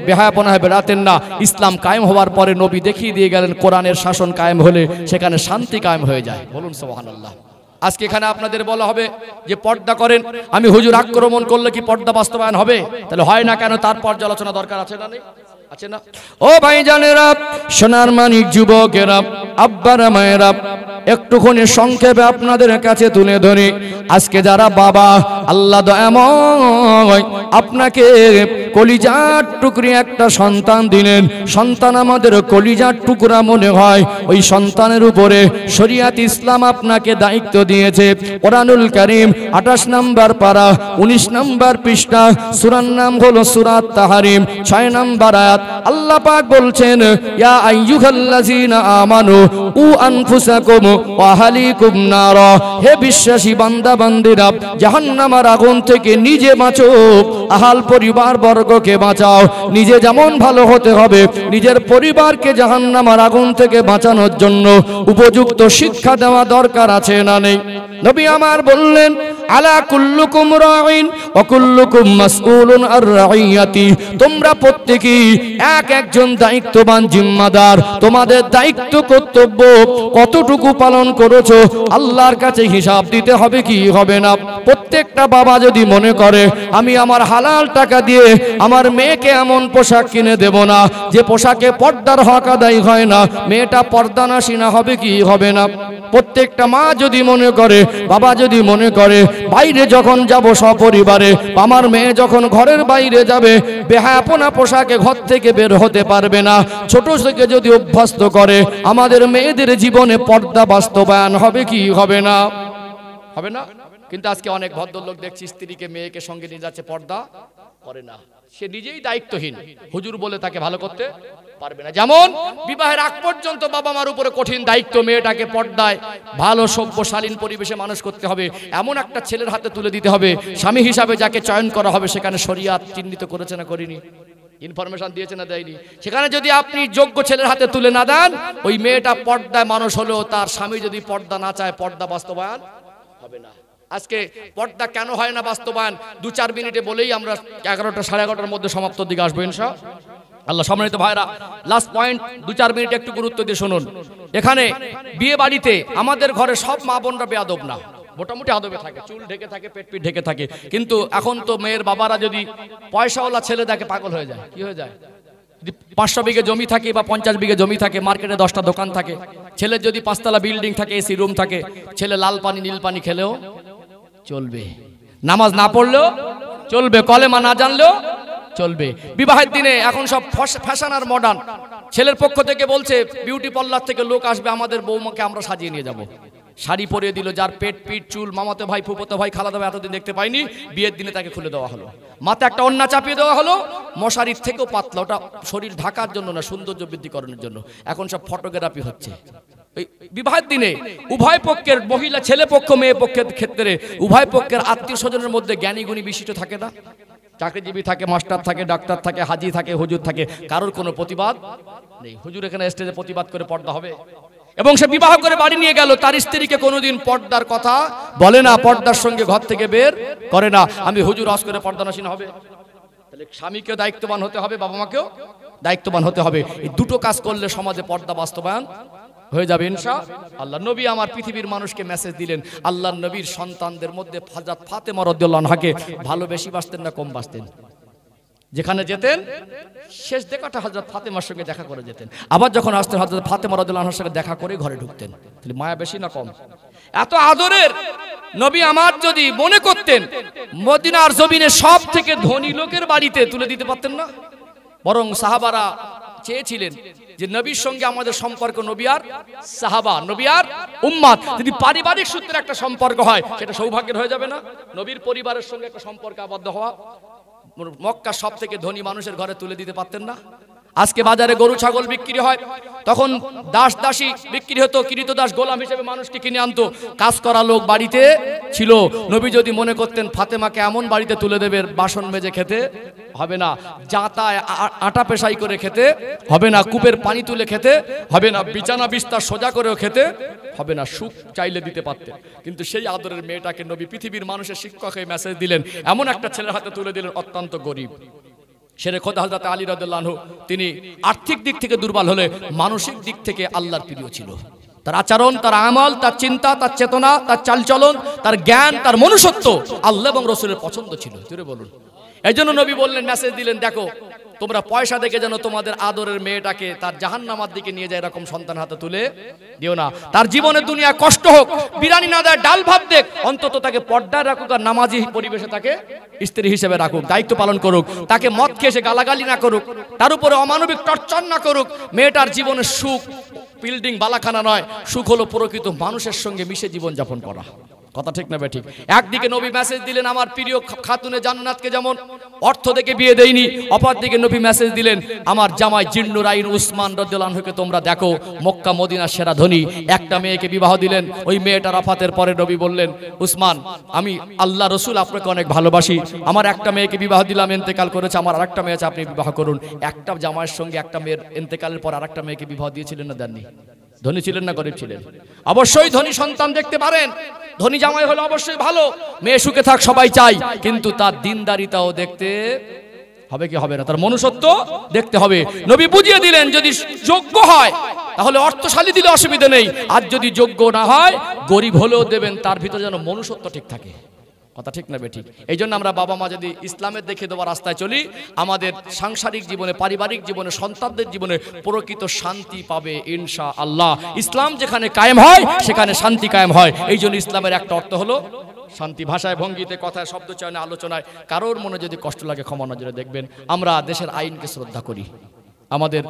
বেহায়াপনায় বেড়াতেন না। ইসলাম কায়েম হওয়ার পরে নবী দেখিয়ে দিয়ে গেলেন, কোরআনের শাসন কায়েম হলে সেখানে শান্তি কায়েম হয়ে যায়। বলুন সুবহানাল্লাহ। আজকে এখানে আপনাদের বলা হবে যে পর্দা করেন, আমি হুজুর আক্রমণ করলে কি পর্দা বাস্তবায়ন হবে? তাহলে হয় না কেন? তার পর্যালোচনা দরকার আছে না? নেই? আছে না? ও ভাইজানেরা, সোনার মানিক যুবকেরা, আব্বারা মায়েরা, একটুখানি সংক্ষেপে আপনাদের কাছে তুলে ধরি। আজকে যারা বাবা, আল্লাহ দয়াময় আপনাকে কলিজার টুকরি একটা সন্তান দিলেন, সন্তান আমাদের কলিজার টুকরা মনে হয়, ওই সন্তানের উপরে শরিয়াত ইসলাম আপনাকে দায়িত্ব দিয়েছে। কোরআনুল কারীম 28 নম্বর পারা 19 নম্বর পৃষ্ঠা, সূরার নাম হলো সূরা তাহরিম, 6 নম্বর আয়াত। আল্লাহ পাক বলছেন, ইয়া আইয়ুহাল্লাযীনা আমানু উ আনফুসাকুম ওয়া আহলিকুম নার। হে বিশ্বাসী বান্দা বান্দীরা, জাহান্নামের আগুন থেকে নিজে বাঁচো, আহাল পরিবার বর্গকে বাঁচাও। নিজে যেমন ভালো হতে হবে, নিজের পরিবারকে জাহান্নামের আগুন থেকে বাঁচানোর জন্য উপযুক্ত শিক্ষা দেওয়া দরকার আছে না নেই? নবী আমার বললেন, আলা কুল্লুকুম রাঈন ওয়া কুল্লুকুম মাসউলুন আর রাইয়াতি। তোমরা প্রত্যেকেই এক একজন দায়িত্ববান জিম্মাদার। তোমাদের দায়িত্ব কর্তব্য কতটুকু পালন করেছো আল্লাহর কাছে হিসাব দিতে হবে কি হবে না? প্রত্যেকটা বাবা যদি মনে করে আমি আমার হালাল টাকা দিয়ে আমার মেয়েকে এমন পোশাক কিনে দেব না যে পোশাকে পর্দার হক আদায় হয় না, মেয়েটা পর্দানাশীনা হবে কি হবে না? প্রত্যেকটা মা যদি মনে করে, বাবা যদি মনে করে বাইরে যখন যাব সপরিবারে, আমার মেয়ে যখন ঘরের বাইরে যাবে বেহায়াপনা পোশাকে ঘর থেকে বের হতে পারবে না। ছোট থেকে যদি অভ্যস্ত করে আমাদের মেয়েদের জীবনে পর্দা বাস্তবায়ন হবে কি হবে না? হবে না? কিন্তু আজকে অনেক ভদ্রলোক দেখছি স্ত্রীকে মেয়েকে সঙ্গে নিয়ে যাচ্ছে, পর্দা করে না, সে নিজেই দায়িত্বহীন, হুজুর বলে তাকে ভালো করতে পারবে না। যেমন বিবাহের আগ পর্যন্ত বাবা মার উপরে কঠিন দায়িত্ব, মেয়েটাকে পর্দায় ভালো সভ্য শালীন পরিবেশে মানুষ করতে হবে, এমন একটা ছেলের হাতে তুলে দিতে হবে স্বামী হিসাবে যাকে চয়ন করা হবে সেখানে শরিয়াত চিহ্নিত করেছে না করেনি, ইনফরমেশন দিয়েছে না দেয়নি, সেখানে যদি আপনি যোগ্য ছেলের হাতে তুলে না দেন ওই মেয়েটা পর্দায় মানুষ হলেও তার স্বামী যদি পর্দা না চায় পর্দা বাস্তবায়ন হবে না। আজকে পর্দা কেন হয় না বাস্তবায়ন 2-4 মিনিটে বলেই আমরা 11টা সাড়ে 11টার মধ্যে সমাপ্তির দিকে আসবো ইনশাআল্লাহ। সম্মানিত ভাইরা, লাস্ট পয়েন্ট 2-4 মিনিট একটু গুরুত্ব দিয়ে শুনুন। এখানে বিয়ে বাড়িতে আমাদের ঘরে সব মা বোনরা বেয়াদব না, মোটামুটি আদবে থাকে, চুল ঢেকে থাকে, পেট পিট ঢেকে থাকে, কিন্তু এখন তো মেয়ের বাবারা যদি পয়সাওয়ালা ছেলে দেখে পাগল হয়ে যায়। কি হয়ে যায়? 500 বিঘে জমি থাকে বা 50 বিঘে জমি থাকে, মার্কেটে 10টা দোকান থাকে, ছেলের যদি 5তলা বিল্ডিং থাকে, এসি রুম থাকে, ছেলে লাল পানি নীল পানি খেলেও চলবে, নামাজ না পড়লেও চলবে, কলেমা না জানলেও চলবে। বিবাহের দিনে এখন সব ফ্যাশন আর মডার্ন, ছেলের পক্ষ থেকে বলছে বিউটি পার্লার থেকে লোক আসবে, আমাদের বৌমাকে আমরা সাজিয়ে নিয়ে যাব, শাড়ি পরিয়ে দিল, যার পেট পিট চুল মামাতো ভাই ফুফাতো ভাই খালাতো ভাই এতদিন দেখতে পাইনি, বিয়ের দিনে তাকে খুলে দেওয়া হলো, মাথায় একটা ওড়না চাপিয়ে দেওয়া হলো, মশারির থেকেও পাতলা, ওটা শরীর ঢাকার জন্য না, সৌন্দর্য বৃদ্ধিকরণের জন্য। এখন সব ফটোগ্রাফি হচ্ছে। বিবাহের দিনে উভয় পক্ষের, মহিলা ছেলে পক্ষ মেয়ে পক্ষের ক্ষেত্রে উভয় পক্ষের আত্মীয় স্বজনের মধ্যে জ্ঞানী গুণী বিশিষ্ট থাকে না, চাকরিজীবী থাকে, মাস্টার থাকে, ডাক্তার থাকে, হাজি থাকে, হুজুর থাকে, কারোর কোনো প্রতিবাদ নেই। হুজুর এখানে স্টেজে প্রতিবাদ করে পর্দা হবে? এবং সে বিবাহ করে বাড়ি নিয়ে গেল, তার স্ত্রীকে কোনোদিন পর্দার কথা বলে না, পর্দার সঙ্গে ঘর থেকে বের করে না। আমি হুজুর আজ করে পর্দানাসীন হবে? তাহলে স্বামীকেও দায়িত্ববান হতে হবে, বাবা মাকেও দায়িত্ববান হতে হবে। এই দুটো কাজ করলে সমাজে পর্দা বাস্তবায়ন হয়ে যাবে ইনশাআল্লাহ। নবী আমার পৃথিবীর মানুষকে মেসেজ দিলেন, আল্লাহর নবীর সন্তানদের মধ্যে হযরত ফাতেমা রাদিয়াল্লাহু আনহাকে ভালো বেশি বাসতেন না কম বাসতেন? যেখানে যেতেন শেষ দেখাটা হযরত ফাতেমার সঙ্গে দেখা করে যেতেন, আবার যখন আসতেন হযরত ফাতেমা রাদিয়াল্লাহু আনহার সঙ্গে দেখা করে ঘরে ঢুকতেন। তাহলে মায়া বেশি না কম? এত আদরের নবী আমার যদি মনে করতেন মদিনার জমিনে সব থেকে ধনী লোকের বাড়িতে তুলে দিতে পারতেন না? বরং সাহাবারা চেয়েছিলেন যে নবীর সঙ্গে আমাদের সম্পর্ক নবী আর সাহাবা, নবী আর উম্মাত, যদি পারিবারিক সূত্রে একটা সম্পর্ক হয় সেটা সৌভাগ্যের হয়ে যাবে না? নবীর পরিবারের সঙ্গে একটা সম্পর্ক আবদ্ধ হওয়া। মক্কা সব থেকে ধনী মানুষের ঘরে তুলে দিতে পারতেন না? আজকে বাজারে গরু ছাগল বিক্রি হয়, তখন দাস দাসী বিক্রি হতো, কৃতদাস গোলাম হিসেবে মানুষকে কিনে আনতো, কাজ করা লোক বাড়িতে ছিল। নবী যদি মনে করতেন ফাতেমাকে এমন বাড়িতে তুলে দেবে, বাসন মেজে খেতে হবে না, জাতায় আটা পেশাই করে খেতে হবে না, কূপের পানি তুলে খেতে হবে না, বিছানা বিস্তার সোজা করেও খেতে হবে না, সুখ চাইলে দিতে পারতেন। কিন্তু সেই আদরের মেয়েটাকে নবী পৃথিবীর মানুষের শিক্ষক হয়ে মেসেজ দিলেন, এমন একটা ছেলের হাতে তুলে দিলেন অত্যন্ত গরিব। শেরে খোদা হযরত আলী রাদিয়াল্লাহু আনহু, তিনি আর্থিক দিক থেকে দুর্বল হলে মানসিক দিক থেকে আল্লাহর প্রিয় ছিল। তার আচরণ, তার আমল, তার চিন্তা, তার চেতনা, তার চালচলন, তার জ্ঞান, তার মনুষ্যত্ব আল্লাহ এবং রাসূলের পছন্দ ছিল। জোরে বলুন। এই জন্য নবী বললেন, মেসেজ দিলেন, দেখো তোমরা পয়সা দেখে যেন তোমাদের আদরের মেয়েটাকে তার জাহান্নামের দিকে নিয়ে যায় এরকম সন্তান হাতে তুলে দিও না। তার জীবনের দুনিয়া কষ্ট হোক, বিরিয়ানি না দেয় ডাল ভাত দেখ, অন্তত তাকে পর্দায় রাখুক আর নামাজি পরিবেশে তাকে স্ত্রী হিসেবে রাখুক, দায়িত্ব পালন করুক, তাকে মদ খেয়ে এসে গালাগালি না করুক, তার উপরে অমানবিক টর্চার না করুক। মেয়েটার জীবনের সুখ বিল্ডিং বালাখানা নয়, সুখ হলো প্রকৃত মানুষের সঙ্গে মিশে জীবন যাপন করা। কথা ঠিক না ঠিক? একদিকে নবী মেসেজ দিলেন আমার প্রিয় খাতুনে জান্নাতকে যেমন অর্থ দেখে বিয়ে দেয়নি, অপরদিকে নবী মেসেজ দিলেন আমার জামাই জিন্নুর আইন উসমান রাদিয়াল্লাহু আনহুকে তোমরা দেখো, মক্কা মদিনার সেরা ধনী। একটা মেয়েকে বিবাহ দিলেন, ওই মেয়েটার আফাতের পরে নবী বললেন, উসমান আমি আল্লাহ রসুল আপনাকে অনেক ভালোবাসি, আমার একটা মেয়েকে বিবাহ দিলাম, ইন্তেকাল করেছে, আমার আরেকটা মেয়ে আছে, আপনি বিবাহ করুন। একটা জামাইয়ের সঙ্গে একটা মেয়ের ইন্তেকালের পর আরেকটা মেয়েকে বিবাহ দিয়েছিলেন না দেননি? ধনী ছিলেন না গরিব ছিলেন? অবশ্যই ধনী সন্তান দেখতে পারেন, ধনী জামাই হলো অবশ্যই ভালো, মেয়ে সুখে থাক সবাই চাই, কিন্তু তার দিনদারিতাও দেখতে হবে কি হবে না, তার মনুষ্যত্ব দেখতে হবে। নবী বুঝিয়ে দিলেন যদি যোগ্য হয় তাহলে অর্থশালী দিলে অসুবিধা নেই, আর যদি যোগ্য না হয় গরিব হলেও দেবেন, তার ভিতরে যেন মনুষ্যত্ব ঠিক থাকে। কথা ঠিক না বেঠিক? এই জন্য আমরা বাবা মা যদি ইসলামের দেখে দেওয়া রাস্তায় চলি, আমাদের সাংসারিক জীবনে, পারিবারিক জীবনে, সন্তানদের জীবনে প্রকৃত শান্তি পাবে ইনশাআল্লাহ। ইসলাম যেখানে কায়েম হয় সেখানে শান্তি কায়েম হয়। এই জন্য ইসলামের একটা অর্থ হলো শান্তি। ভাষায়, ভঙ্গিতে, কথায়, শব্দ চয়নে, আলোচনায় কারোর মনে যদি কষ্ট লাগে ক্ষমা নজরে দেখবেন। আমরা দেশের আইনকে শ্রদ্ধা করি। আমাদের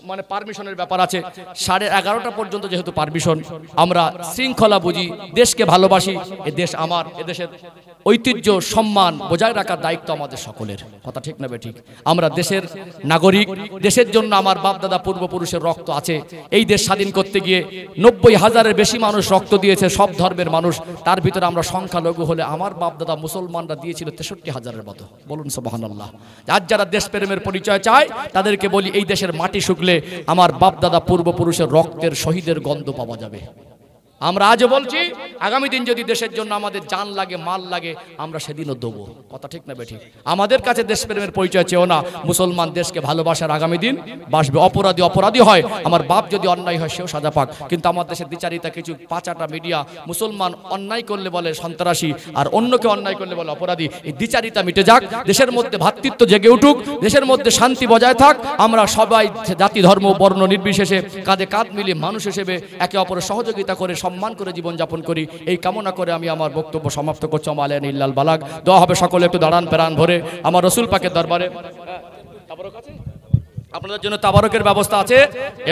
মানে পারমিশনের ব্যাপার আছে, 11:30 পর্যন্ত যেহেতু পারমিশন, আমরা শৃঙ্খলা বুঝি, দেশকে ভালোবাসি। এ দেশ আমার, এ দেশের ঐতিহ্য সম্মান বজায় রাখার দায়িত্ব আমাদের সকলের। কথা ঠিক না বেঠিক? আমরা দেশের নাগরিক, দেশের জন্য আমার বাপ দাদা পূর্বপুরুষের রক্ত আছে। এই দেশ স্বাধীন করতে গিয়ে 90,000-এর বেশি মানুষ রক্ত দিয়েছে, সব ধর্মের মানুষ। তার ভিতরে আমরা সংখ্যালঘু হলে আমার বাপ দাদা মুসলমানরা দিয়েছিল 63,000-এর মতো। বলুন সুবহানাল্লাহ। আজ যারা দেশপ্রেমের পরিচয় চায় তাদেরকে বলি, এই দেশের মাটি শুকলে আমার বাপ দাদা পূর্বপুরুষের রক্তের, শহীদের গন্ধ পাওয়া যাবে। আমরা আজও বলছি, আগামী দিন যদি দেশের জন্য আমাদের জান লাগে, মাল লাগে, আমরা সেদিনও দেবো। কথা ঠিক না বেঠিক? আমাদের কাছে দেশপ্রেমের পরিচয় চেয়েও না, মুসলমান দেশকে ভালোবাসার আগামী দিন বাসবে। অপরাধী অপরাধী হয়, আমার বাপ যদি অন্যায় হয় সেও সাজা পাক। কিন্তু আমার দেশের দ্বিচারিতা কিছু পাঁচাটা মিডিয়া মুসলমান অন্যায় করলে বলে সন্ত্রাসী, আর অন্যকে অন্যায় করলে বলে অপরাধী। এই দ্বিচারিতা মিটে যাক, দেশের মধ্যে ভ্রাতৃত্ব জেগে উঠুক, দেশের মধ্যে শান্তি বজায় থাক। আমরা সবাই জাতি ধর্ম বর্ণ নির্বিশেষে কাঁধে কাঁধ মিলিয়ে মানুষ হিসেবে একে অপরের সহযোগিতা করে, সম্মান করে জীবনযাপন করি। এই কামনা করে আমি আমার বক্তব্য সমাপ্ত করছি। আলাইনা ইল্লাল বালাগ। দোয়া হবে সকলে একটু দাঁড়ান প্রাণ ভরে আমার রসুল পাকের দরবারে। আপনাদের জন্য তাবারকের ব্যবস্থা আছে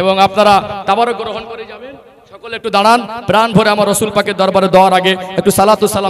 এবং আপনারা তাবারক গ্রহণ করে যাবেন। সকলে একটু দাঁড়ান প্রাণ ভরে আমার রসুল পাকের দরবারে। দেওয়ার আগে একটু সালাতু সালাম